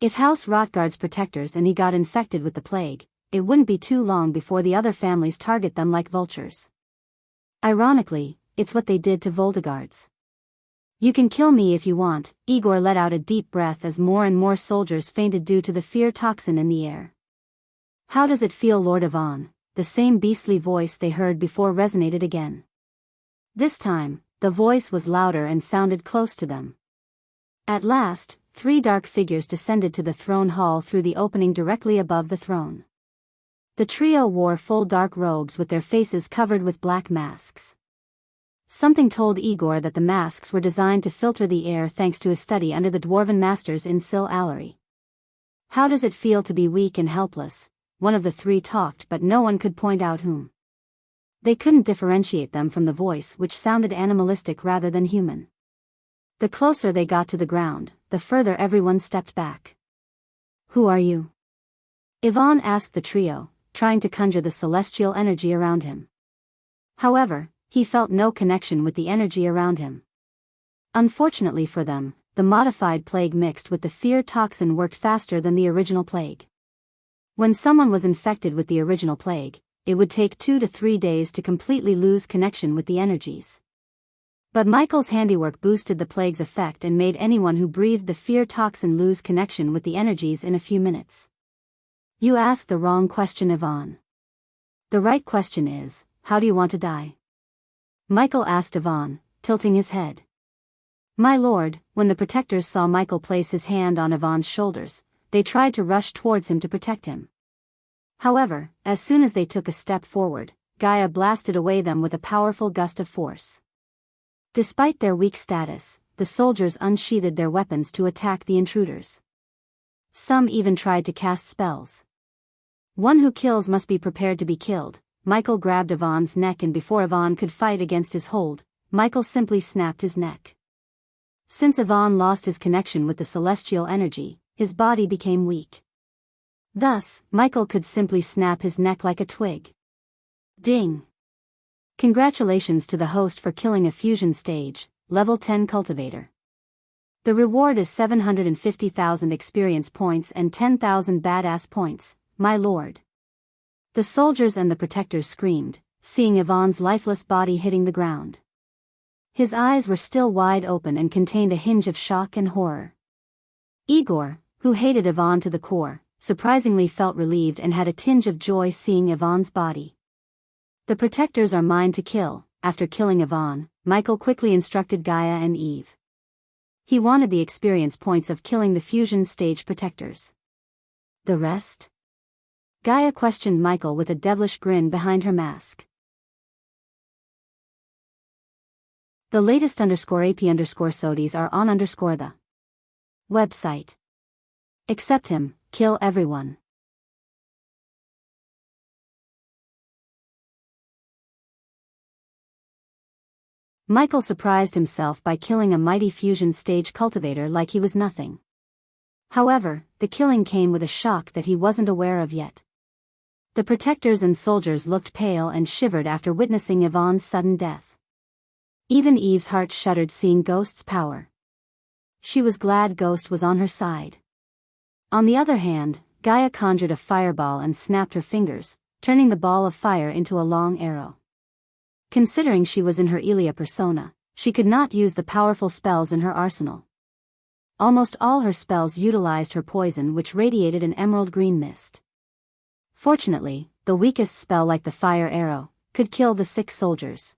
If House Rotgard's protectors and he got infected with the plague, it wouldn't be too long before the other families target them like vultures. Ironically, it's what they did to Voldegards. "You can kill me if you want," Igor let out a deep breath as more and more soldiers fainted due to the fear toxin in the air. "How does it feel, Lord Ivan?" The same beastly voice they heard before resonated again. This time, the voice was louder and sounded close to them. At last, 3 dark figures descended to the throne hall through the opening directly above the throne. The trio wore full dark robes with their faces covered with black masks. Something told Igor that the masks were designed to filter the air thanks to his study under the dwarven masters in Sil Allery. "How does it feel to be weak and helpless?" One of the 3 talked, but no one could point out whom. They couldn't differentiate them from the voice, which sounded animalistic rather than human. The closer they got to the ground, the further everyone stepped back. "Who are you?" Ivan asked the trio, trying to conjure the celestial energy around him. However, he felt no connection with the energy around him. Unfortunately for them, the modified plague mixed with the fear toxin worked faster than the original plague. When someone was infected with the original plague, it would take 2 to 3 days to completely lose connection with the energies. But Michael's handiwork boosted the plague's effect and made anyone who breathed the fear toxin lose connection with the energies in a few minutes. "You asked the wrong question, Ivan. The right question is, how do you want to die?" Michael asked Ivan, tilting his head. "My lord," when the protectors saw Michael place his hand on Ivan's shoulders, they tried to rush towards him to protect him. However, as soon as they took a step forward, Gaia blasted away them with a powerful gust of force. Despite their weak status, the soldiers unsheathed their weapons to attack the intruders. Some even tried to cast spells. "One who kills must be prepared to be killed." Michael grabbed Ivan's neck, and before Ivan could fight against his hold, Michael simply snapped his neck. Since Ivan lost his connection with the celestial energy, his body became weak. Thus, Michael could simply snap his neck like a twig. Ding! Congratulations to the host for killing a fusion stage, level 10 cultivator. The reward is 750,000 experience points and 10,000 badass points, my lord. The soldiers and the protectors screamed, seeing Ivan's lifeless body hitting the ground. His eyes were still wide open and contained a hinge of shock and horror. Igor, who hated Ivan to the core, surprisingly felt relieved and had a tinge of joy seeing Ivan's body. "The protectors are mine to kill." After killing Ivan, Michael quickly instructed Gaia and Eve. He wanted the experience points of killing the fusion stage protectors. "The rest?" Gaia questioned Michael with a devilish grin behind her mask. The latest _AP_SODIes are on the website. Accept him, kill everyone. Michael surprised himself by killing a mighty fusion stage cultivator like he was nothing. However, the killing came with a shock that he wasn't aware of yet. The protectors and soldiers looked pale and shivered after witnessing Ivan's sudden death. Even Eve's heart shuddered seeing Ghost's power. She was glad Ghost was on her side. On the other hand, Gaia conjured a fireball and snapped her fingers, turning the ball of fire into a long arrow. Considering she was in her Elia persona, she could not use the powerful spells in her arsenal. Almost all her spells utilized her poison, which radiated an emerald green mist. Fortunately, the weakest spell, like the fire arrow, could kill the 6 soldiers.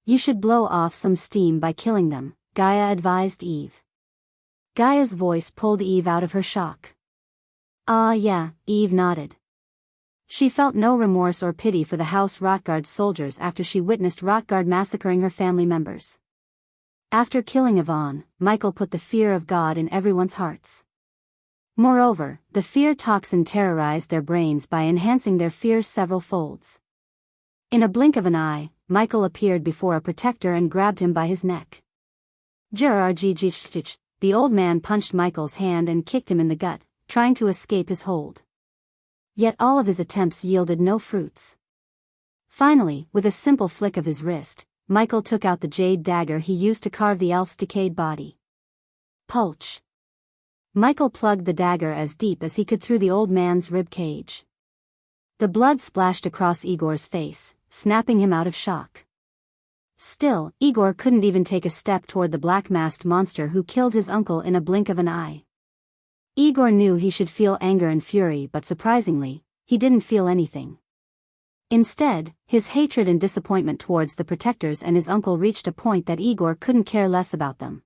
"You should blow off some steam by killing them," Gaia advised Eve. Gaia's voice pulled Eve out of her shock. "Ah yeah," Eve nodded. She felt no remorse or pity for the House Rotgard soldiers after she witnessed Rotgard massacring her family members. After killing Ivan, Michael put the fear of God in everyone's hearts. Moreover, the fear toxin terrorized their brains by enhancing their fears several folds. In a blink of an eye, Michael appeared before a protector and grabbed him by his neck. The old man punched Michael's hand and kicked him in the gut, trying to escape his hold. Yet all of his attempts yielded no fruits. Finally, with a simple flick of his wrist, Michael took out the jade dagger he used to carve the elf's decayed body. Pulch. Michael plugged the dagger as deep as he could through the old man's rib cage. The blood splashed across Igor's face, snapping him out of shock. Still, Igor couldn't even take a step toward the black-masked monster who killed his uncle in a blink of an eye. Igor knew he should feel anger and fury, but surprisingly, he didn't feel anything. Instead, his hatred and disappointment towards the protectors and his uncle reached a point that Igor couldn't care less about them.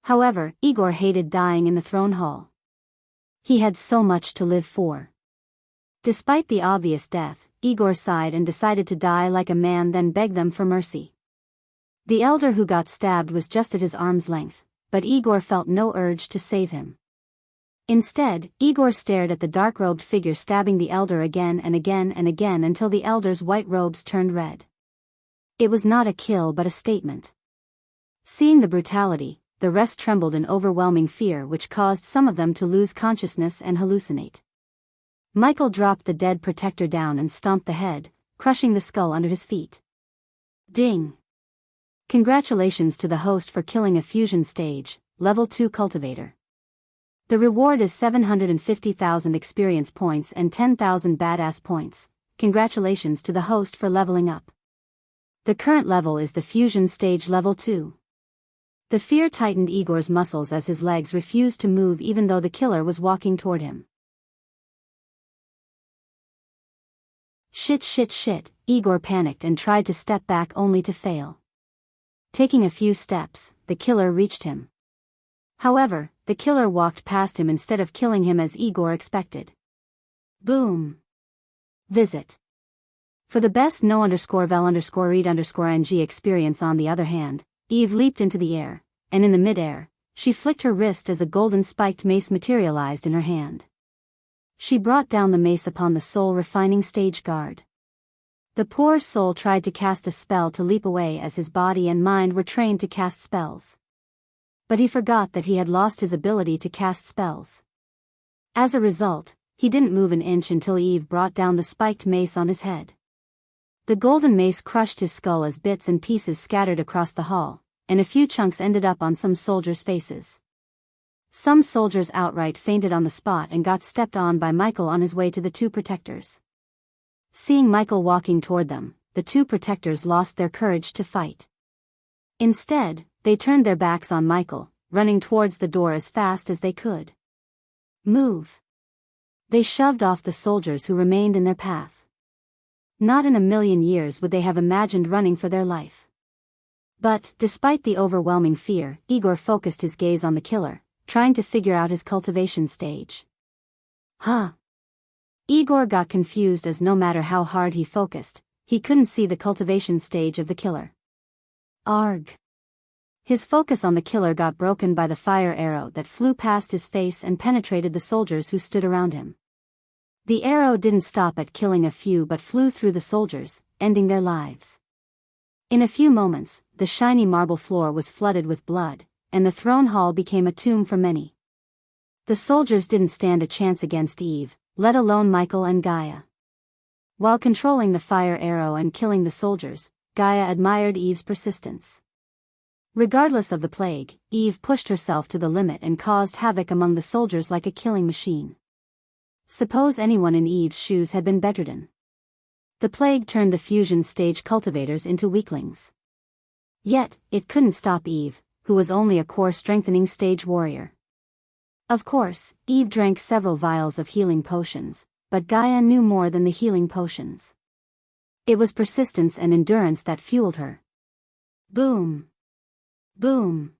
However, Igor hated dying in the throne hall. He had so much to live for. Despite the obvious death, Igor sighed and decided to die like a man, then begged them for mercy. The elder who got stabbed was just at his arm's length, but Igor felt no urge to save him. Instead, Igor stared at the dark-robed figure stabbing the elder again and again and again until the elder's white robes turned red. It was not a kill but a statement. Seeing the brutality, the rest trembled in overwhelming fear, which caused some of them to lose consciousness and hallucinate. Michael dropped the dead protector down and stomped the head, crushing the skull under his feet. Ding! Congratulations to the host for killing a fusion stage, level 2 cultivator. The reward is 750,000 experience points and 10,000 badass points. Congratulations to the host for leveling up. The current level is the fusion stage level 2. The fear tightened Igor's muscles as his legs refused to move even though the killer was walking toward him. Shit, Igor panicked and tried to step back only to fail. Taking a few steps, the killer reached him. However, the killer walked past him instead of killing him as Igor expected. Boom. Visit. For the best no_vel_read_ng experience on the other hand, Eve leaped into the air, and in the mid-air, she flicked her wrist as a golden spiked mace materialized in her hand. She brought down the mace upon the soul-refining stage guard. The poor soul tried to cast a spell to leap away as his body and mind were trained to cast spells. But he forgot that he had lost his ability to cast spells. As a result, he didn't move an inch until Eve brought down the spiked mace on his head. The golden mace crushed his skull as bits and pieces scattered across the hall, and a few chunks ended up on some soldiers' faces. Some soldiers outright fainted on the spot and got stepped on by Michael on his way to the two protectors. Seeing Michael walking toward them, the two protectors lost their courage to fight. Instead, they turned their backs on Michael, running towards the door as fast as they could. Move! They shoved off the soldiers who remained in their path. Not in a million years would they have imagined running for their life. But, despite the overwhelming fear, Igor focused his gaze on the killer, trying to figure out his cultivation stage. Igor got confused as no matter how hard he focused, he couldn't see the cultivation stage of the killer. Arg! His focus on the killer got broken by the fire arrow that flew past his face and penetrated the soldiers who stood around him. The arrow didn't stop at killing a few but flew through the soldiers, ending their lives. In a few moments, the shiny marble floor was flooded with blood, and the throne hall became a tomb for many. The soldiers didn't stand a chance against Eve, let alone Michael and Gaia. While controlling the fire arrow and killing the soldiers, Gaia admired Eve's persistence. Regardless of the plague, Eve pushed herself to the limit and caused havoc among the soldiers like a killing machine. Suppose anyone in Eve's shoes had been bedridden. The plague turned the fusion stage cultivators into weaklings. Yet, it couldn't stop Eve, who was only a core strengthening stage warrior. Of course, Eve drank several vials of healing potions, but Gaia knew more than the healing potions. It was persistence and endurance that fueled her. Boom! Boom!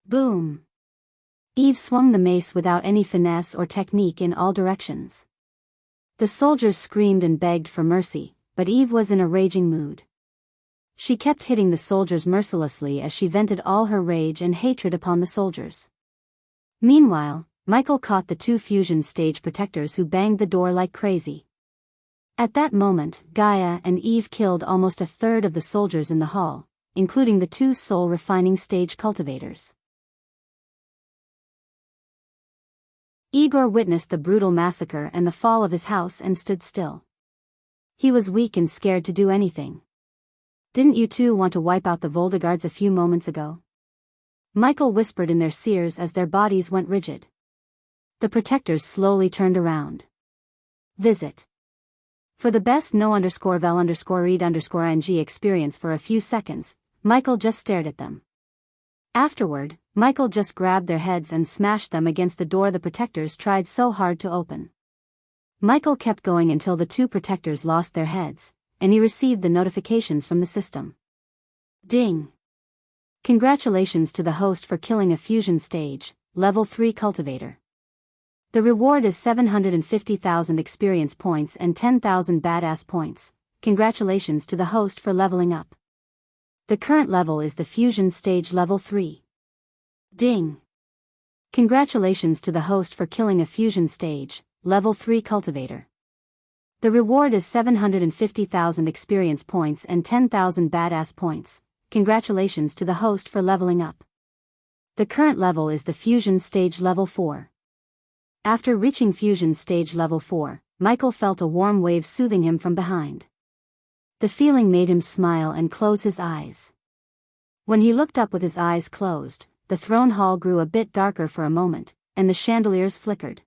Boom! Eve swung the mace without any finesse or technique in all directions. The soldiers screamed and begged for mercy, but Eve was in a raging mood. She kept hitting the soldiers mercilessly as she vented all her rage and hatred upon the soldiers. Meanwhile, Michael caught the two fusion stage protectors who banged the door like crazy. At that moment, Gaia and Eve killed almost a third of the soldiers in the hall, including the two soul-refining stage cultivators. Igor witnessed the brutal massacre and the fall of his house and stood still. He was weak and scared to do anything. "Didn't you two want to wipe out the Voldegards a few moments ago?" Michael whispered in their ears as their bodies went rigid. The protectors slowly turned around. Visit. For the best no_vel_read_ing experience for a few seconds, Michael just stared at them. Afterward, Michael just grabbed their heads and smashed them against the door the protectors tried so hard to open. Michael kept going until the two protectors lost their heads, and he received the notifications from the system. Ding! Congratulations to the host for killing a fusion stage, level 3 cultivator. The reward is 750,000 experience points and 10,000 badass points. Congratulations to the host for leveling up. The current level is the fusion stage level 3. Ding! Congratulations to the host for killing a fusion stage, level 3 cultivator. The reward is 750,000 experience points and 10,000 badass points. Congratulations to the host for leveling up. The current level is the fusion stage level 4. After reaching fusion stage level 4, Michael felt a warm wave soothing him from behind. The feeling made him smile and close his eyes. When he looked up with his eyes closed, the throne hall grew a bit darker for a moment, and the chandeliers flickered.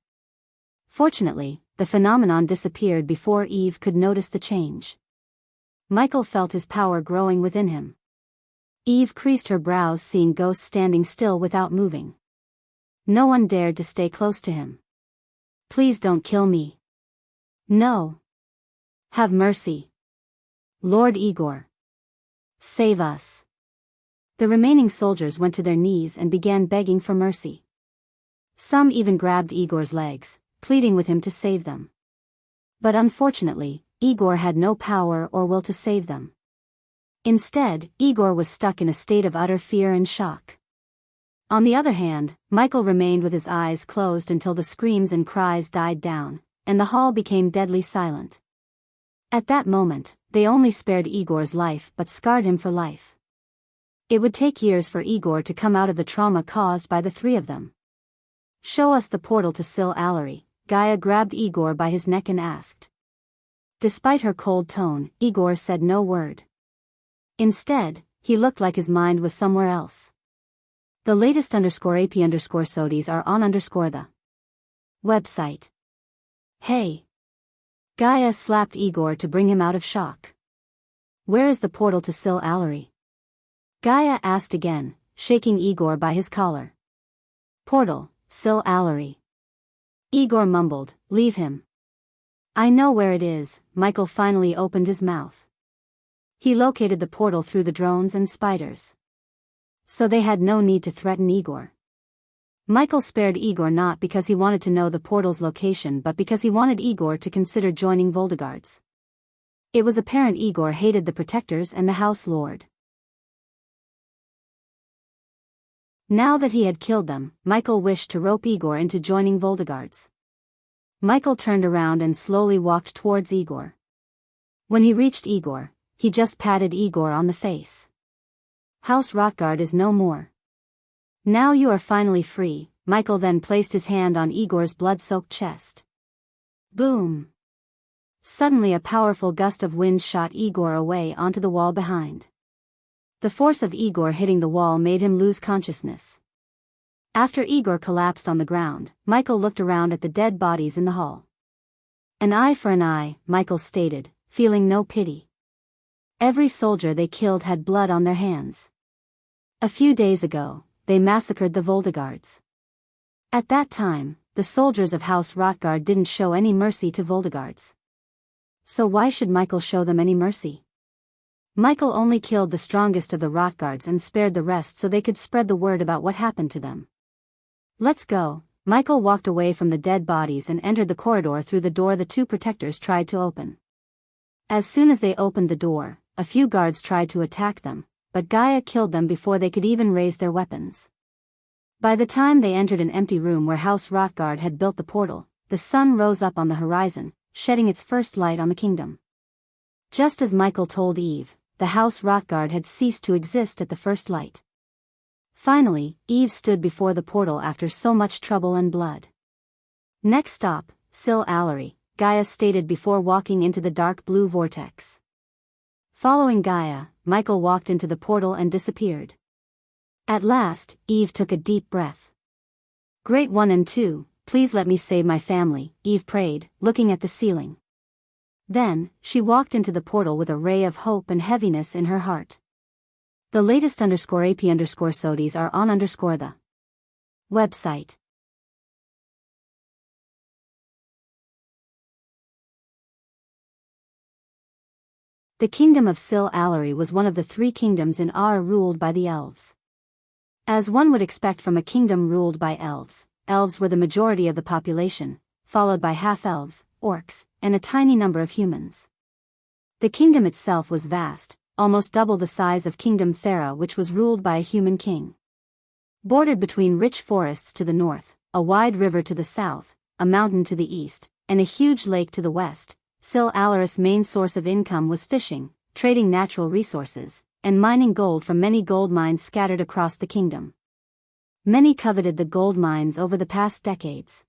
Fortunately, the phenomenon disappeared before Eve could notice the change. Michael felt his power growing within him. Eve creased her brows seeing ghosts standing still without moving. No one dared to stay close to him. "Please don't kill me. No. Have mercy. Lord Igor. Save us." The remaining soldiers went to their knees and began begging for mercy. Some even grabbed Igor's legs, pleading with him to save them. But unfortunately, Igor had no power or will to save them. Instead, Igor was stuck in a state of utter fear and shock. On the other hand, Michael remained with his eyes closed until the screams and cries died down, and the hall became deadly silent. At that moment, they only spared Igor's life but scarred him for life. It would take years for Igor to come out of the trauma caused by the three of them. "Show us the portal to Sil Allery," Gaia grabbed Igor by his neck and asked. Despite her cold tone, Igor said no word. Instead, he looked like his mind was somewhere else. The latest _AP_SODIes are on the website. "Hey!" Gaia slapped Igor to bring him out of shock. "Where is the portal to Sil Allery?" Gaia asked again, shaking Igor by his collar. "Portal, Sil Allery." Igor mumbled, "Leave him." "I know where it is." Michael finally opened his mouth. He located the portal through the drones and spiders. So they had no need to threaten Igor. Michael spared Igor not because he wanted to know the portal's location but because he wanted Igor to consider joining Voldegards. It was apparent Igor hated the protectors and the House Lord. Now that he had killed them, Michael wished to rope Igor into joining Voldegards. Michael turned around and slowly walked towards Igor. When he reached Igor, he just patted Igor on the face. "House Rotgard is no more. Now you are finally free." Michael then placed his hand on Igor's blood-soaked chest. Boom! Suddenly a powerful gust of wind shot Igor away onto the wall behind. The force of Igor hitting the wall made him lose consciousness. After Igor collapsed on the ground, Michael looked around at the dead bodies in the hall. "An eye for an eye," Michael stated, feeling no pity. Every soldier they killed had blood on their hands. A few days ago, they massacred the Voldegards. At that time, the soldiers of House Rotgard didn't show any mercy to Voldegards. So why should Michael show them any mercy? Michael only killed the strongest of the Rotgards and spared the rest so they could spread the word about what happened to them. "Let's go." Michael walked away from the dead bodies and entered the corridor through the door the two protectors tried to open. As soon as they opened the door, a few guards tried to attack them, but Gaia killed them before they could even raise their weapons. By the time they entered an empty room where House Rockguard had built the portal, the sun rose up on the horizon, shedding its first light on the kingdom. Just as Michael told Eve, the House Rockguard had ceased to exist at the first light. Finally, Eve stood before the portal after so much trouble and blood. Next stop, Sil Allery, Gaia stated before walking into the dark blue vortex. Following Gaia, Michael walked into the portal and disappeared. At last, Eve took a deep breath. Great One and Two, please let me save my family, Eve prayed, looking at the ceiling. Then, she walked into the portal with a ray of hope and heaviness in her heart. The latest _AP_SODIES are on the website. The kingdom of Sil Allery was one of the three kingdoms in Aur ruled by the elves. As one would expect from a kingdom ruled by elves, elves were the majority of the population, followed by half-elves, orcs, and a tiny number of humans. The kingdom itself was vast, almost double the size of Kingdom Thera, which was ruled by a human king. Bordered between rich forests to the north, a wide river to the south, a mountain to the east, and a huge lake to the west, Sil Allery's main source of income was fishing, trading natural resources, and mining gold from many gold mines scattered across the kingdom. Many coveted the gold mines over the past decades.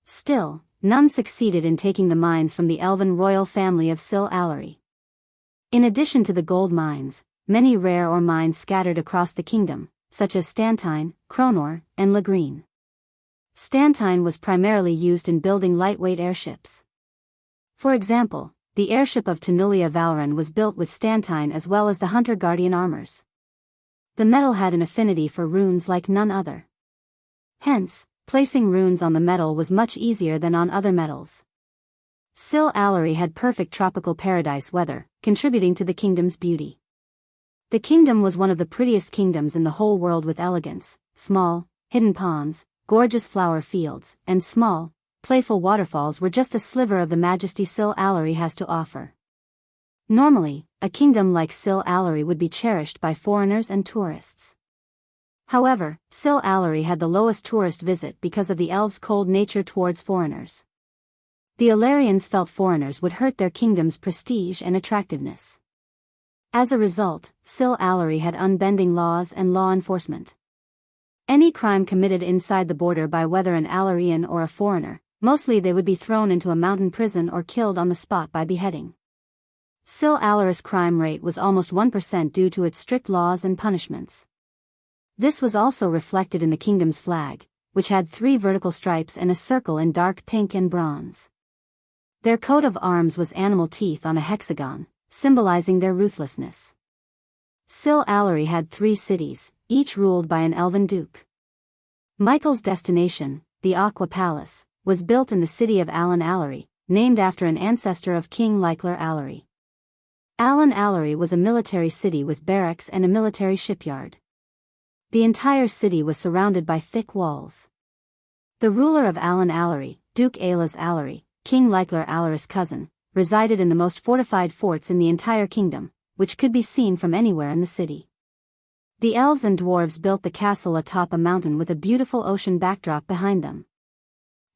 Still, none succeeded in taking the mines from the elven royal family of Sil Allery. In addition to the gold mines, many rare ore mines scattered across the kingdom, such as Stantine, Kronor, and Lagreen. Stantine was primarily used in building lightweight airships. For example, the airship of Tenulia Valran was built with Stantine as well as the Hunter Guardian armors. The metal had an affinity for runes like none other. Hence, placing runes on the metal was much easier than on other metals. Sil Allery had perfect tropical paradise weather, contributing to the kingdom's beauty. The kingdom was one of the prettiest kingdoms in the whole world, with elegance, small, hidden ponds, gorgeous flower fields, and small, playful waterfalls were just a sliver of the majesty Sil Allery has to offer. Normally, a kingdom like Sil Allery would be cherished by foreigners and tourists. However, Sil Allery had the lowest tourist visit because of the elves' cold nature towards foreigners. The Allarians felt foreigners would hurt their kingdom's prestige and attractiveness. As a result, Sil Allery had unbending laws and law enforcement. Any crime committed inside the border by whether an Allarian or a foreigner, mostly they would be thrown into a mountain prison or killed on the spot by beheading. Sil Allery's crime rate was almost 1% due to its strict laws and punishments. This was also reflected in the kingdom's flag, which had 3 vertical stripes and a circle in dark pink and bronze. Their coat of arms was animal teeth on a hexagon, symbolizing their ruthlessness. Sil Allery had 3 cities, each ruled by an elven duke. Michael's destination, the Aqua Palace, was built in the city of Alan Allery, named after an ancestor of King Leikler Allery. Alan Allery was a military city with barracks and a military shipyard. The entire city was surrounded by thick walls. The ruler of Alan Allery, Duke Aelas Allery, King Leikler Allery's cousin, resided in the most fortified forts in the entire kingdom, which could be seen from anywhere in the city. The elves and dwarves built the castle atop a mountain with a beautiful ocean backdrop behind them.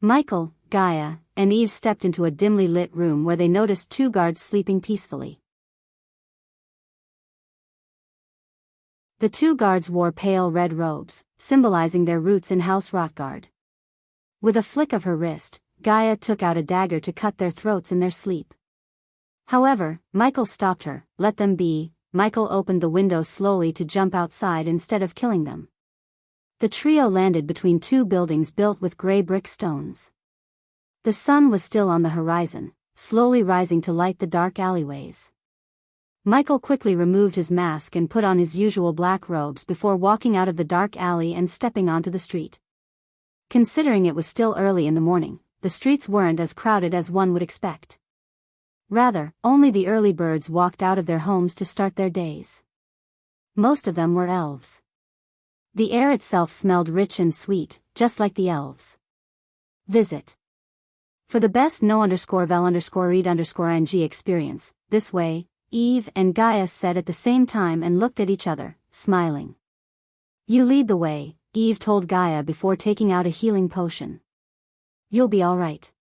Michael, Gaia, and Eve stepped into a dimly lit room where they noticed 2 guards sleeping peacefully. The 2 guards wore pale red robes, symbolizing their roots in House Rockguard. With a flick of her wrist, Gaia took out a dagger to cut their throats in their sleep. However, Michael stopped her. Let them be. Michael opened the window slowly to jump outside instead of killing them. The trio landed between 2 buildings built with gray brick stones. The sun was still on the horizon, slowly rising to light the dark alleyways. Michael quickly removed his mask and put on his usual black robes before walking out of the dark alley and stepping onto the street. Considering it was still early in the morning, the streets weren't as crowded as one would expect. Rather, only the early birds walked out of their homes to start their days. Most of them were elves. The air itself smelled rich and sweet, just like the elves. Visit. For the best no_vel_read_ing experience, this way, Eve and Gaia said at the same time and looked at each other, smiling. You lead the way, Eve told Gaia before taking out a healing potion. "You'll be all right.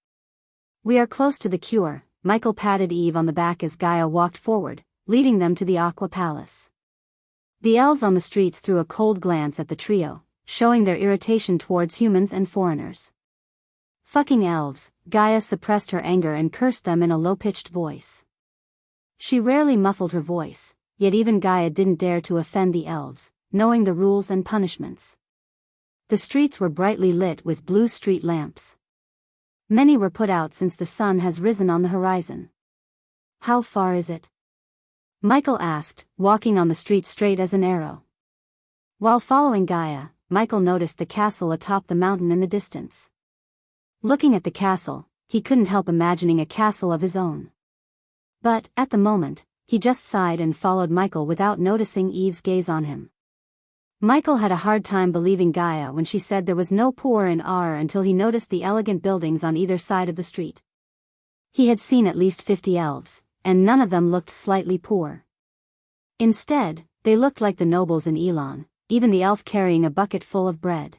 We are close to the cure." Michael patted Eve on the back as Gaia walked forward, leading them to the Aqua Palace. The elves on the streets threw a cold glance at the trio, showing their irritation towards humans and foreigners. "Fucking elves," Gaia suppressed her anger and cursed them in a low-pitched voice. She rarely muffled her voice, yet even Gaia didn't dare to offend the elves, knowing the rules and punishments. The streets were brightly lit with blue street lamps. Many were put out since the sun has risen on the horizon. "How far is it?" Michael asked, walking on the street straight as an arrow. While following Gaia, Michael noticed the castle atop the mountain in the distance. Looking at the castle, he couldn't help imagining a castle of his own. But, at the moment, he just sighed and followed Michael without noticing Eve's gaze on him. Michael had a hard time believing Gaia when she said there was no poor in Ar until he noticed the elegant buildings on either side of the street. He had seen at least 50 elves, and none of them looked slightly poor. Instead, they looked like the nobles in Elon, even the elf carrying a bucket full of bread.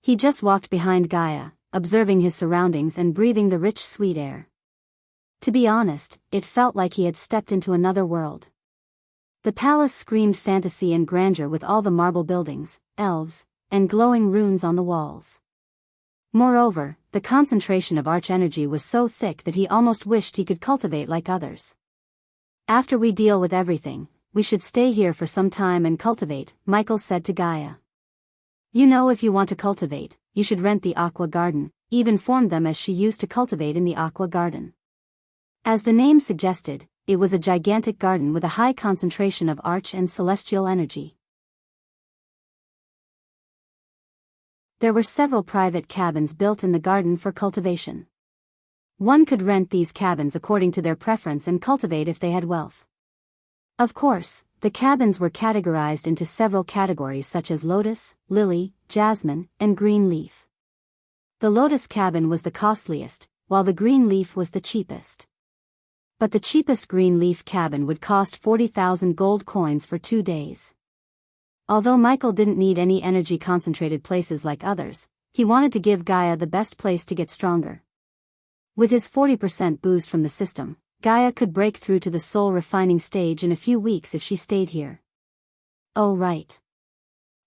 He just walked behind Gaia, observing his surroundings and breathing the rich sweet air. To be honest, it felt like he had stepped into another world. The palace screamed fantasy and grandeur with all the marble buildings, elves, and glowing runes on the walls. Moreover, the concentration of arch energy was so thick that he almost wished he could cultivate like others. "After we deal with everything, we should stay here for some time and cultivate," Michael said to Gaia. "You know, if you want to cultivate, you should rent the Aqua Garden." Eve informed them as she used to cultivate in the Aqua Garden. As the name suggested, it was a gigantic garden with a high concentration of arch and celestial energy. There were several private cabins built in the garden for cultivation. One could rent these cabins according to their preference and cultivate if they had wealth. Of course, the cabins were categorized into several categories such as lotus, lily, jasmine, and green leaf. The lotus cabin was the costliest, while the green leaf was the cheapest. But the cheapest green leaf cabin would cost 40,000 gold coins for 2 days. Although Michael didn't need any energy concentrated places like others, he wanted to give Gaia the best place to get stronger. With his 40% boost from the system, Gaia could break through to the soul refining stage in a few weeks if she stayed here. "Oh right."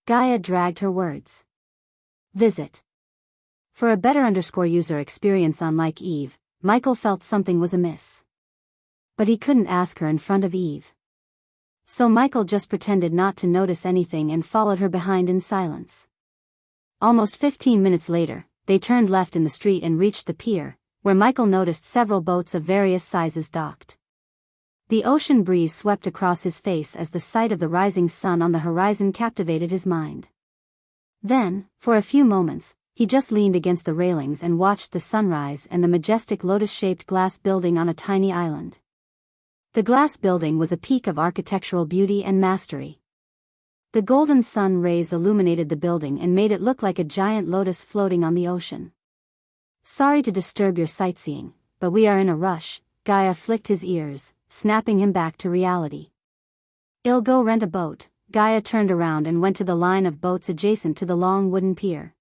Gaia dragged her words. "Visit." For a better user experience unlike Eve, Michael felt something was amiss. But he couldn't ask her in front of Eve. So Michael just pretended not to notice anything and followed her behind in silence. Almost 15 minutes later, they turned left in the street and reached the pier, where Michael noticed several boats of various sizes docked. The ocean breeze swept across his face as the sight of the rising sun on the horizon captivated his mind. Then, for a few moments, he just leaned against the railings and watched the sunrise and the majestic lotus-shaped glass building on a tiny island. The glass building was a peak of architectural beauty and mastery. The golden sun rays illuminated the building and made it look like a giant lotus floating on the ocean. "Sorry to disturb your sightseeing, but we are in a rush," Gaia flicked his ears, snapping him back to reality. "I'll go rent a boat." Gaia turned around and went to the line of boats adjacent to the long wooden pier.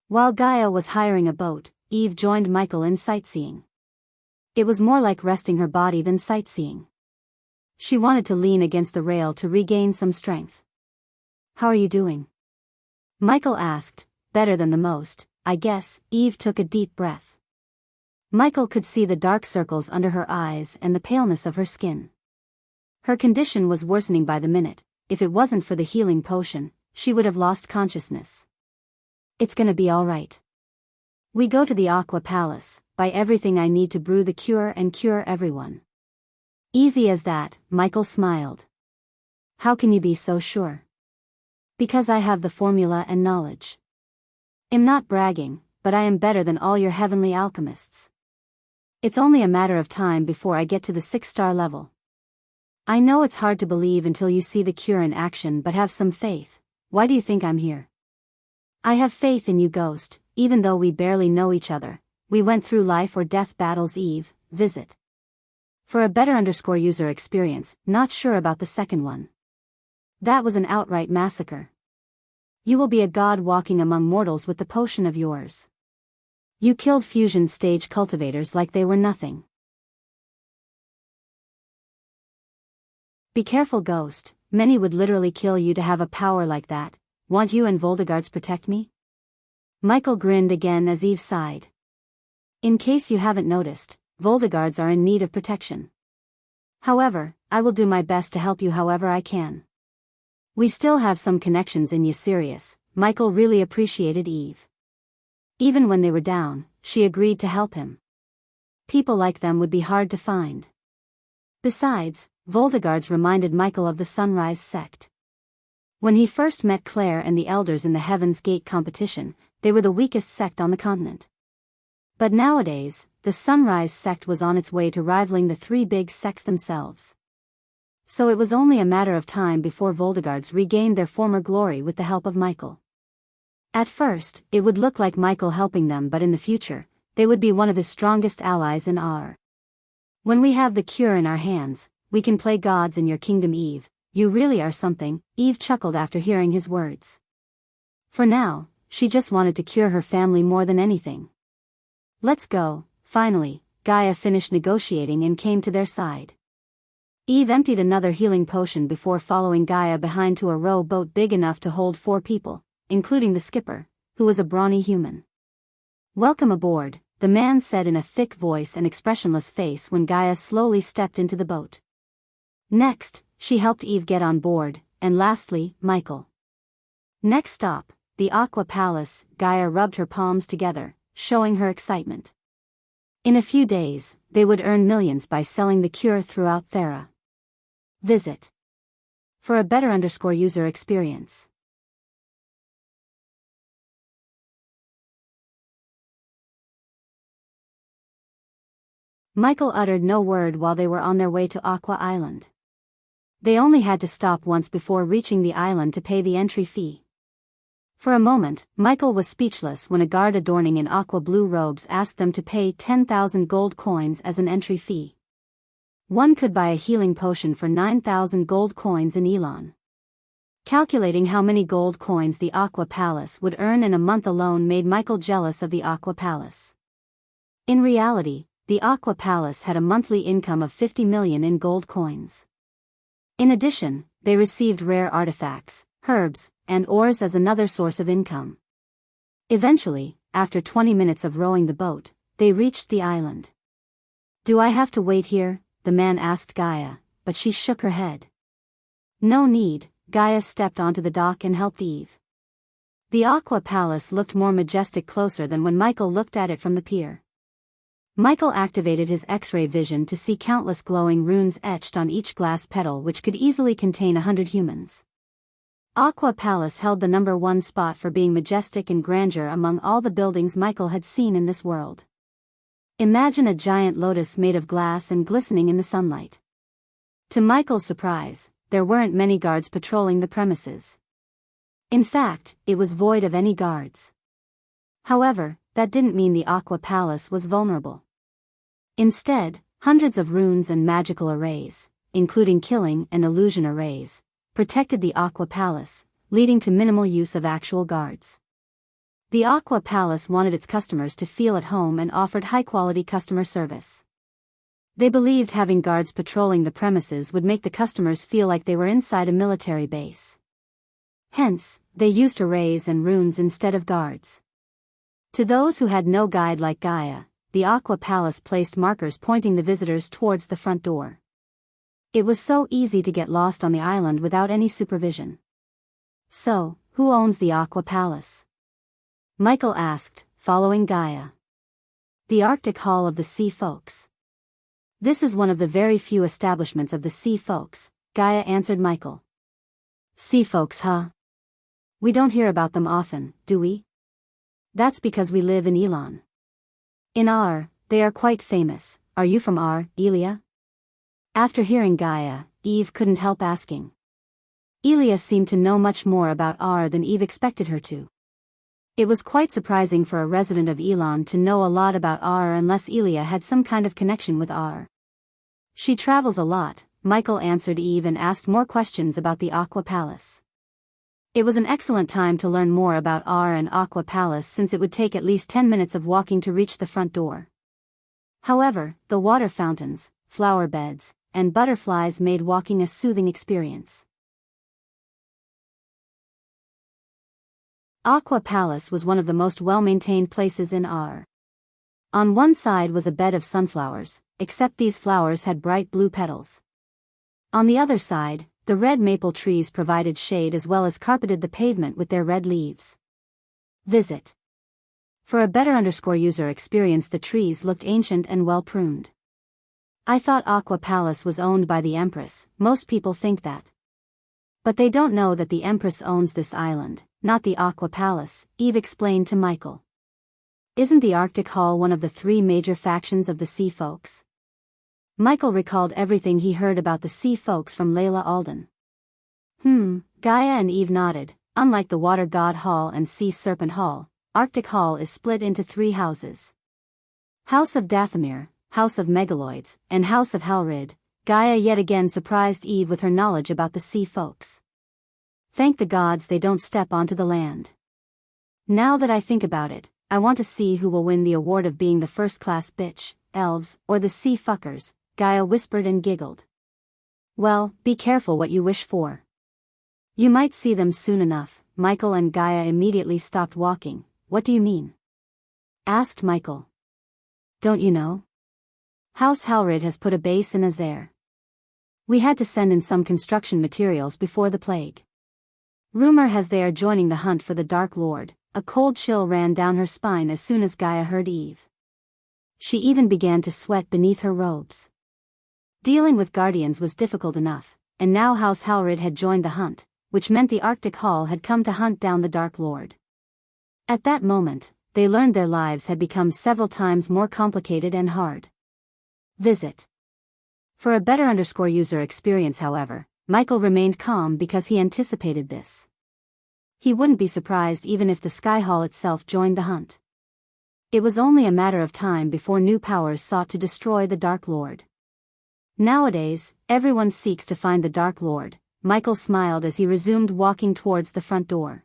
While Gaia was hiring a boat, Eve joined Michael in sightseeing. It was more like resting her body than sightseeing. She wanted to lean against the rail to regain some strength. "How are you doing?" Michael asked. "Better than the most, I guess." Eve took a deep breath. Michael could see the dark circles under her eyes and the paleness of her skin. Her condition was worsening by the minute. If it wasn't for the healing potion, she would have lost consciousness. "It's gonna be all right. We go to the Aqua Palace, buy everything I need to brew the cure and cure everyone." "Easy as that," Michael smiled. "How can you be so sure?" "Because I have the formula and knowledge. I'm not bragging, but I am better than all your heavenly alchemists. It's only a matter of time before I get to the 6-star level. I know it's hard to believe until you see the cure in action, but have some faith. Why do you think I'm here?" "I have faith in you, Ghost, even though we barely know each other. We went through life or death battles." Eve, visit. For a better user experience, not sure about the second one. That was an outright massacre. You will be a god walking among mortals with the potion of yours. You killed fusion stage cultivators like they were nothing. Be careful, ghost, many would literally kill you to have a power like that. Want you and Voldegards protect me? Michael grinned again as Eve sighed. In case you haven't noticed, Voldegards are in need of protection. However, I will do my best to help you however I can. We still have some connections in Ysirius. Michael really appreciated Eve. Even when they were down, she agreed to help him. People like them would be hard to find. Besides, Voldegards reminded Michael of the Sunrise sect. When he first met Claire and the elders in the Heaven's Gate competition, they were the weakest sect on the continent. But nowadays, the Sunrise sect was on its way to rivaling the three big sects themselves. So it was only a matter of time before Voldegards regained their former glory with the help of Michael. At first, it would look like Michael helping them, but in the future, they would be one of his strongest allies in Ar. When we have the cure in our hands, we can play gods in your kingdom, Eve. You really are something, Eve chuckled after hearing his words. For now, she just wanted to cure her family more than anything. Let's go. Finally, Gaia finished negotiating and came to their side. Eve emptied another healing potion before following Gaia behind to a rowboat big enough to hold 4 people, including the skipper, who was a brawny human. Welcome aboard, the man said in a thick voice and expressionless face when Gaia slowly stepped into the boat. Next, she helped Eve get on board, and lastly, Michael. Next stop, the Aqua Palace. Gaia rubbed her palms together, showing her excitement. In a few days, they would earn millions by selling the cure throughout Thera. Visit for a better user experience. Michael uttered no word while they were on their way to Aqua Island. They only had to stop once before reaching the island to pay the entry fee. For a moment, Michael was speechless when a guard adorning in aqua blue robes asked them to pay 10,000 gold coins as an entry fee. One could buy a healing potion for 9,000 gold coins in Elon. Calculating how many gold coins the Aqua Palace would earn in a month alone made Michael jealous of the Aqua Palace. In reality, the Aqua Palace had a monthly income of 50 million in gold coins. In addition, they received rare artifacts, herbs, and ores as another source of income. Eventually, after 20 minutes of rowing the boat, they reached the island. Do I have to wait here? The man asked Gaia, but she shook her head. No need. Gaia stepped onto the dock and helped Eve. The Aqua Palace looked more majestic closer than when Michael looked at it from the pier. Michael activated his X-ray vision to see countless glowing runes etched on each glass petal which could easily contain 100 humans. Aqua Palace held the #1 spot for being majestic and grandeur among all the buildings Michael had seen in this world. Imagine a giant lotus made of glass and glistening in the sunlight. To Michael's surprise, there weren't many guards patrolling the premises. In fact, it was void of any guards. However, that didn't mean the Aqua Palace was vulnerable. Instead, hundreds of runes and magical arrays, including killing and illusion arrays, protected the Aqua Palace, leading to minimal use of actual guards. The Aqua Palace wanted its customers to feel at home and offered high-quality customer service. They believed having guards patrolling the premises would make the customers feel like they were inside a military base. Hence, they used arrays and runes instead of guards. To those who had no guide like Gaia, the Aqua Palace placed markers pointing the visitors towards the front door. It was so easy to get lost on the island without any supervision. So, who owns the Aqua Palace? Michael asked, following Gaia. The Arctic Hall of the Sea Folks. This is one of the very few establishments of the Sea Folks, Gaia answered Michael. Sea Folks, huh? We don't hear about them often, do we? That's because we live in Elon. In Ar, they are quite famous. Are you from Ar, Elia? After hearing Gaia, Eve couldn't help asking. Elia seemed to know much more about Ar than Eve expected her to. It was quite surprising for a resident of Elon to know a lot about Ar unless Elia had some kind of connection with Ar. She travels a lot, Michael answered Eve and asked more questions about the Aqua Palace. It was an excellent time to learn more about our and Aqua Palace since it would take at least 10 minutes of walking to reach the front door. However, the water fountains, flower beds, and butterflies made walking a soothing experience. Aqua Palace was one of the most well-maintained places in R. On one side was a bed of sunflowers, except these flowers had bright blue petals. On the other side, the red maple trees provided shade as well as carpeted the pavement with their red leaves. Visit. For a better user experience, the trees looked ancient and well pruned. I thought Aqua Palace was owned by the Empress. Most people think that. But they don't know that the Empress owns this island, not the Aqua Palace, Eve explained to Michael. Isn't the Arctic Hall one of the 3 major factions of the Sea Folks? Michael recalled everything he heard about the Sea Folks from Layla Alden. Gaia and Eve nodded. Unlike the Water God Hall and Sea Serpent Hall, Arctic Hall is split into 3 houses. House of Dathomir, House of Megaloids, and House of Halrid. Gaia yet again surprised Eve with her knowledge about the Sea Folks. Thank the gods they don't step onto the land. Now that I think about it, I want to see who will win the award of being the first-class bitch, elves, or the sea fuckers, Gaia whispered and giggled. Well, be careful what you wish for. You might see them soon enough. Michael and Gaia immediately stopped walking. What do you mean? Asked Michael. Don't you know? House Halrid has put a base in Azair. We had to send in some construction materials before the plague. Rumor has they are joining the hunt for the Dark Lord. A cold chill ran down her spine as soon as Gaia heard Eve. She even began to sweat beneath her robes. Dealing with guardians was difficult enough, and now House Halrid had joined the hunt, which meant the Arctic Hall had come to hunt down the Dark Lord. At that moment, they learned their lives had become several times more complicated and hard. Visit. For a better user experience, however, Michael remained calm because he anticipated this. He wouldn't be surprised even if the Sky Hall itself joined the hunt. It was only a matter of time before new powers sought to destroy the Dark Lord. Nowadays, everyone seeks to find the Dark Lord. Michael smiled as he resumed walking towards the front door.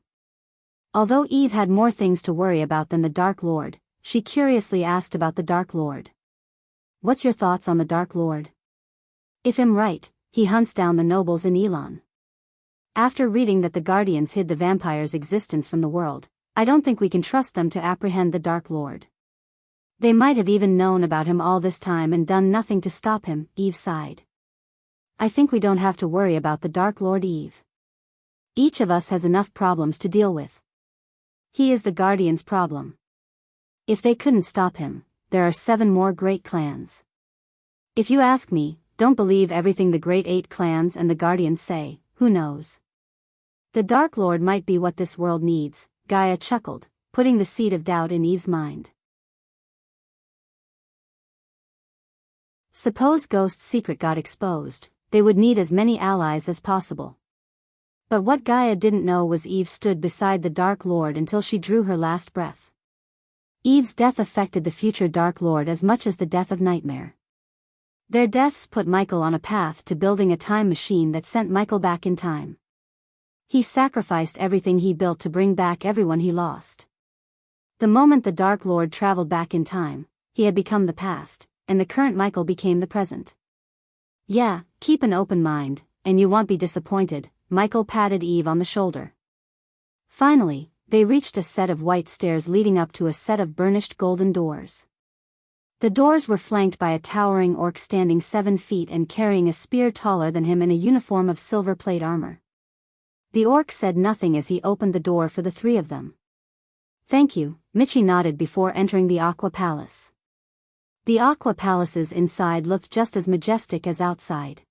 Although Eve had more things to worry about than the Dark Lord, she curiously asked about the Dark Lord. What's your thoughts on the Dark Lord? If I'm right, he hunts down the nobles in Elon. After reading that the Guardians hid the vampire's existence from the world, I don't think we can trust them to apprehend the Dark Lord. They might have even known about him all this time and done nothing to stop him, Eve sighed. I think we don't have to worry about the Dark Lord, Eve. Each of us has enough problems to deal with. He is the Guardian's problem. If they couldn't stop him, there are 7 more great clans. If you ask me, don't believe everything the great 8 clans and the Guardians say. Who knows? The Dark Lord might be what this world needs, Gaia chuckled, putting the seed of doubt in Eve's mind. Suppose Ghost's secret got exposed, they would need as many allies as possible. But what Gaia didn't know was Eve stood beside the Dark Lord until she drew her last breath. Eve's death affected the future Dark Lord as much as the death of Nightmare. Their deaths put Michael on a path to building a time machine that sent Michael back in time. He sacrificed everything he built to bring back everyone he lost. The moment the Dark Lord traveled back in time, he had become the past, and the current Michael became the present. Yeah, keep an open mind, and you won't be disappointed, Michael patted Eve on the shoulder. Finally, they reached a set of white stairs leading up to a set of burnished golden doors. The doors were flanked by a towering orc standing 7 feet and carrying a spear taller than him in a uniform of silver plate armor. The orc said nothing as he opened the door for the 3 of them. Thank you, Michi nodded before entering the Aqua Palace. The Aqua Palaces inside looked just as majestic as outside.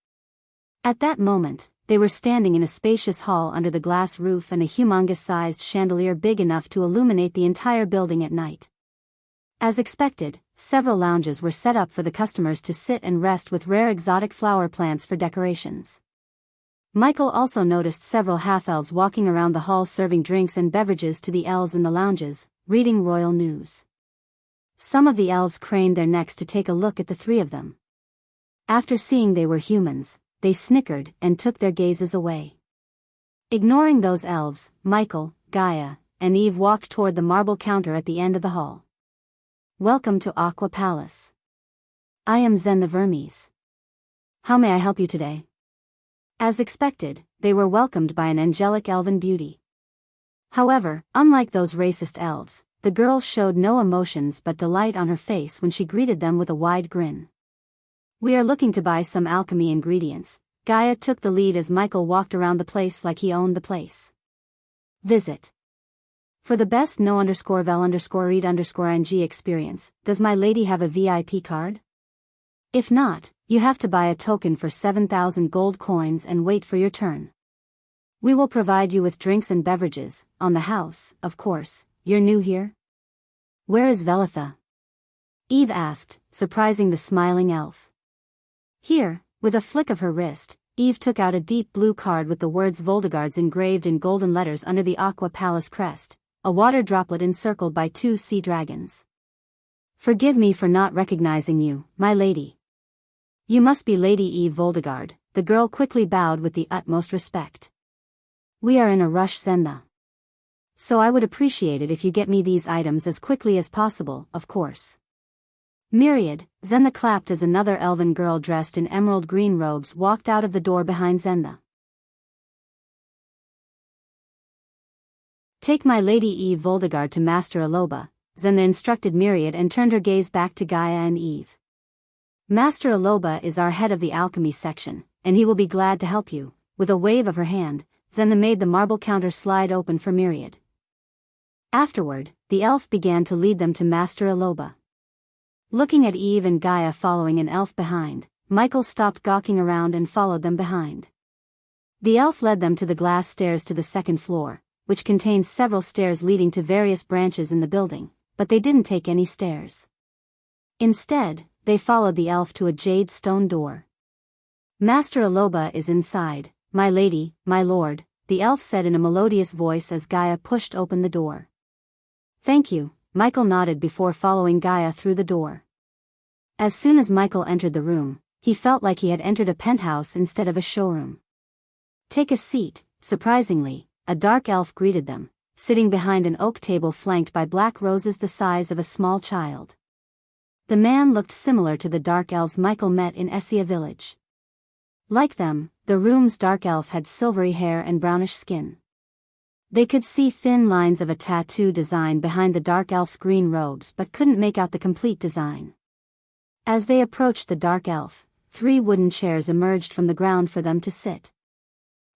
At that moment, they were standing in a spacious hall under the glass roof and a humongous-sized chandelier big enough to illuminate the entire building at night. As expected, several lounges were set up for the customers to sit and rest with rare exotic flower plants for decorations. Michael also noticed several half-elves walking around the hall serving drinks and beverages to the elves in the lounges, reading royal news. Some of the elves craned their necks to take a look at the 3 of them. After seeing they were humans, they snickered and took their gazes away. Ignoring those elves, Michael, Gaia, and Eve walked toward the marble counter at the end of the hall. Welcome to Aqua Palace. I am Zen the Vermes. How may I help you today? As expected, they were welcomed by an angelic elven beauty. However, unlike those racist elves, the girl showed no emotions but delight on her face when she greeted them with a wide grin. We are looking to buy some alchemy ingredients. Gaia took the lead as Michael walked around the place like he owned the place. Visit. For the best no_vel_read_ing experience, does my lady have a VIP card? If not, you have to buy a token for 7,000 gold coins and wait for your turn. We will provide you with drinks and beverages, on the house, of course. You're new here? Where is Velitha? Eve asked, surprising the smiling elf. Here, with a flick of her wrist, Eve took out a deep blue card with the words Voldegards engraved in golden letters under the Aqua Palace crest, a water droplet encircled by 2 sea dragons. Forgive me for not recognizing you, my lady. You must be Lady Eve Voldegard. The girl quickly bowed with the utmost respect. We are in a rush, Zenda. So I would appreciate it if you get me these items as quickly as possible, of course. Myriad, Zenda clapped as another elven girl dressed in emerald green robes walked out of the door behind Zenda. Take my Lady Eve Voldegard to Master Aloba, Zenda instructed Myriad and turned her gaze back to Gaia and Eve. Master Aloba is our head of the alchemy section, and he will be glad to help you. With a wave of her hand, Zenda made the marble counter slide open for Myriad. Afterward, the elf began to lead them to Master Aloba. Looking at Eve and Gaia following an elf behind, Michael stopped gawking around and followed them behind. The elf led them to the glass stairs to the second floor, which contained several stairs leading to various branches in the building, but they didn't take any stairs. Instead, they followed the elf to a jade stone door. Master Aloba is inside, my lady, my lord, the elf said in a melodious voice as Gaia pushed open the door. Thank you, Michael nodded before following Gaia through the door. As soon as Michael entered the room, he felt like he had entered a penthouse instead of a showroom. Take a seat. Surprisingly, a dark elf greeted them, sitting behind an oak table flanked by black roses the size of a small child. The man looked similar to the dark elves Michael met in Essia village. Like them, the room's dark elf had silvery hair and brownish skin. They could see thin lines of a tattoo design behind the dark elf's green robes but couldn't make out the complete design. As they approached the dark elf, 3 wooden chairs emerged from the ground for them to sit.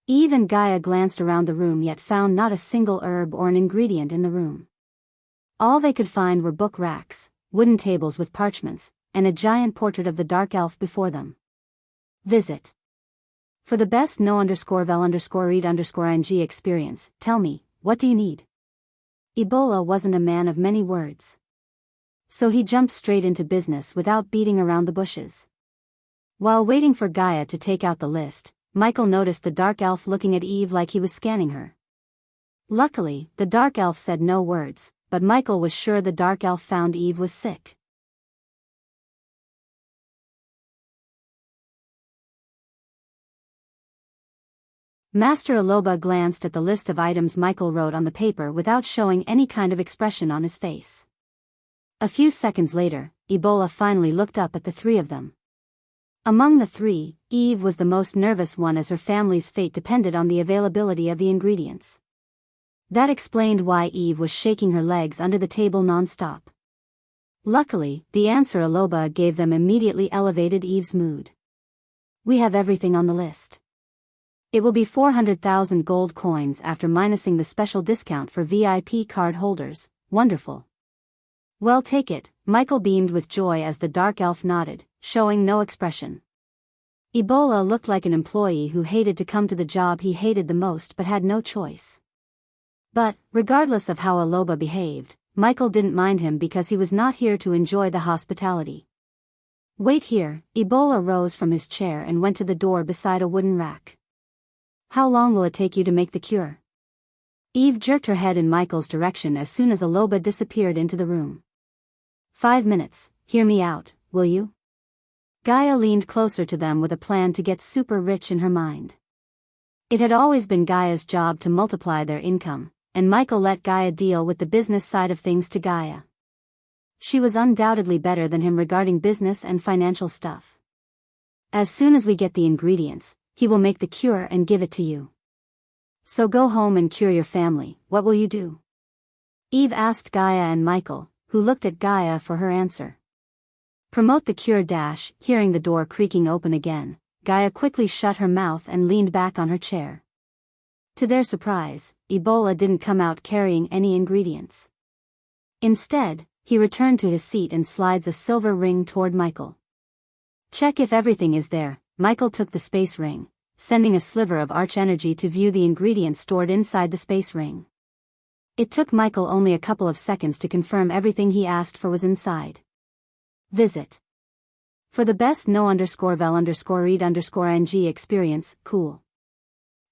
Eve and Gaia glanced around the room yet found not a single herb or an ingredient in the room. All they could find were book racks, wooden tables with parchments, and a giant portrait of the dark elf before them. Visit. For the best no_vel_read_ing experience, tell me, what do you need? Ebola wasn't a man of many words. So he jumped straight into business without beating around the bushes. While waiting for Gaia to take out the list, Michael noticed the dark elf looking at Eve like he was scanning her. Luckily, the dark elf said no words, but Michael was sure the dark elf found Eve was sick. Master Aloba glanced at the list of items Michael wrote on the paper without showing any kind of expression on his face. A few seconds later, Ebola finally looked up at the 3 of them. Among the 3, Eve was the most nervous one as her family's fate depended on the availability of the ingredients. That explained why Eve was shaking her legs under the table non-stop. Luckily, the answer Aloba gave them immediately elevated Eve's mood. We have everything on the list. It will be 400,000 gold coins after minusing the special discount for VIP card holders. Wonderful. Well, take it. Michael beamed with joy as the dark elf nodded, showing no expression. Ebola looked like an employee who hated to come to the job he hated the most but had no choice. But, regardless of how Aloba behaved, Michael didn't mind him because he was not here to enjoy the hospitality. Wait here. Ebola rose from his chair and went to the door beside a wooden rack. How long will it take you to make the cure? Eve jerked her head in Michael's direction as soon as Aloba disappeared into the room. 5 minutes. Hear me out, will you? Gaia leaned closer to them with a plan to get super rich in her mind. It had always been Gaia's job to multiply their income, and Michael let Gaia deal with the business side of things to Gaia. She was undoubtedly better than him regarding business and financial stuff. As soon as we get the ingredients, he will make the cure and give it to you. So go home and cure your family. What will you do? Eve asked Gaia and Michael, who looked at Gaia for her answer. Promote the cure. Hearing the door creaking open again, Gaia quickly shut her mouth and leaned back on her chair. To their surprise, Ebola didn't come out carrying any ingredients. Instead, he returned to his seat and slides a silver ring toward Michael. Check if everything is there. Michael took the space ring, sending a sliver of arch energy to view the ingredients stored inside the space ring. It took Michael only a couple of seconds to confirm everything he asked for was inside. Visit. For the best no_vel_read_ng experience, cool.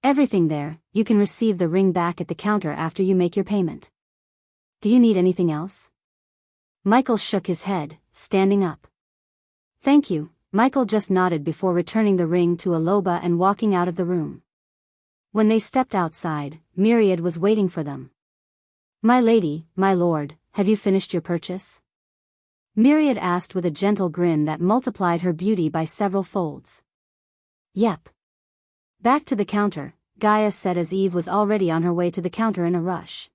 Everything there. You can receive the ring back at the counter after you make your payment. Do you need anything else? Michael shook his head, standing up. Thank you. Michael just nodded before returning the ring to Aloba and walking out of the room. When they stepped outside, Myriad was waiting for them. My lady, my lord, have you finished your purchase? Myriad asked with a gentle grin that multiplied her beauty by several folds. Yep. Back to the counter, Gaia said as Eve was already on her way to the counter in a rush.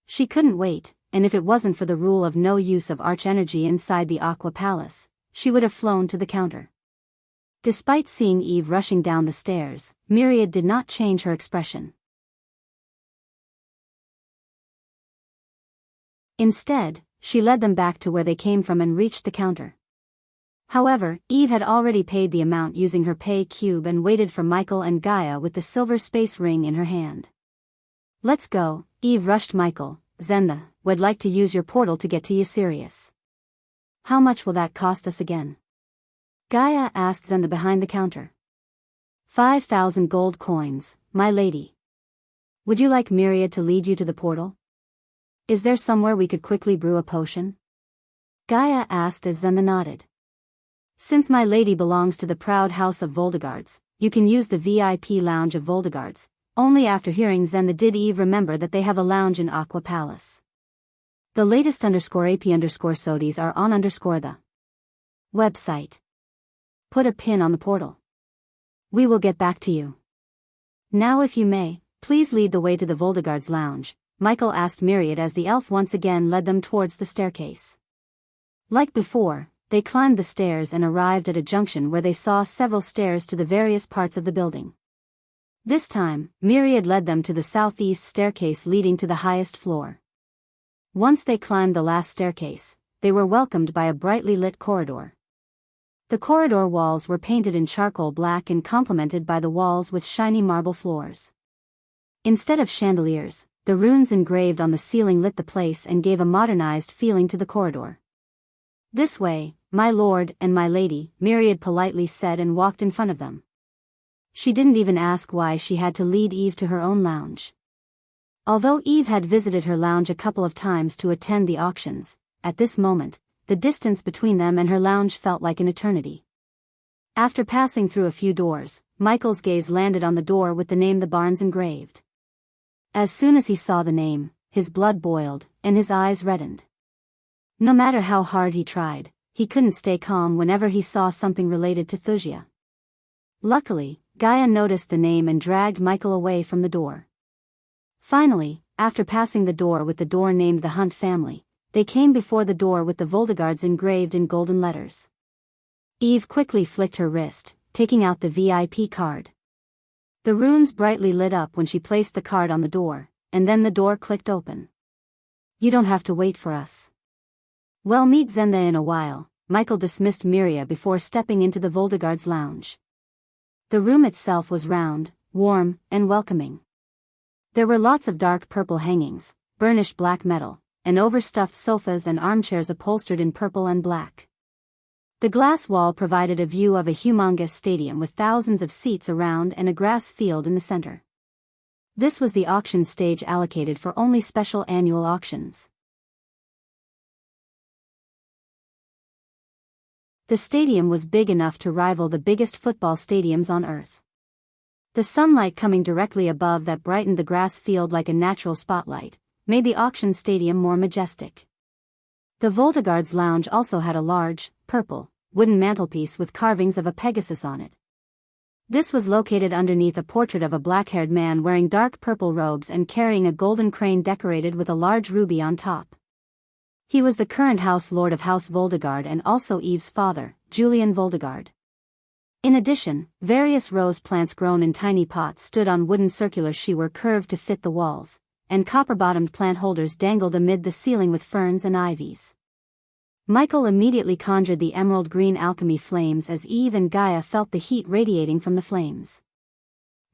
She couldn't wait, and if it wasn't for the rule of no use of arch energy inside the Aqua Palace, she would have flown to the counter. Despite seeing Eve rushing down the stairs, Myriad did not change her expression. Instead, she led them back to where they came from and reached the counter. However, Eve had already paid the amount using her pay cube and waited for Michael and Gaia with the silver space ring in her hand. Let's go, Eve rushed Michael. Zenda, would like to use your portal to get to Ysirius. How much will that cost us again? Gaia asked Zenda behind the counter. 5,000 gold coins, my lady. Would you like Myriad to lead you to the portal? Is there somewhere we could quickly brew a potion? Gaia asked as Zenda nodded. Since my lady belongs to the proud house of Voldegards, you can use the VIP lounge of Voldegards. Only after hearing Zenda did Eve remember that they have a lounge in Aqua Palace. The latest _AP_SODIs are on the website. Put a pin on the portal. We will get back to you. Now if you may, please lead the way to the Voldegards lounge, Michael asked Myriad as the elf once again led them towards the staircase. Like before, they climbed the stairs and arrived at a junction where they saw several stairs to the various parts of the building. This time, Myriad led them to the southeast staircase leading to the highest floor. Once they climbed the last staircase, they were welcomed by a brightly lit corridor. The corridor walls were painted in charcoal black and complemented by the walls with shiny marble floors. Instead of chandeliers, the runes engraved on the ceiling lit the place and gave a modernized feeling to the corridor. This way, my lord and my lady, Myriad politely said and walked in front of them. She didn't even ask why she had to lead Eve to her own lounge. Although Eve had visited her lounge a couple of times to attend the auctions, at this moment, the distance between them and her lounge felt like an eternity. After passing through a few doors, Michael's gaze landed on the door with the name The Barnes engraved. As soon as he saw the name, his blood boiled, and his eyes reddened. No matter how hard he tried, he couldn't stay calm whenever he saw something related to Thusia. Luckily, Gaia noticed the name and dragged Michael away from the door. Finally, after passing the door with the door named the Hunt family, they came before the door with the Voldegards engraved in golden letters. Eve quickly flicked her wrist, taking out the VIP card. The runes brightly lit up when she placed the card on the door, and then the door clicked open. You don't have to wait for us. Well, meet Zenda in a while, Michael dismissed Myria before stepping into the Voldegards lounge. The room itself was round, warm, and welcoming. There were lots of dark purple hangings, burnished black metal, and overstuffed sofas and armchairs upholstered in purple and black. The glass wall provided a view of a humongous stadium with thousands of seats around and a grass field in the center. This was the auction stage allocated for only special annual auctions. The stadium was big enough to rival the biggest football stadiums on Earth. The sunlight coming directly above that brightened the grass field like a natural spotlight, made the auction stadium more majestic. The Voltigard's lounge also had a large, purple, wooden mantelpiece with carvings of a Pegasus on it. This was located underneath a portrait of a black-haired man wearing dark purple robes and carrying a golden crane decorated with a large ruby on top. He was the current House Lord of House Voltigard and also Eve's father, Julian Voltigard. In addition, various rose plants grown in tiny pots stood on wooden circular shewer curved to fit the walls, and copper-bottomed plant holders dangled amid the ceiling with ferns and ivies. Michael immediately conjured the emerald green alchemy flames as Eve and Gaia felt the heat radiating from the flames.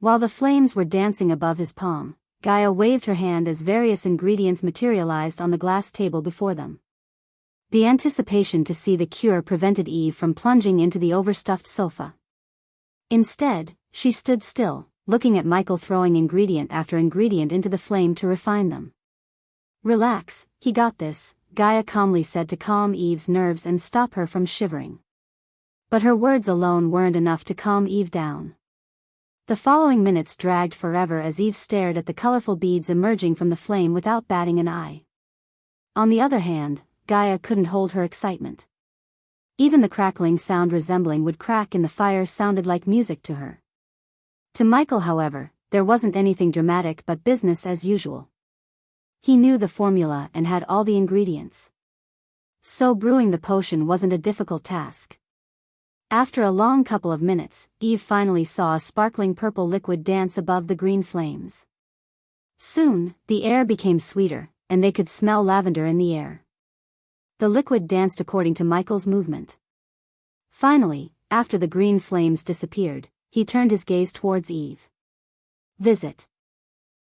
While the flames were dancing above his palm, Gaia waved her hand as various ingredients materialized on the glass table before them. The anticipation to see the cure prevented Eve from plunging into the overstuffed sofa. Instead, she stood still, looking at Michael throwing ingredient after ingredient into the flame to refine them. "Relax, he got this," Gaia calmly said to calm Eve's nerves and stop her from shivering. But her words alone weren't enough to calm Eve down. The following minutes dragged forever as Eve stared at the colorful beads emerging from the flame without batting an eye. On the other hand, Gaia couldn't hold her excitement. Even the crackling sound resembling wood crack in the fire sounded like music to her. To Michael, however, there wasn't anything dramatic but business as usual. He knew the formula and had all the ingredients. So brewing the potion wasn't a difficult task. After a long couple of minutes, Eve finally saw a sparkling purple liquid dance above the green flames. Soon, the air became sweeter, and they could smell lavender in the air. The liquid danced according to Michael's movement. Finally, after the green flames disappeared, he turned his gaze towards Eve. "Visit.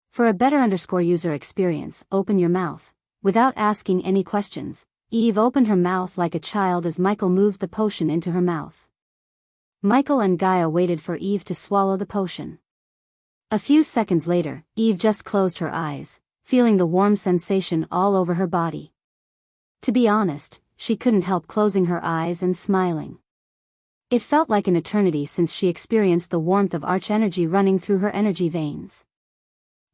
For a better user experience, open your mouth." Without asking any questions, Eve opened her mouth like a child as Michael moved the potion into her mouth. Michael and Gaia waited for Eve to swallow the potion. A few seconds later, Eve just closed her eyes, feeling the warm sensation all over her body. To be honest, she couldn't help closing her eyes and smiling. It felt like an eternity since she experienced the warmth of arch energy running through her energy veins.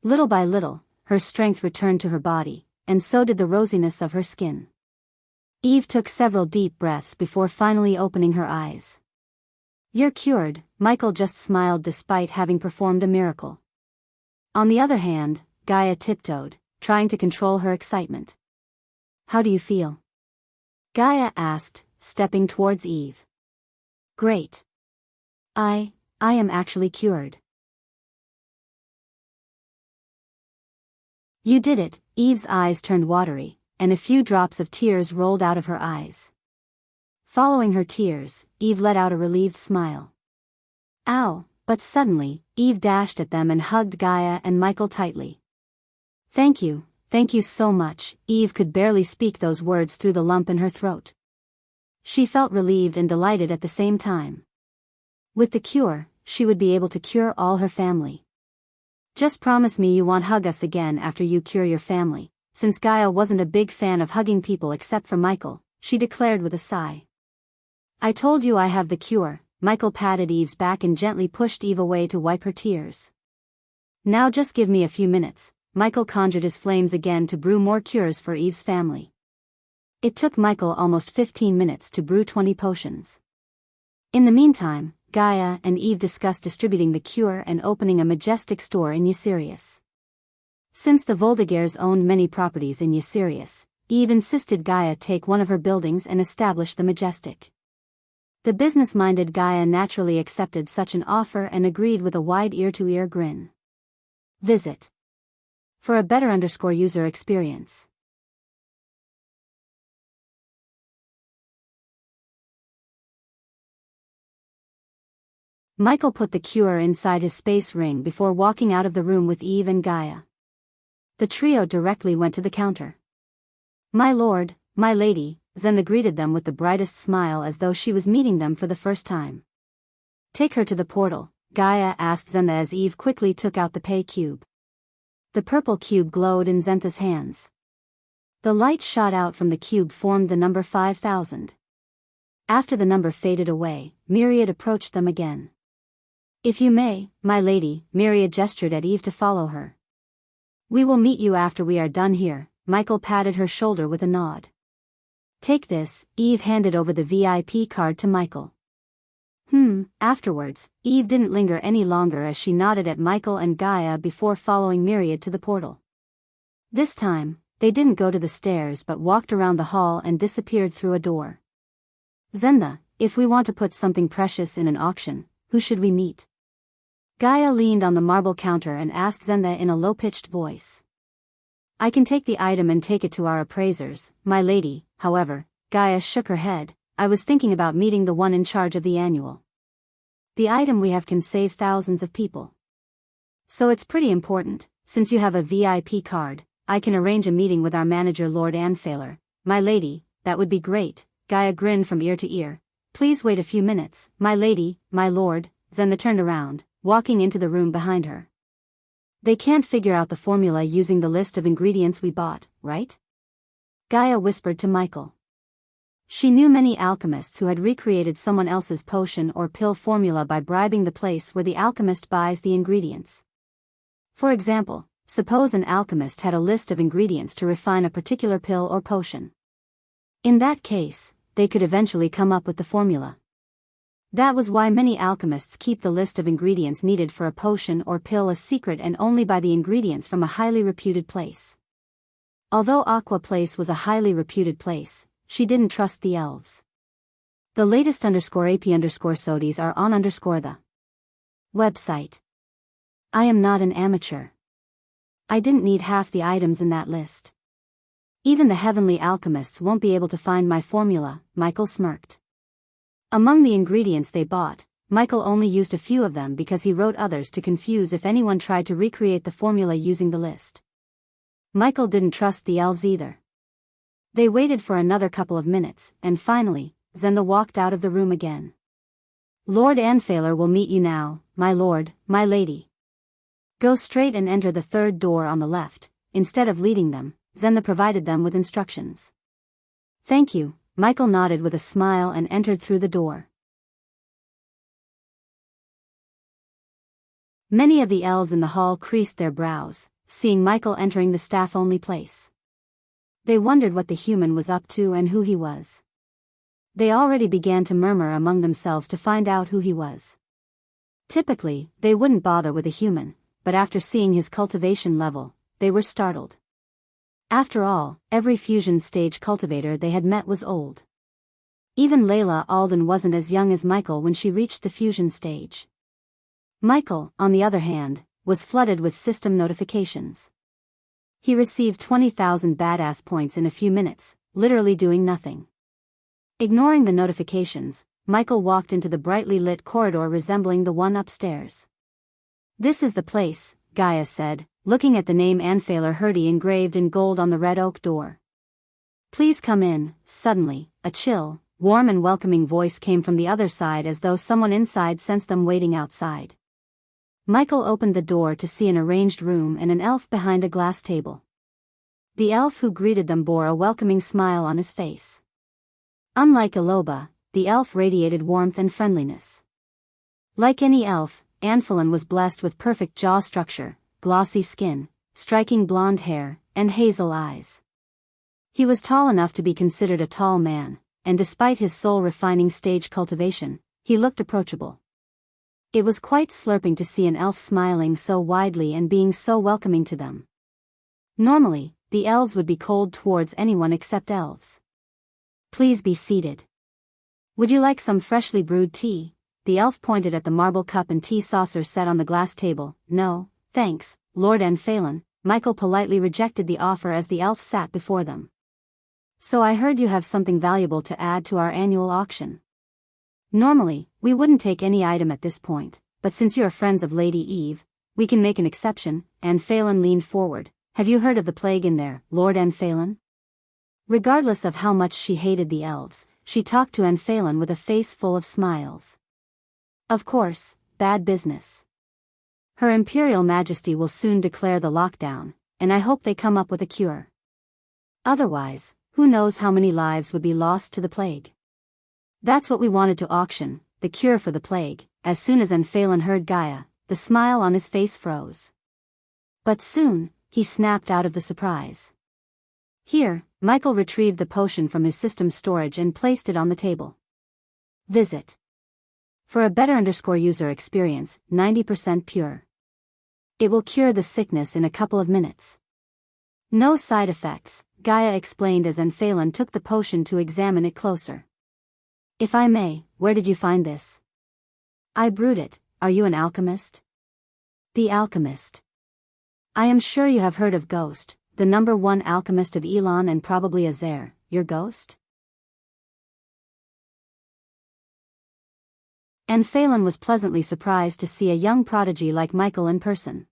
Little by little, her strength returned to her body, and so did the rosiness of her skin. Eve took several deep breaths before finally opening her eyes. "You're cured," Michael just smiled despite having performed a miracle. On the other hand, Gaia tiptoed, trying to control her excitement. "How do you feel?" Gaia asked, stepping towards Eve. "Great. I am actually cured." "You did it." Eve's eyes turned watery, and a few drops of tears rolled out of her eyes. Following her tears, Eve let out a relieved smile. "Ow," but suddenly, Eve dashed at them and hugged Gaia and Michael tightly. Thank you so much." Eve could barely speak those words through the lump in her throat. She felt relieved and delighted at the same time. With the cure, she would be able to cure all her family. "Just promise me you won't hug us again after you cure your family." Since Gaia wasn't a big fan of hugging people except for Michael, she declared with a sigh. "I told you I have the cure." Michael patted Eve's back and gently pushed Eve away to wipe her tears. "Now just give me a few minutes." Michael conjured his flames again to brew more cures for Eve's family. It took Michael almost 15 minutes to brew 20 potions. In the meantime, Gaia and Eve discussed distributing the cure and opening a majestic store in Ysirius. Since the Voltigars owned many properties in Ysirius, Eve insisted Gaia take one of her buildings and establish the majestic. The business-minded Gaia naturally accepted such an offer and agreed with a wide ear-to-ear grin. "Visit. For a better user experience." Michael put the cure inside his space ring before walking out of the room with Eve and Gaia. The trio directly went to the counter. "My lord, my lady," Zenda greeted them with the brightest smile as though she was meeting them for the first time. "Take her to the portal," Gaia asked Zenda as Eve quickly took out the pay cube. The purple cube glowed in Zenta's hands. The light shot out from the cube formed the number 5000. After the number faded away, Myriad approached them again. If you may, my lady, Myriad gestured at Eve to follow her. We will meet you after we are done here, Michael patted her shoulder with a nod. Take this, Eve handed over the VIP card to Michael. Afterwards, Eve didn't linger any longer as she nodded at Michael and Gaia before following Myriad to the portal. This time, they didn't go to the stairs but walked around the hall and disappeared through a door. Zenda, if we want to put something precious in an auction, who should we meet? Gaia leaned on the marble counter and asked Zenda in a low-pitched voice. I can take the item and take it to our appraisers, my lady. However, Gaia shook her head. I was thinking about meeting the one in charge of the annual. The item we have can save thousands of people. So it's pretty important. Since you have a VIP card, I can arrange a meeting with our manager Lord Anfailer. My lady, that would be great. Gaia grinned from ear to ear. Please wait a few minutes, my lady, my lord. Zenda turned around, walking into the room behind her. They can't figure out the formula using the list of ingredients we bought, right? Gaia whispered to Michael. She knew many alchemists who had recreated someone else's potion or pill formula by bribing the place where the alchemist buys the ingredients. For example, suppose an alchemist had a list of ingredients to refine a particular pill or potion. In that case, they could eventually come up with the formula. That was why many alchemists keep the list of ingredients needed for a potion or pill a secret and only buy the ingredients from a highly reputed place. Although Aqua Place was a highly reputed place, she didn't trust the elves. The latest _AP_SODIES are on _the website. I am not an amateur. I didn't need half the items in that list. Even the heavenly alchemists won't be able to find my formula, Michael smirked. Among the ingredients they bought, Michael only used a few of them because he wrote others to confuse if anyone tried to recreate the formula using the list. Michael didn't trust the elves either. They waited for another couple of minutes, and finally, Zenda walked out of the room again. Lord Anfailer will meet you now, my lord, my lady. Go straight and enter the third door on the left. Instead of leading them, Zenda provided them with instructions. Thank you, Michael nodded with a smile and entered through the door. Many of the elves in the hall creased their brows, seeing Michael entering the staff-only place. They wondered what the human was up to and who he was. They already began to murmur among themselves to find out who he was. Typically, they wouldn't bother with a human, but after seeing his cultivation level, they were startled. After all, every fusion stage cultivator they had met was old. Even Layla Alden wasn't as young as Michael when she reached the fusion stage. Michael, on the other hand, was flooded with system notifications. He received 20,000 badass points in a few minutes, literally doing nothing. Ignoring the notifications, Michael walked into the brightly lit corridor resembling the one upstairs. This is the place, Gaia said, looking at the name Anfailer Hurdy engraved in gold on the red oak door. Please come in. Suddenly, a chill, warm and welcoming voice came from the other side as though someone inside sensed them waiting outside. Michael opened the door to see an arranged room and an elf behind a glass table. The elf who greeted them bore a welcoming smile on his face. Unlike Iloba, the elf radiated warmth and friendliness. Like any elf, Anfalin was blessed with perfect jaw structure, glossy skin, striking blonde hair, and hazel eyes. He was tall enough to be considered a tall man, and despite his soul-refining stage cultivation, he looked approachable. It was quite slurping to see an elf smiling so widely and being so welcoming to them. Normally, the elves would be cold towards anyone except elves. Please be seated. Would you like some freshly brewed tea? The elf pointed at the marble cup and tea saucer set on the glass table. No, thanks, Lord Anfailen. Michael politely rejected the offer as the elf sat before them. So I heard you have something valuable to add to our annual auction. Normally, we wouldn't take any item at this point, but since you are friends of Lady Eve, we can make an exception. Anfailen leaned forward. Have you heard of the plague in there, Lord Anfailen? Regardless of how much she hated the elves, she talked to Anfailen with a face full of smiles. Of course, bad business. Her Imperial Majesty will soon declare the lockdown, and I hope they come up with a cure. Otherwise, who knows how many lives would be lost to the plague. That's what we wanted to auction. the cure for the plague. As soon as Phelan heard Gaia, the smile on his face froze. But soon, he snapped out of the surprise. Here, Michael retrieved the potion from his system's storage and placed it on the table. Visit. For a better user experience, 90% pure. It will cure the sickness in a couple of minutes. No side effects, Gaia explained as Phelan took the potion to examine it closer. If I may, where did you find this? I brewed it. Are you an alchemist? The alchemist. I am sure you have heard of Ghost, the #1 alchemist of Elon and probably Azer, your ghost? Phelan was pleasantly surprised to see a young prodigy like Michael in person.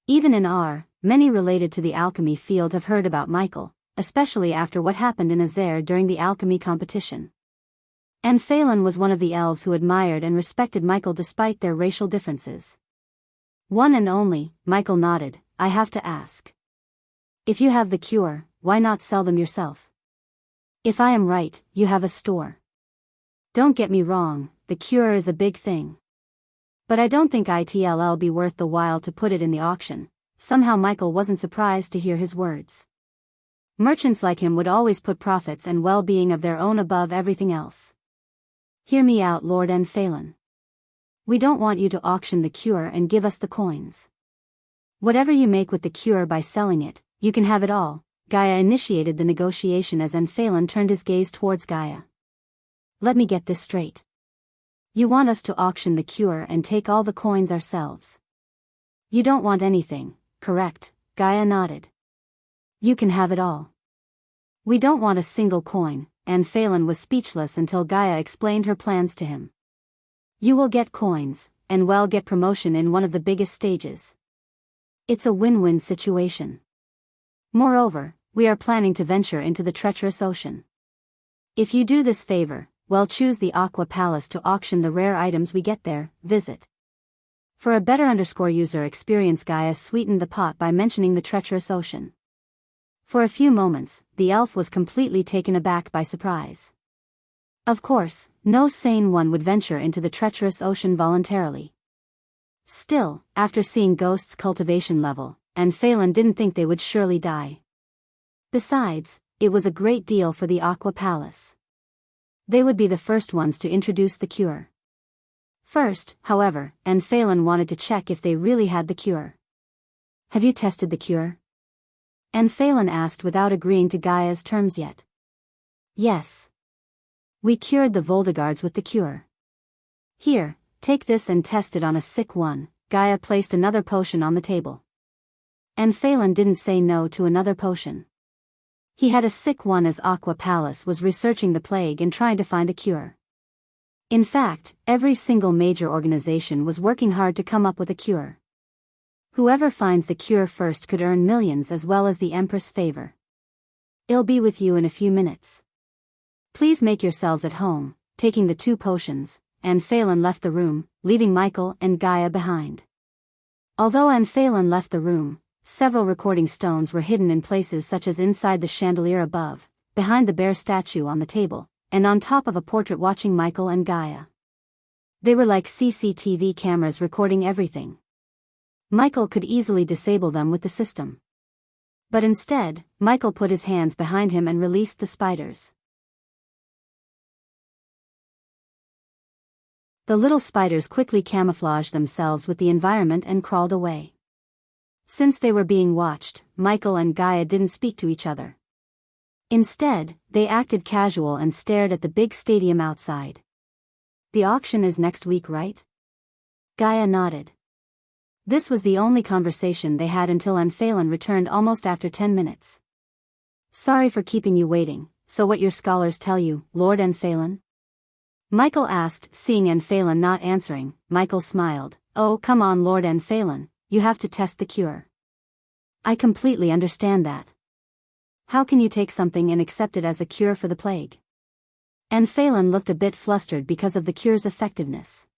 Even in R, many related to the alchemy field have heard about Michael, especially after what happened in Azer during the alchemy competition. Phelan was one of the elves who admired and respected Michael despite their racial differences. One and only, Michael nodded. I have to ask. If you have the cure, why not sell them yourself? If I am right, you have a store. Don't get me wrong, the cure is a big thing. But I don't think it'll be worth the while to put it in the auction. Somehow Michael wasn't surprised to hear his words. Merchants like him would always put profits and well-being of their own above everything else. Hear me out, Lord Phelan. We don't want you to auction the cure and give us the coins. Whatever you make with the cure by selling it, you can have it all. Gaia initiated the negotiation as Phelan turned his gaze towards Gaia. Let me get this straight. You want us to auction the cure and take all the coins ourselves. You don't want anything, correct? Gaia nodded. You can have it all. We don't want a single coin. Phelan was speechless until Gaia explained her plans to him. You will get coins, and get promotion in one of the biggest stages. It's a win-win situation. Moreover, we are planning to venture into the treacherous ocean. If you do this favor, choose the Aqua Palace to auction the rare items we get there. Visit. For a better user experience, Gaia sweetened the pot by mentioning the treacherous ocean. For a few moments, the elf was completely taken aback by surprise. Of course, no sane one would venture into the treacherous ocean voluntarily. Still, after seeing Ghost's cultivation level, Phelan didn't think they would surely die. Besides, it was a great deal for the Aqua Palace. They would be the first ones to introduce the cure. First, however, Phelan wanted to check if they really had the cure. Have you tested the cure? Phelan asked without agreeing to Gaia's terms yet. Yes. We cured the Voldegards with the cure. Here, take this and test it on a sick one. Gaia placed another potion on the table. Phelan didn't say no to another potion. He had a sick one as Aqua Palace was researching the plague and trying to find a cure. In fact, every single major organization was working hard to come up with a cure. Whoever finds the cure first could earn millions as well as the Empress' favor. I'll be with you in a few minutes. Please make yourselves at home. Taking the 2 potions, Phelan left the room, leaving Michael and Gaia behind. Although Phelan left the room, several recording stones were hidden in places such as inside the chandelier above, behind the bear statue on the table, and on top of a portrait watching Michael and Gaia. They were like CCTV cameras recording everything. Michael could easily disable them with the system. But instead, Michael put his hands behind him and released the spiders. The little spiders quickly camouflaged themselves with the environment and crawled away. Since they were being watched, Michael and Gaia didn't speak to each other. Instead, they acted casual and stared at the big stadium outside. The auction is next week, right? Gaia nodded. This was the only conversation they had until Phelan returned almost after 10 minutes. Sorry for keeping you waiting, so what your scholars tell you, Lord Phelan? Michael asked, seeing Phelan not answering. Michael smiled. Oh, come on, Lord Phelan, you have to test the cure. I completely understand that. How can you take something and accept it as a cure for the plague? Phelan looked a bit flustered because of the cure's effectiveness.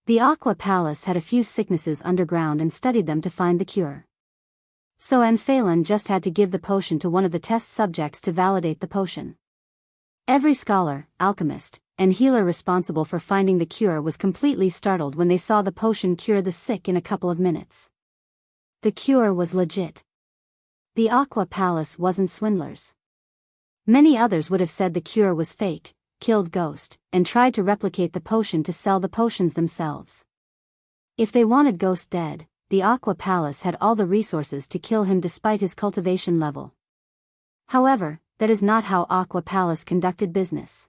The Aqua Palace had a few sicknesses underground and studied them to find the cure. So Phelan just had to give the potion to one of the test subjects to validate the potion. Every scholar, alchemist, and healer responsible for finding the cure was completely startled when they saw the potion cure the sick in a couple of minutes. The cure was legit. The Aqua Palace wasn't swindlers. Many others would have said the cure was fake, killed Ghost, and tried to replicate the potion to sell the potions themselves. If they wanted Ghost dead, the Aqua Palace had all the resources to kill him despite his cultivation level. However, that is not how Aqua Palace conducted business.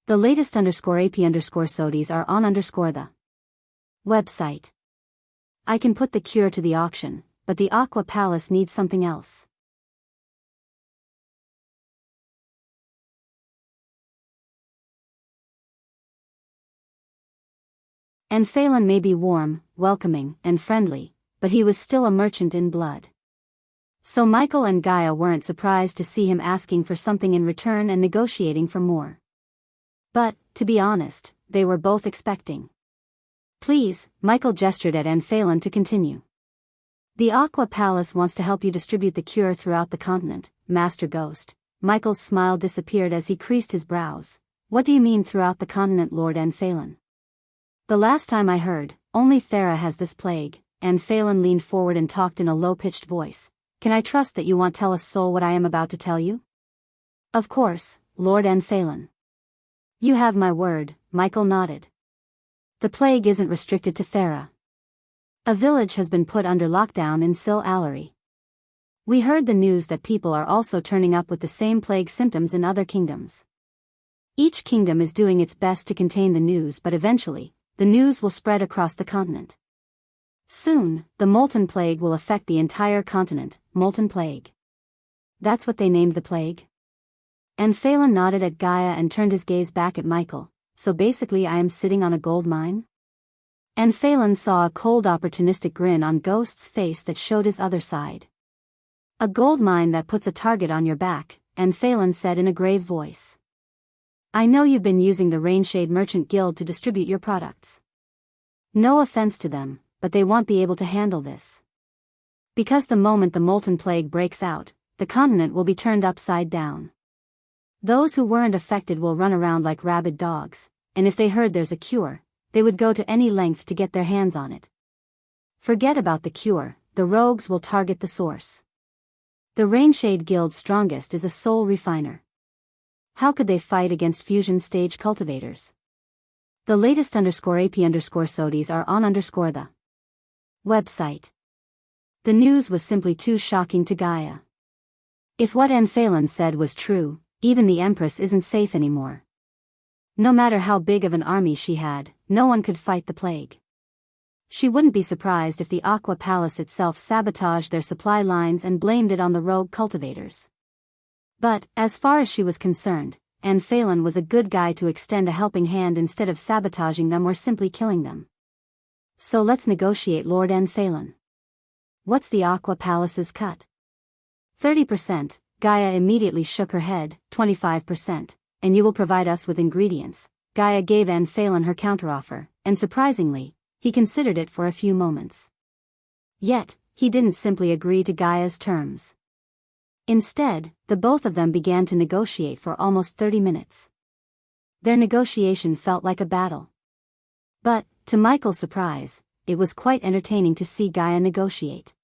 The latest _AP_SODIES are on the website. I can put the cure to the auction, but the Aqua Palace needs something else. And Phelan may be warm, welcoming, and friendly, but he was still a merchant in blood. So Michael and Gaia weren't surprised to see him asking for something in return and negotiating for more. But, to be honest, they were both expecting. Please, Michael gestured at Phelan to continue. The Aqua Palace wants to help you distribute the cure throughout the continent, Master Ghost. Michael's smile disappeared as he creased his brows. What do you mean throughout the continent, Lord Phelan? The last time I heard, only Thera has this plague, and Phelan leaned forward and talked in a low-pitched voice. Can I trust that you won't tell a soul what I am about to tell you? Of course, Lord Phelan. You have my word, Michael nodded. The plague isn't restricted to Thera. A village has been put under lockdown in Sil Allery. We heard the news that people are also turning up with the same plague symptoms in other kingdoms. Each kingdom is doing its best to contain the news, but eventually, the news will spread across the continent. Soon, the Molten Plague will affect the entire continent. Molten Plague. That's what they named the plague? And Phelan nodded at Gaia and turned his gaze back at Michael. So basically I am sitting on a gold mine? And Phelan saw a cold opportunistic grin on Ghost's face that showed his other side. A gold mine that puts a target on your back, and Phelan said in a grave voice. I know you've been using the Rainshade Merchant Guild to distribute your products. No offense to them, but they won't be able to handle this. Because the moment the Molten Plague breaks out, the continent will be turned upside down. Those who weren't affected will run around like rabid dogs, and if they heard there's a cure, they would go to any length to get their hands on it. Forget about the cure, the rogues will target the source. The Rainshade Guild's strongest is a soul refiner. How could they fight against fusion stage cultivators? The latest _AP_SODIES are on the website. The news was simply too shocking to Gaia. If what Phelan said was true, even the Empress isn't safe anymore. No matter how big of an army she had, no one could fight the plague. She wouldn't be surprised if the Aqua Palace itself sabotaged their supply lines and blamed it on the rogue cultivators. But, as far as she was concerned, Phelan was a good guy to extend a helping hand instead of sabotaging them or simply killing them. So let's negotiate, Lord Phelan. What's the Aqua Palace's cut? 30%, Gaia immediately shook her head. 25%, and you will provide us with ingredients. Gaia gave Phelan her counteroffer, and surprisingly, he considered it for a few moments. Yet, he didn't simply agree to Gaia's terms. Instead, the both of them began to negotiate for almost 30 minutes. Their negotiation felt like a battle. But, to Michael's surprise, it was quite entertaining to see Gaia negotiate.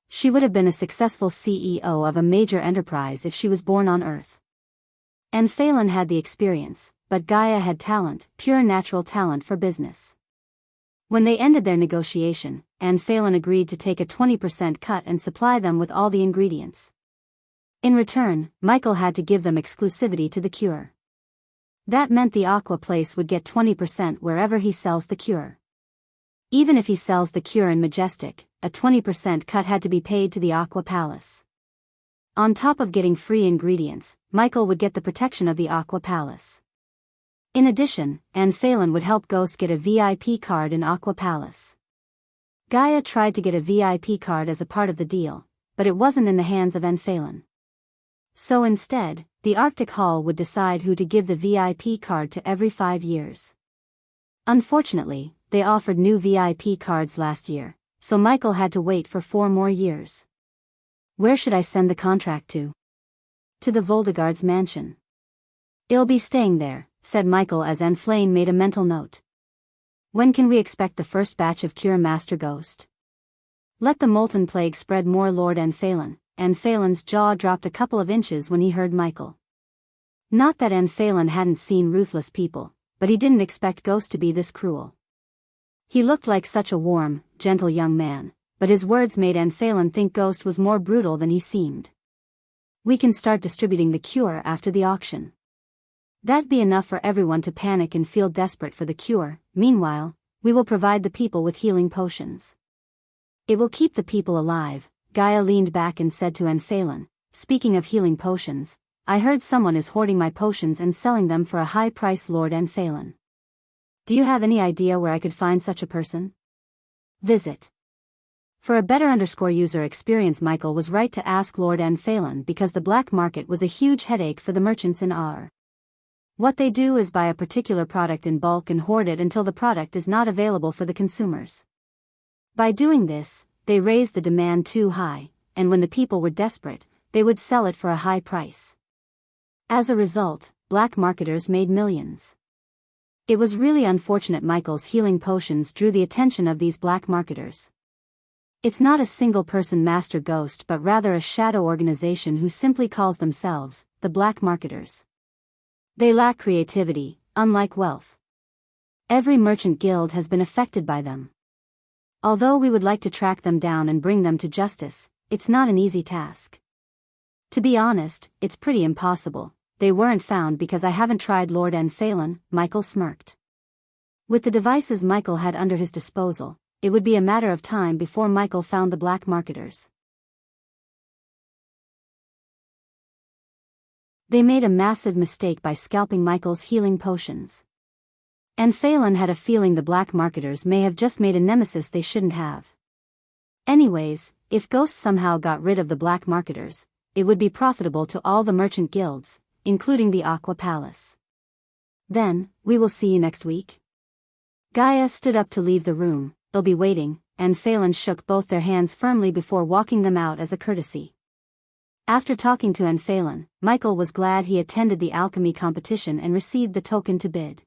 She would have been a successful CEO of a major enterprise if she was born on Earth. Phelan had the experience, but Gaia had talent, pure natural talent for business. When they ended their negotiation, Phelan agreed to take a 20% cut and supply them with all the ingredients. In return, Michael had to give them exclusivity to the cure. That meant the Aqua Place would get 20% wherever he sells the cure. Even if he sells the cure in Majestic, a 20% cut had to be paid to the Aqua Palace. On top of getting free ingredients, Michael would get the protection of the Aqua Palace. In addition, Phelan would help Ghost get a VIP card in Aqua Palace. Gaia tried to get a VIP card as a part of the deal, but it wasn't in the hands of Phelan. So instead, the Arctic Hall would decide who to give the VIP card to every 5 years. Unfortunately, they offered new VIP cards last year, so Michael had to wait for 4 more years. Where should I send the contract to? To the Voldegard's mansion. "I'll be staying there," said Michael as Anflane made a mental note. "When can we expect the first batch of cure, Master Ghost?" "Let the molten plague spread more, Lord Anphalin." Anphalin's jaw dropped a couple of inches when he heard Michael. Not that Anphalin hadn't seen ruthless people, but he didn't expect Ghost to be this cruel. He looked like such a warm, gentle young man, but his words made Anphalin think Ghost was more brutal than he seemed. "We can start distributing the cure after the auction. That'd be enough for everyone to panic and feel desperate for the cure. Meanwhile, we will provide the people with healing potions. It will keep the people alive." Gaia leaned back and said to Anphalin, "Speaking of healing potions, I heard someone is hoarding my potions and selling them for a high price, Lord Anphalin. Do you have any idea where I could find such a person?" Visit. For a better user experience, Michael was right to ask Lord Anphalin because the black market was a huge headache for the merchants in Ar. What they do is buy a particular product in bulk and hoard it until the product is not available for the consumers. By doing this, they raised the demand too high, and when the people were desperate, they would sell it for a high price. As a result, black marketers made millions. It was really unfortunate Michael's healing potions drew the attention of these black marketers. It's not a single person, Master Ghost, but rather a shadow organization who simply calls themselves the black marketers. They lack creativity, unlike wealth. Every merchant guild has been affected by them. Although we would like to track them down and bring them to justice, it's not an easy task. To be honest, it's pretty impossible. They weren't found because I haven't tried, Lord Anphalin. Michael smirked. With the devices Michael had under his disposal, it would be a matter of time before Michael found the black marketers. They made a massive mistake by scalping Michael's healing potions. Anphalin had a feeling the black marketers may have just made a nemesis they shouldn't have. Anyways, if Ghost somehow got rid of the black marketers, it would be profitable to all the merchant guilds, including the Aqua Palace. "Then, we will see you next week." Gaia stood up to leave the room. "They'll be waiting," and Phelan shook both their hands firmly before walking them out as a courtesy. After talking to Anphalin, Michael was glad he attended the alchemy competition and received the token to bid.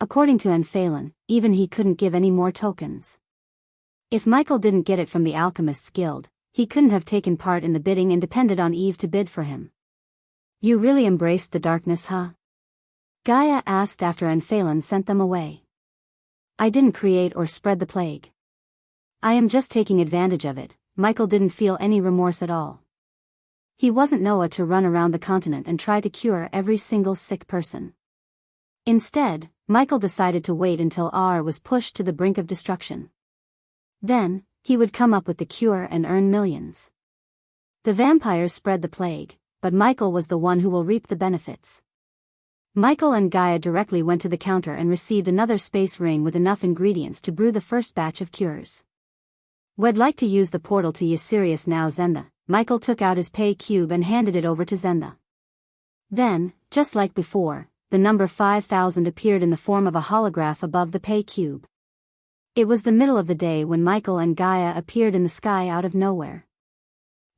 According to Anphalin, even he couldn't give any more tokens. If Michael didn't get it from the Alchemists Guild, he couldn't have taken part in the bidding and depended on Eve to bid for him. "You really embraced the darkness, huh?" Gaia asked after Anphalin sent them away. "I didn't create or spread the plague. I am just taking advantage of it." Michael didn't feel any remorse at all. He wasn't Noah to run around the continent and try to cure every single sick person. Instead, Michael decided to wait until Ar was pushed to the brink of destruction. Then, he would come up with the cure and earn millions. The vampires spread the plague, but Michael was the one who will reap the benefits. Michael and Gaia directly went to the counter and received another space ring with enough ingredients to brew the first batch of cures. "We'd like to use the portal to Ysirius now, Zenda." Michael took out his pay cube and handed it over to Zenda. Then, just like before, the number 5000 appeared in the form of a holograph above the pay cube. It was the middle of the day when Michael and Gaia appeared in the sky out of nowhere.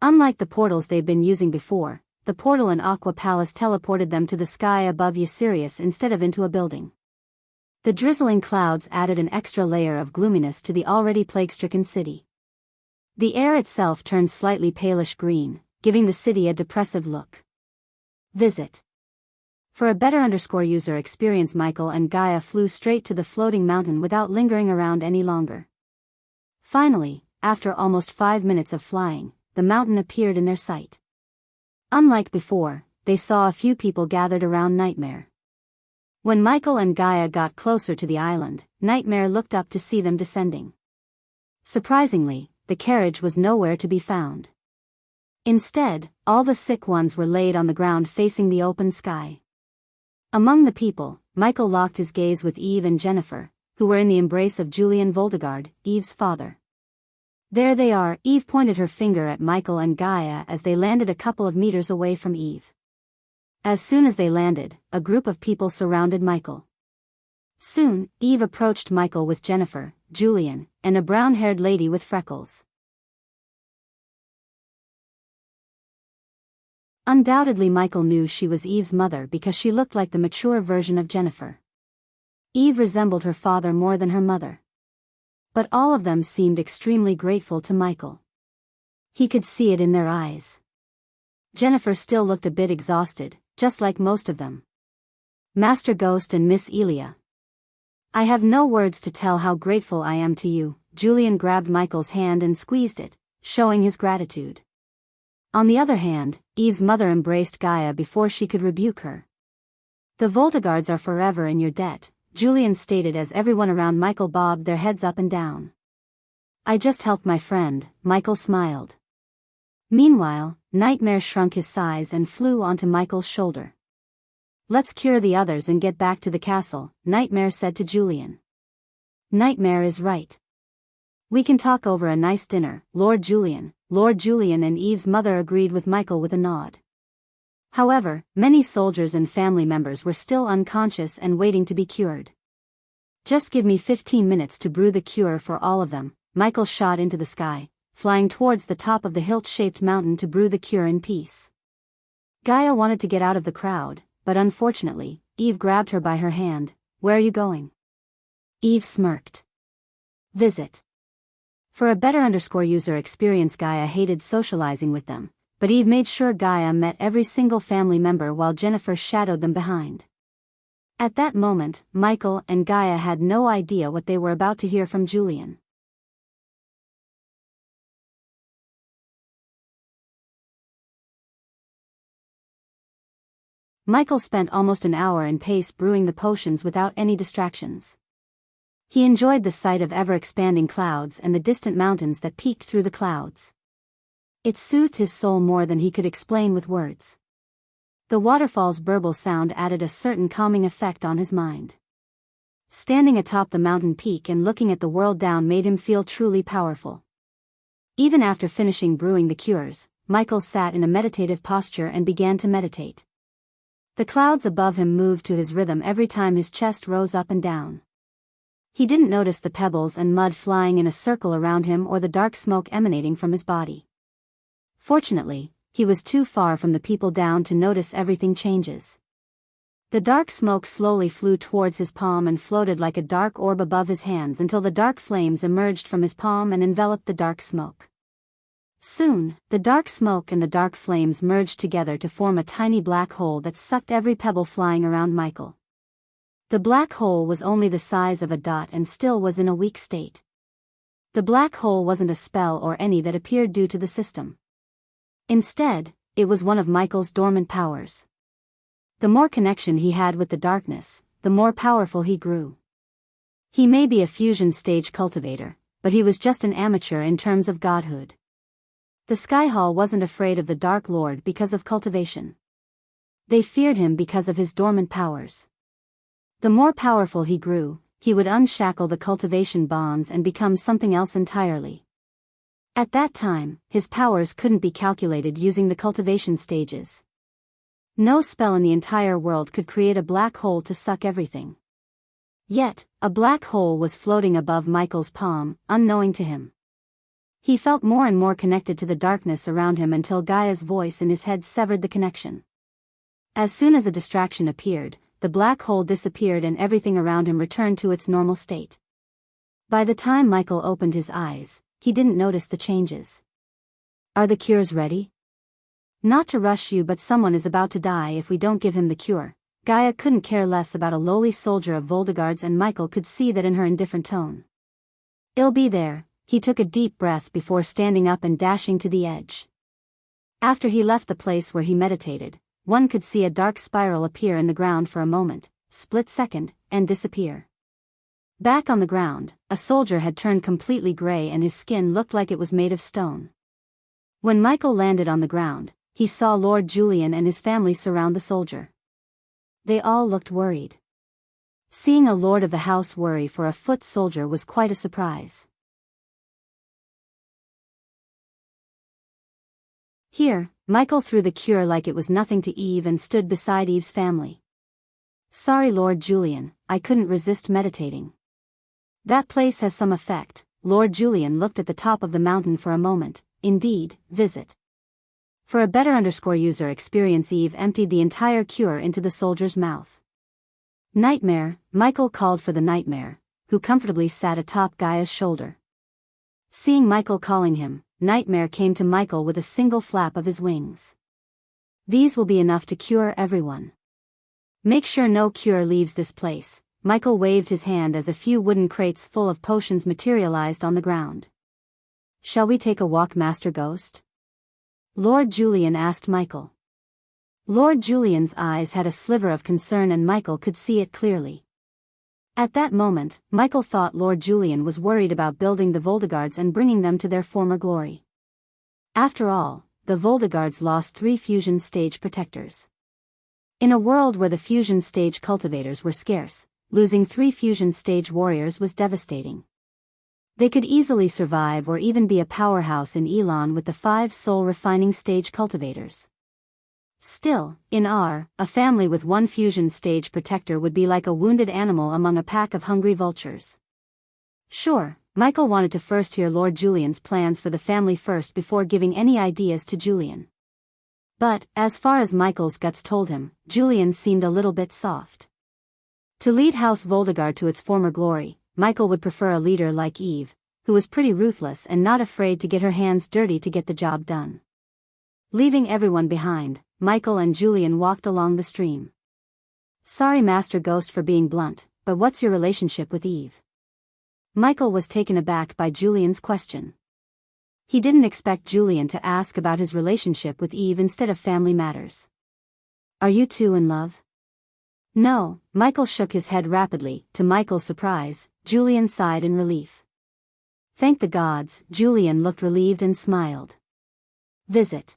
Unlike the portals they'd been using before, the portal in Aqua Palace teleported them to the sky above Ysirius instead of into a building. The drizzling clouds added an extra layer of gloominess to the already plague-stricken city. The air itself turned slightly palish green, giving the city a depressive look. Visit. For a better user experience, Michael and Gaia flew straight to the floating mountain without lingering around any longer. Finally, after almost 5 minutes of flying, the mountain appeared in their sight. Unlike before, they saw a few people gathered around Nightmare. When Michael and Gaia got closer to the island, Nightmare looked up to see them descending. Surprisingly, the carriage was nowhere to be found. Instead, all the sick ones were laid on the ground facing the open sky. Among the people, Michael locked his gaze with Eve and Jennifer, who were in the embrace of Julian Voldegard, Eve's father. "There they are." Eve pointed her finger at Michael and Gaia as they landed a couple of meters away from Eve. As soon as they landed, a group of people surrounded Michael. Soon, Eve approached Michael with Jennifer, Julian, and a brown-haired lady with freckles. Undoubtedly Michael knew she was Eve's mother because she looked like the mature version of Jennifer. Eve resembled her father more than her mother. But all of them seemed extremely grateful to Michael. He could see it in their eyes. Jennifer still looked a bit exhausted, just like most of them. Master Ghost and Miss Elia. I have no words to tell how grateful I am to you. Julian grabbed Michael's hand and squeezed it, showing his gratitude. On the other hand, Eve's mother embraced Gaia before she could rebuke her. The Voltigards are forever in your debt, Julian stated as everyone around Michael bobbed their heads up and down. I just helped my friend, Michael smiled. Meanwhile, Nightmare shrunk his size and flew onto Michael's shoulder. Let's cure the others and get back to the castle, Nightmare said to Julian. Nightmare is right. We can talk over a nice dinner, Lord Julian. Lord Julian and Eve's mother agreed with Michael with a nod. However, many soldiers and family members were still unconscious and waiting to be cured. Just give me 15 minutes to brew the cure for all of them. Michael shot into the sky, flying towards the top of the hilt-shaped mountain to brew the cure in peace. Gaia wanted to get out of the crowd, but unfortunately, Eve grabbed her by her hand. Where are you going? Eve smirked. Visit. For a better user experience, Gaia hated socializing with them, but Eve made sure Gaia met every single family member while Jennifer shadowed them behind. At that moment, Michael and Gaia had no idea what they were about to hear from Julian. Michael spent almost an hour in pace brewing the potions without any distractions. He enjoyed the sight of ever-expanding clouds and the distant mountains that peeked through the clouds. It soothed his soul more than he could explain with words. The waterfall's burble sound added a certain calming effect on his mind. Standing atop the mountain peak and looking at the world down made him feel truly powerful. Even after finishing brewing the cures, Michael sat in a meditative posture and began to meditate. The clouds above him moved to his rhythm every time his chest rose up and down. He didn't notice the pebbles and mud flying in a circle around him or the dark smoke emanating from his body. Fortunately, he was too far from the people down to notice everything changes. The dark smoke slowly flew towards his palm and floated like a dark orb above his hands until the dark flames emerged from his palm and enveloped the dark smoke. Soon, the dark smoke and the dark flames merged together to form a tiny black hole that sucked every pebble flying around Michael. The black hole was only the size of a dot and still was in a weak state. The black hole wasn't a spell or any that appeared due to the system. Instead, it was one of Michael's dormant powers. The more connection he had with the darkness, the more powerful he grew. He may be a fusion stage cultivator, but he was just an amateur in terms of godhood. The Sky Hall wasn't afraid of the Dark Lord because of cultivation. They feared him because of his dormant powers. The more powerful he grew, he would unshackle the cultivation bonds and become something else entirely. At that time, his powers couldn't be calculated using the cultivation stages. No spell in the entire world could create a black hole to suck everything. Yet, a black hole was floating above Michael's palm, unknowing to him. He felt more and more connected to the darkness around him until Gaia's voice in his head severed the connection. As soon as a distraction appeared, the black hole disappeared and everything around him returned to its normal state. By the time Michael opened his eyes, he didn't notice the changes. Are the cures ready? Not to rush you, but someone is about to die if we don't give him the cure. Gaia couldn't care less about a lowly soldier of Voltigards, and Michael could see that in her indifferent tone. It'll be there. He took a deep breath before standing up and dashing to the edge. After he left the place where he meditated, one could see a dark spiral appear in the ground for a moment, split second, and disappear. Back on the ground, a soldier had turned completely gray and his skin looked like it was made of stone. When Michael landed on the ground, he saw Lord Julian and his family surround the soldier. They all looked worried. Seeing a lord of the house worry for a foot soldier was quite a surprise. Here, Michael threw the cure like it was nothing to Eve and stood beside Eve's family. Sorry, Lord Julian, I couldn't resist meditating. That place has some effect. Lord Julian looked at the top of the mountain for a moment. Indeed, visit. For a better user experience, Eve emptied the entire cure into the soldier's mouth. Nightmare, Michael called for the nightmare, who comfortably sat atop Gaia's shoulder. Seeing Michael calling him, Nightmare came to Michael with a single flap of his wings. These will be enough to cure everyone. Make sure no cure leaves this place. Michael waved his hand as a few wooden crates full of potions materialized on the ground. Shall we take a walk, Master Ghost? Lord Julian asked Michael. Lord Julian's eyes had a sliver of concern and Michael could see it clearly. At that moment, Michael thought Lord Julian was worried about building the Voldegards and bringing them to their former glory. After all, the Voldegards lost 3 fusion stage protectors. In a world where the fusion stage cultivators were scarce, losing 3 fusion stage warriors was devastating. They could easily survive or even be a powerhouse in Elon with the 5 soul refining stage cultivators. Still, in R, a family with 1 fusion stage protector would be like a wounded animal among a pack of hungry vultures. Sure, Michael wanted to first hear Lord Julian's plans for the family first before giving any ideas to Julian. But, as far as Michael's guts told him, Julian seemed a little bit soft. To lead House Voldegard to its former glory, Michael would prefer a leader like Eve, who was pretty ruthless and not afraid to get her hands dirty to get the job done. Leaving everyone behind, Michael and Julian walked along the stream. Sorry, Master Ghost, for being blunt, but what's your relationship with Eve? Michael was taken aback by Julian's question. He didn't expect Julian to ask about his relationship with Eve instead of family matters. Are you two in love? No, Michael shook his head rapidly. To Michael's surprise, Julian sighed in relief. Thank the gods, Julian looked relieved and smiled. Visit.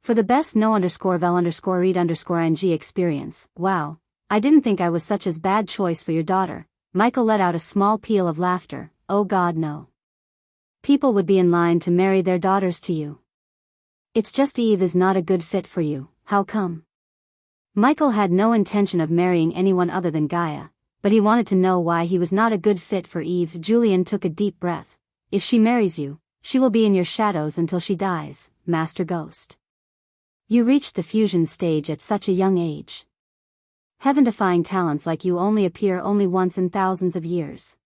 For the best no_vel_read_ing experience. Wow, I didn't think I was such a bad choice for your daughter. Michael let out a small peal of laughter. Oh God, no. People would be in line to marry their daughters to you. It's just Eve is not a good fit for you. How come? Michael had no intention of marrying anyone other than Gaia, but he wanted to know why he was not a good fit for Eve. Julian took a deep breath. If she marries you, she will be in your shadows until she dies, Master Ghost. You reached the fusion stage at such a young age. Heaven-defying talents like you only appear only once in thousands of years.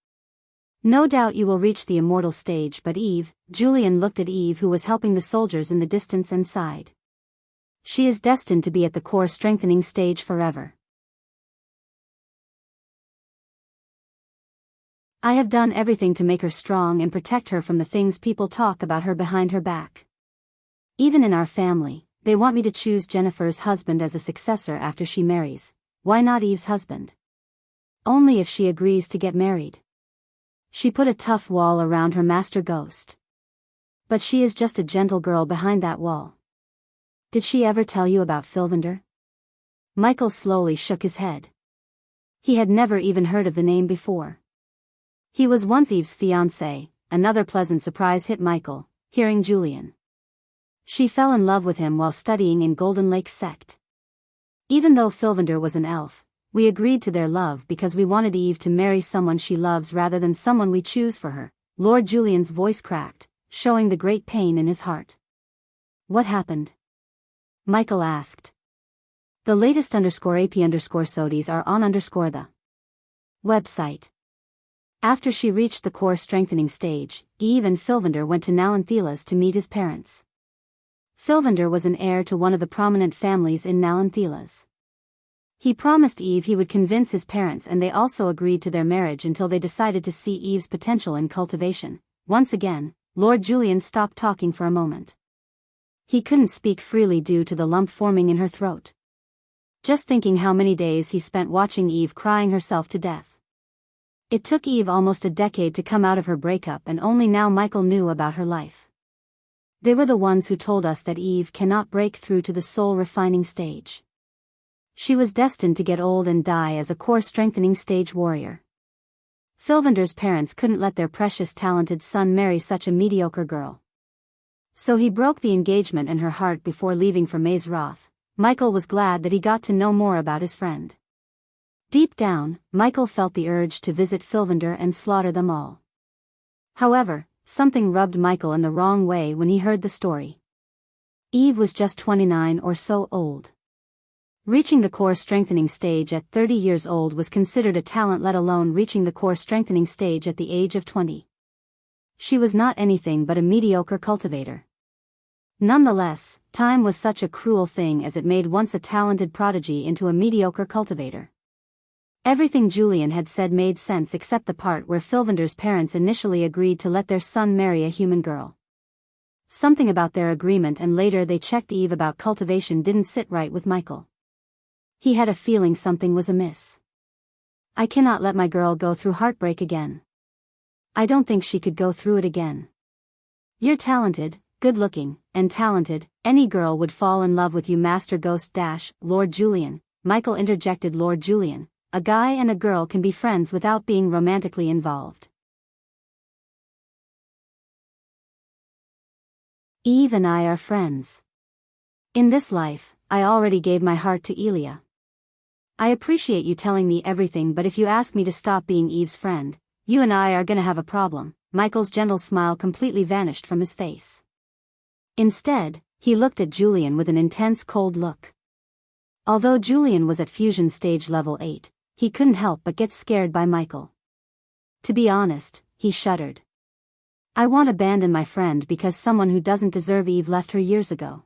No doubt you will reach the immortal stage, but Eve, Julian looked at Eve, who was helping the soldiers in the distance, and sighed. She is destined to be at the core strengthening stage forever. I have done everything to make her strong and protect her from the things people talk about her behind her back. Even in our family, they want me to choose Jennifer's husband as a successor after she marries. Why not Eve's husband? Only if she agrees to get married. She put a tough wall around her, Master Ghost. But she is just a gentle girl behind that wall. Did she ever tell you about Filvander? Michael slowly shook his head. He had never even heard of the name before. He was once Eve's fiancé. Another pleasant surprise hit Michael, hearing Julian. She fell in love with him while studying in Golden Lake sect. Even though Filvander was an elf, we agreed to their love because we wanted Eve to marry someone she loves rather than someone we choose for her. Lord Julian's voice cracked, showing the great pain in his heart. What happened? Michael asked. The latest _AP_SODIes are on the website. After she reached the core strengthening stage, Eve and Filvander went to Nalanthilas to meet his parents. Filvander was an heir to one of the prominent families in Nalanthilas. He promised Eve he would convince his parents, and they also agreed to their marriage until they decided to see Eve's potential in cultivation. Once again, Lord Julian stopped talking for a moment. He couldn't speak freely due to the lump forming in her throat. Just thinking how many days he spent watching Eve crying herself to death. It took Eve almost a decade to come out of her breakup, and only now Michael knew about her life. They were the ones who told us that Eve cannot break through to the soul refining stage. She was destined to get old and die as a core strengthening stage warrior. Filvander's parents couldn't let their precious talented son marry such a mediocre girl. So he broke the engagement in her heart before leaving for Maze Roth. Michael was glad that he got to know more about his friend. Deep down, Michael felt the urge to visit Filvander and slaughter them all. However, something rubbed Michael in the wrong way when he heard the story. Eve was just 29 or so old. Reaching the core strengthening stage at 30 years old was considered a talent, let alone reaching the core strengthening stage at the age of 20. She was not anything but a mediocre cultivator. Nonetheless, time was such a cruel thing as it made once a talented prodigy into a mediocre cultivator. Everything Julian had said made sense except the part where Fylvander's parents initially agreed to let their son marry a human girl. Something about their agreement and later they checked Eve about cultivation didn't sit right with Michael. He had a feeling something was amiss. I cannot let my girl go through heartbreak again. I don't think she could go through it again. You're talented, good-looking, and talented. Any girl would fall in love with you, Master Ghost - Lord Julian, Michael interjected. Lord Julian, a guy and a girl can be friends without being romantically involved. Eve and I are friends. In this life, I already gave my heart to Elia. I appreciate you telling me everything, but if you ask me to stop being Eve's friend, you and I are gonna have a problem. Michael's gentle smile completely vanished from his face. Instead, he looked at Julian with an intense cold look. Although Julian was at fusion stage level 8, he couldn't help but get scared by Michael. To be honest, he shuddered. I won't abandon my friend because someone who doesn't deserve Eve left her years ago.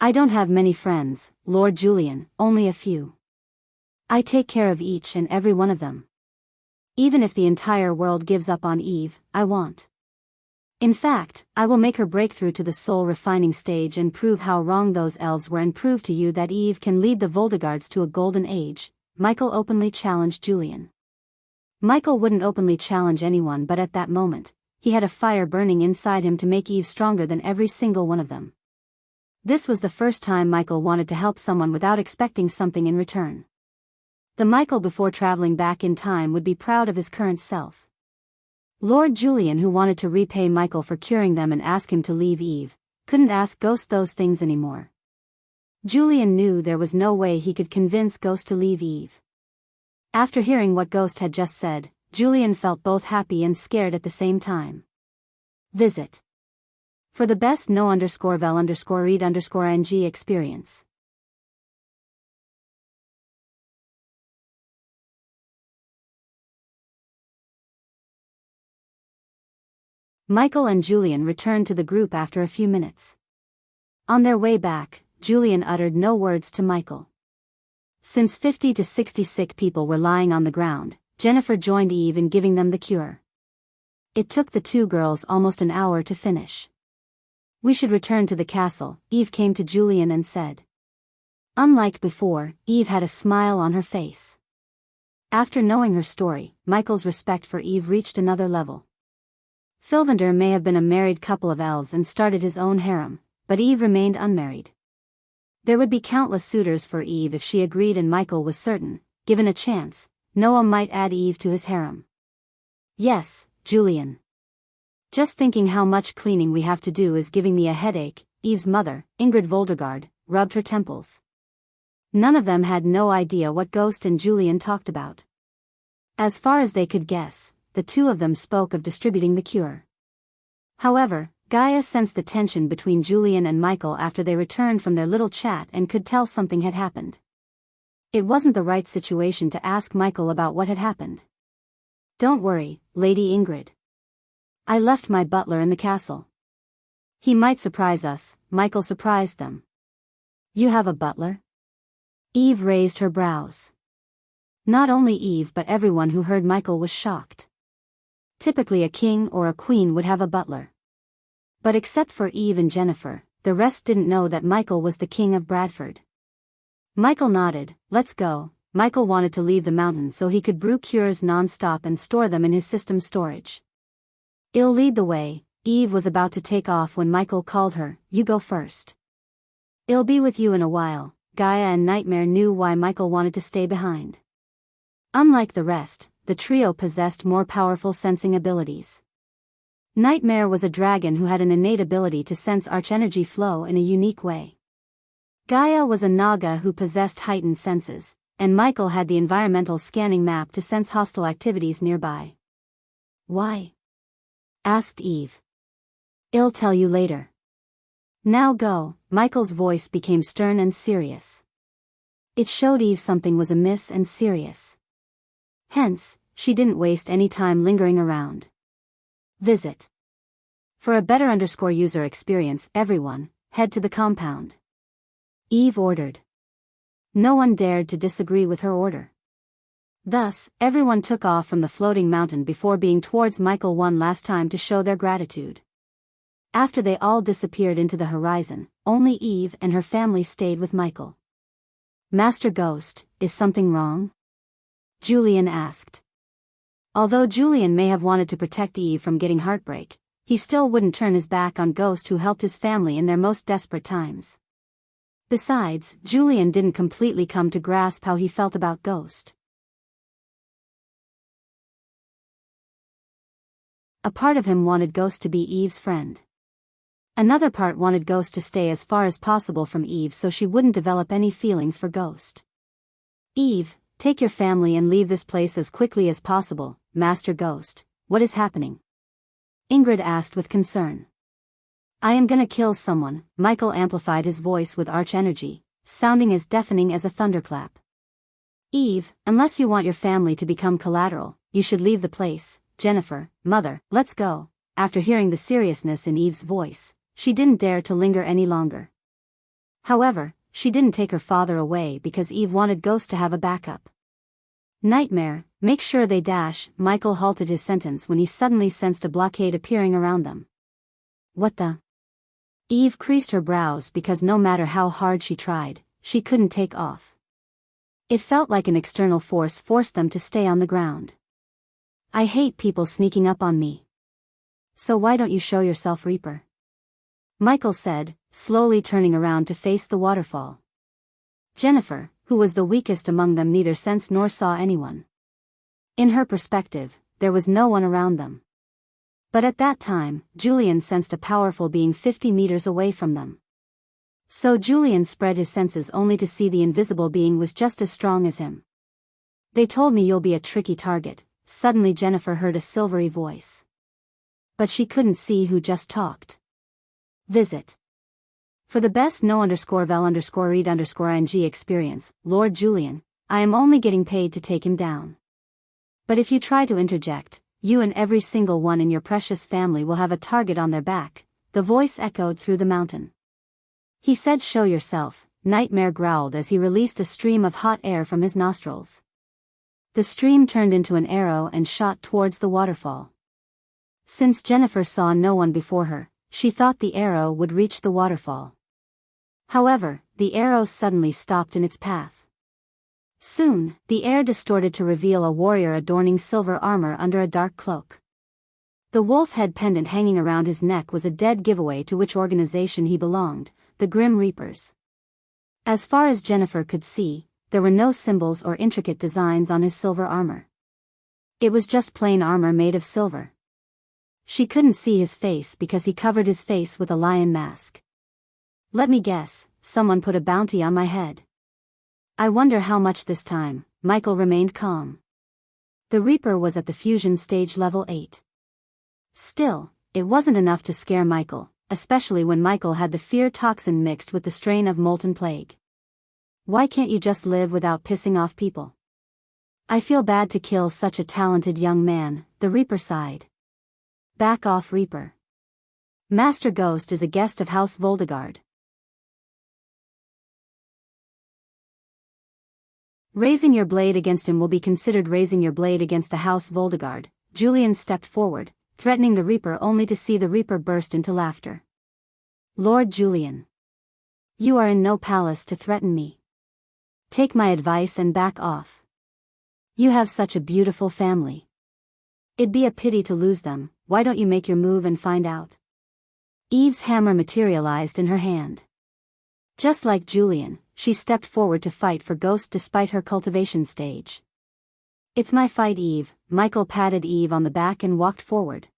I don't have many friends, Lord Julian, only a few. I take care of each and every one of them. Even if the entire world gives up on Eve, I won't. In fact, I will make her break through to the soul refining stage and prove how wrong those elves were and prove to you that Eve can lead the Voldegards to a golden age. Michael openly challenged Julian. Michael wouldn't openly challenge anyone, but at that moment, he had a fire burning inside him to make Eve stronger than every single one of them. This was the first time Michael wanted to help someone without expecting something in return. The Michael before traveling back in time would be proud of his current self. Lord Julian, who wanted to repay Michael for curing them and ask him to leave Eve, couldn't ask Ghost those things anymore. Julian knew there was no way he could convince Ghost to leave Eve. After hearing what Ghost had just said, Julian felt both happy and scared at the same time. Visit. For the best no_vel_read_ng experience. Michael and Julian returned to the group after a few minutes. On their way back, Julian uttered no words to Michael. Since 50 to 60 sick people were lying on the ground, Jennifer joined Eve in giving them the cure. It took the two girls almost an hour to finish. We should return to the castle, Eve came to Julian and said. Unlike before, Eve had a smile on her face. After knowing her story, Michael's respect for Eve reached another level. Fylvander may have been a married couple of elves and started his own harem, but Eve remained unmarried. There would be countless suitors for Eve if she agreed, and Michael was certain, given a chance, Noah might add Eve to his harem. Yes, Julian. Just thinking how much cleaning we have to do is giving me a headache, Eve's mother, Ingrid Voldegard, rubbed her temples. None of them had no idea what Ghost and Julian talked about. As far as they could guess, the two of them spoke of distributing the cure. However, Gaia sensed the tension between Julian and Michael after they returned from their little chat and could tell something had happened. It wasn't the right situation to ask Michael about what had happened. Don't worry, Lady Ingrid. I left my butler in the castle. He might surprise us. Michael surprised them. You have a butler? Eve raised her brows. Not only Eve but everyone who heard Michael was shocked. Typically a king or a queen would have a butler. But except for Eve and Jennifer, the rest didn't know that Michael was the king of Bradford. Michael nodded. Let's go. Michael wanted to leave the mountain so he could brew cures non-stop and store them in his system storage. I'll lead the way. Eve was about to take off when Michael called her. You go first. I'll be with you in a while. Gaia and Nightmare knew why Michael wanted to stay behind. Unlike the rest, the trio possessed more powerful sensing abilities. Nightmare was a dragon who had an innate ability to sense archenergy flow in a unique way. Gaia was a Naga who possessed heightened senses, and Michael had the environmental scanning map to sense hostile activities nearby. Why? Asked Eve. I'll tell you later. Now go. Michael's voice became stern and serious. It showed Eve something was amiss and serious. Hence, she didn't waste any time lingering around. Visit. For a better user experience, everyone, head to the compound. Eve ordered. No one dared to disagree with her order. Thus, everyone took off from the floating mountain before being towards Michael one last time to show their gratitude. After they all disappeared into the horizon, only Eve and her family stayed with Michael. Master Ghost, is something wrong? Julian asked. Although Julian may have wanted to protect Eve from getting heartbreak, he still wouldn't turn his back on Ghost, who helped his family in their most desperate times. Besides, Julian didn't completely come to grasp how he felt about Ghost. A part of him wanted Ghost to be Eve's friend. Another part wanted Ghost to stay as far as possible from Eve so she wouldn't develop any feelings for Ghost. Eve, take your family and leave this place as quickly as possible. Master Ghost, what is happening? Ingrid asked with concern. I am gonna kill someone. Michael amplified his voice with arch energy, sounding as deafening as a thunderclap. Eve, unless you want your family to become collateral, you should leave the place. Jennifer, mother, let's go. After hearing the seriousness in Eve's voice, she didn't dare to linger any longer. However, she didn't take her father away because Eve wanted Ghost to have a backup. Nightmare, make sure they dash. Michael halted his sentence when he suddenly sensed a blockade appearing around them. What the? Eve creased her brows because no matter how hard she tried, she couldn't take off. It felt like an external force forced them to stay on the ground. I hate people sneaking up on me. So why don't you show yourself, Reaper? Michael said, slowly turning around to face the waterfall. Jennifer, who was the weakest among them, neither sensed nor saw anyone. In her perspective, there was no one around them. But at that time, Julian sensed a powerful being 50 meters away from them. So Julian spread his senses only to see the invisible being was just as strong as him. They told me you'll be a tricky target. Suddenly Jennifer heard a silvery voice. But she couldn't see who just talked. Visit. For the best no_vel_read_ing experience, Lord Julian, I am only getting paid to take him down. But if you try to interject, you and every single one in your precious family will have a target on their back. The voice echoed through the mountain. He said, show yourself. Nightmare growled as he released a stream of hot air from his nostrils. The stream turned into an arrow and shot towards the waterfall. Since Jennifer saw no one before her, she thought the arrow would reach the waterfall. However, the arrow suddenly stopped in its path. Soon, the air distorted to reveal a warrior adorning silver armor under a dark cloak. The wolf head pendant hanging around his neck was a dead giveaway to which organization he belonged, the Grim Reapers. As far as Jennifer could see, there were no symbols or intricate designs on his silver armor. It was just plain armor made of silver. She couldn't see his face because he covered his face with a lion mask. Let me guess, someone put a bounty on my head. I wonder how much this time. Michael remained calm. The Reaper was at the fusion stage level 8. Still, it wasn't enough to scare Michael, especially when Michael had the fear toxin mixed with the strain of molten plague. Why can't you just live without pissing off people? I feel bad to kill such a talented young man, the Reaper sighed. Back off, Reaper. Master Ghost is a guest of House Voldegard. Raising your blade against him will be considered raising your blade against the House Voldegard. Julian stepped forward, threatening the Reaper, only to see the Reaper burst into laughter. Lord Julian. You are in no palace to threaten me. Take my advice and back off. You have such a beautiful family. It'd be a pity to lose them. Why don't you make your move and find out? Eve's hammer materialized in her hand. Just like Julian, she stepped forward to fight for Ghost despite her cultivation stage. It's my fight, Eve. Michael patted Eve on the back and walked forward.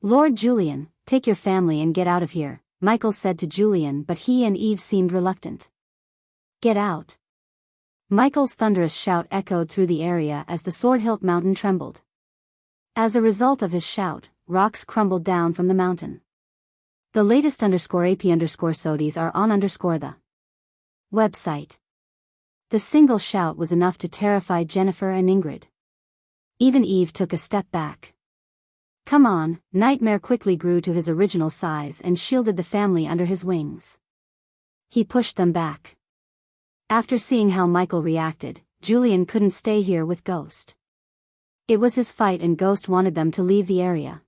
Lord Julian, take your family and get out of here, Michael said to Julian, but he and Eve seemed reluctant. Get out. Michael's thunderous shout echoed through the area as the Sword Hilt Mountain trembled. As a result of his shout, rocks crumbled down from the mountain. The latest _AP_SODIES are on the website. The single shout was enough to terrify Jennifer and Ingrid. Even Eve took a step back. Come on, Nightmare quickly grew to his original size and shielded the family under his wings. He pushed them back. After seeing how Michael reacted, Julian couldn't stay here with Ghost. It was his fight and Ghost wanted them to leave the area.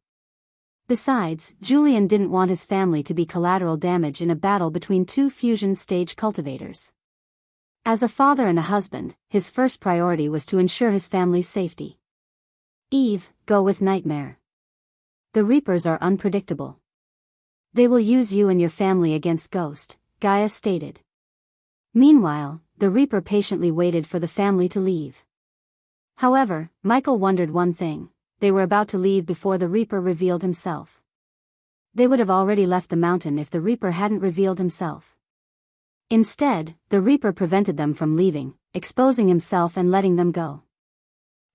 Besides, Julian didn't want his family to be collateral damage in a battle between two fusion stage cultivators. As a father and a husband, his first priority was to ensure his family's safety. Eve, go with Nightmare. The Reapers are unpredictable. They will use you and your family against Ghost, Gaia stated. Meanwhile, the Reaper patiently waited for the family to leave. However, Michael wondered one thing: they were about to leave before the Reaper revealed himself. They would have already left the mountain if the Reaper hadn't revealed himself. Instead, the Reaper prevented them from leaving, exposing himself and letting them go.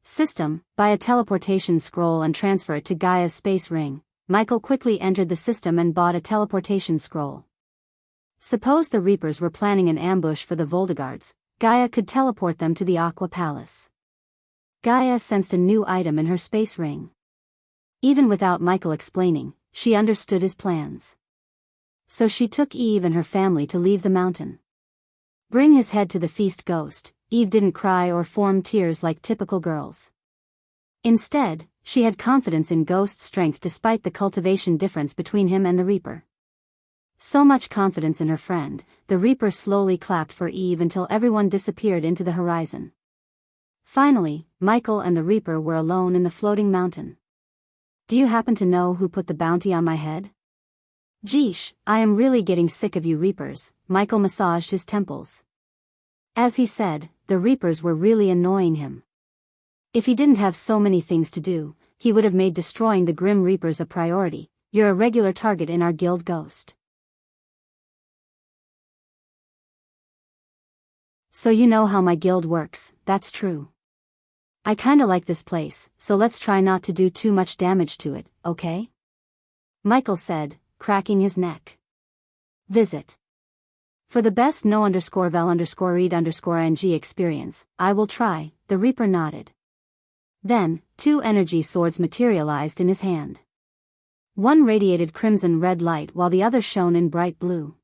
System, buy a teleportation scroll and transfer it to Gaia's space ring. Michael quickly entered the system and bought a teleportation scroll. Suppose the Reapers were planning an ambush for the Voldegards, Gaia could teleport them to the Aqua Palace. Gaia sensed a new item in her space ring. Even without Michael explaining, she understood his plans. So she took Eve and her family to leave the mountain. Bring his head to the feast, Ghost. Eve didn't cry or form tears like typical girls. Instead, she had confidence in Ghost's strength despite the cultivation difference between him and the Reaper. So much confidence in her friend, the Reaper slowly clapped for Eve until everyone disappeared into the horizon. Finally, Michael and the Reaper were alone in the floating mountain. Do you happen to know who put the bounty on my head? Geesh, I am really getting sick of you Reapers. Michael massaged his temples. As he said, the Reapers were really annoying him. If he didn't have so many things to do, he would have made destroying the Grim Reapers a priority. You're a regular target in our guild, Ghost. So you know how my guild works. That's true. I kinda like this place, so let's try not to do too much damage to it, okay? Michael said, cracking his neck. Visit. For the best no_vel_read_ng experience, I will try. The Reaper nodded. Then, two energy swords materialized in his hand. One radiated crimson red light while the other shone in bright blue.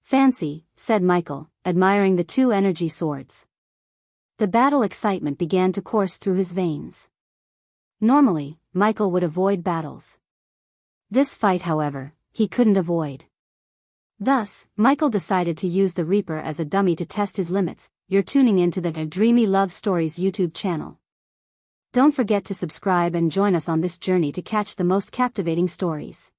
Fancy, said Michael, admiring the two energy swords. The battle excitement began to course through his veins. Normally, Michael would avoid battles. This fight, however, he couldn't avoid. Thus, Michael decided to use the Reaper as a dummy to test his limits. You're tuning into the Dreamy Love Stories YouTube channel. Don't forget to subscribe and join us on this journey to catch the most captivating stories.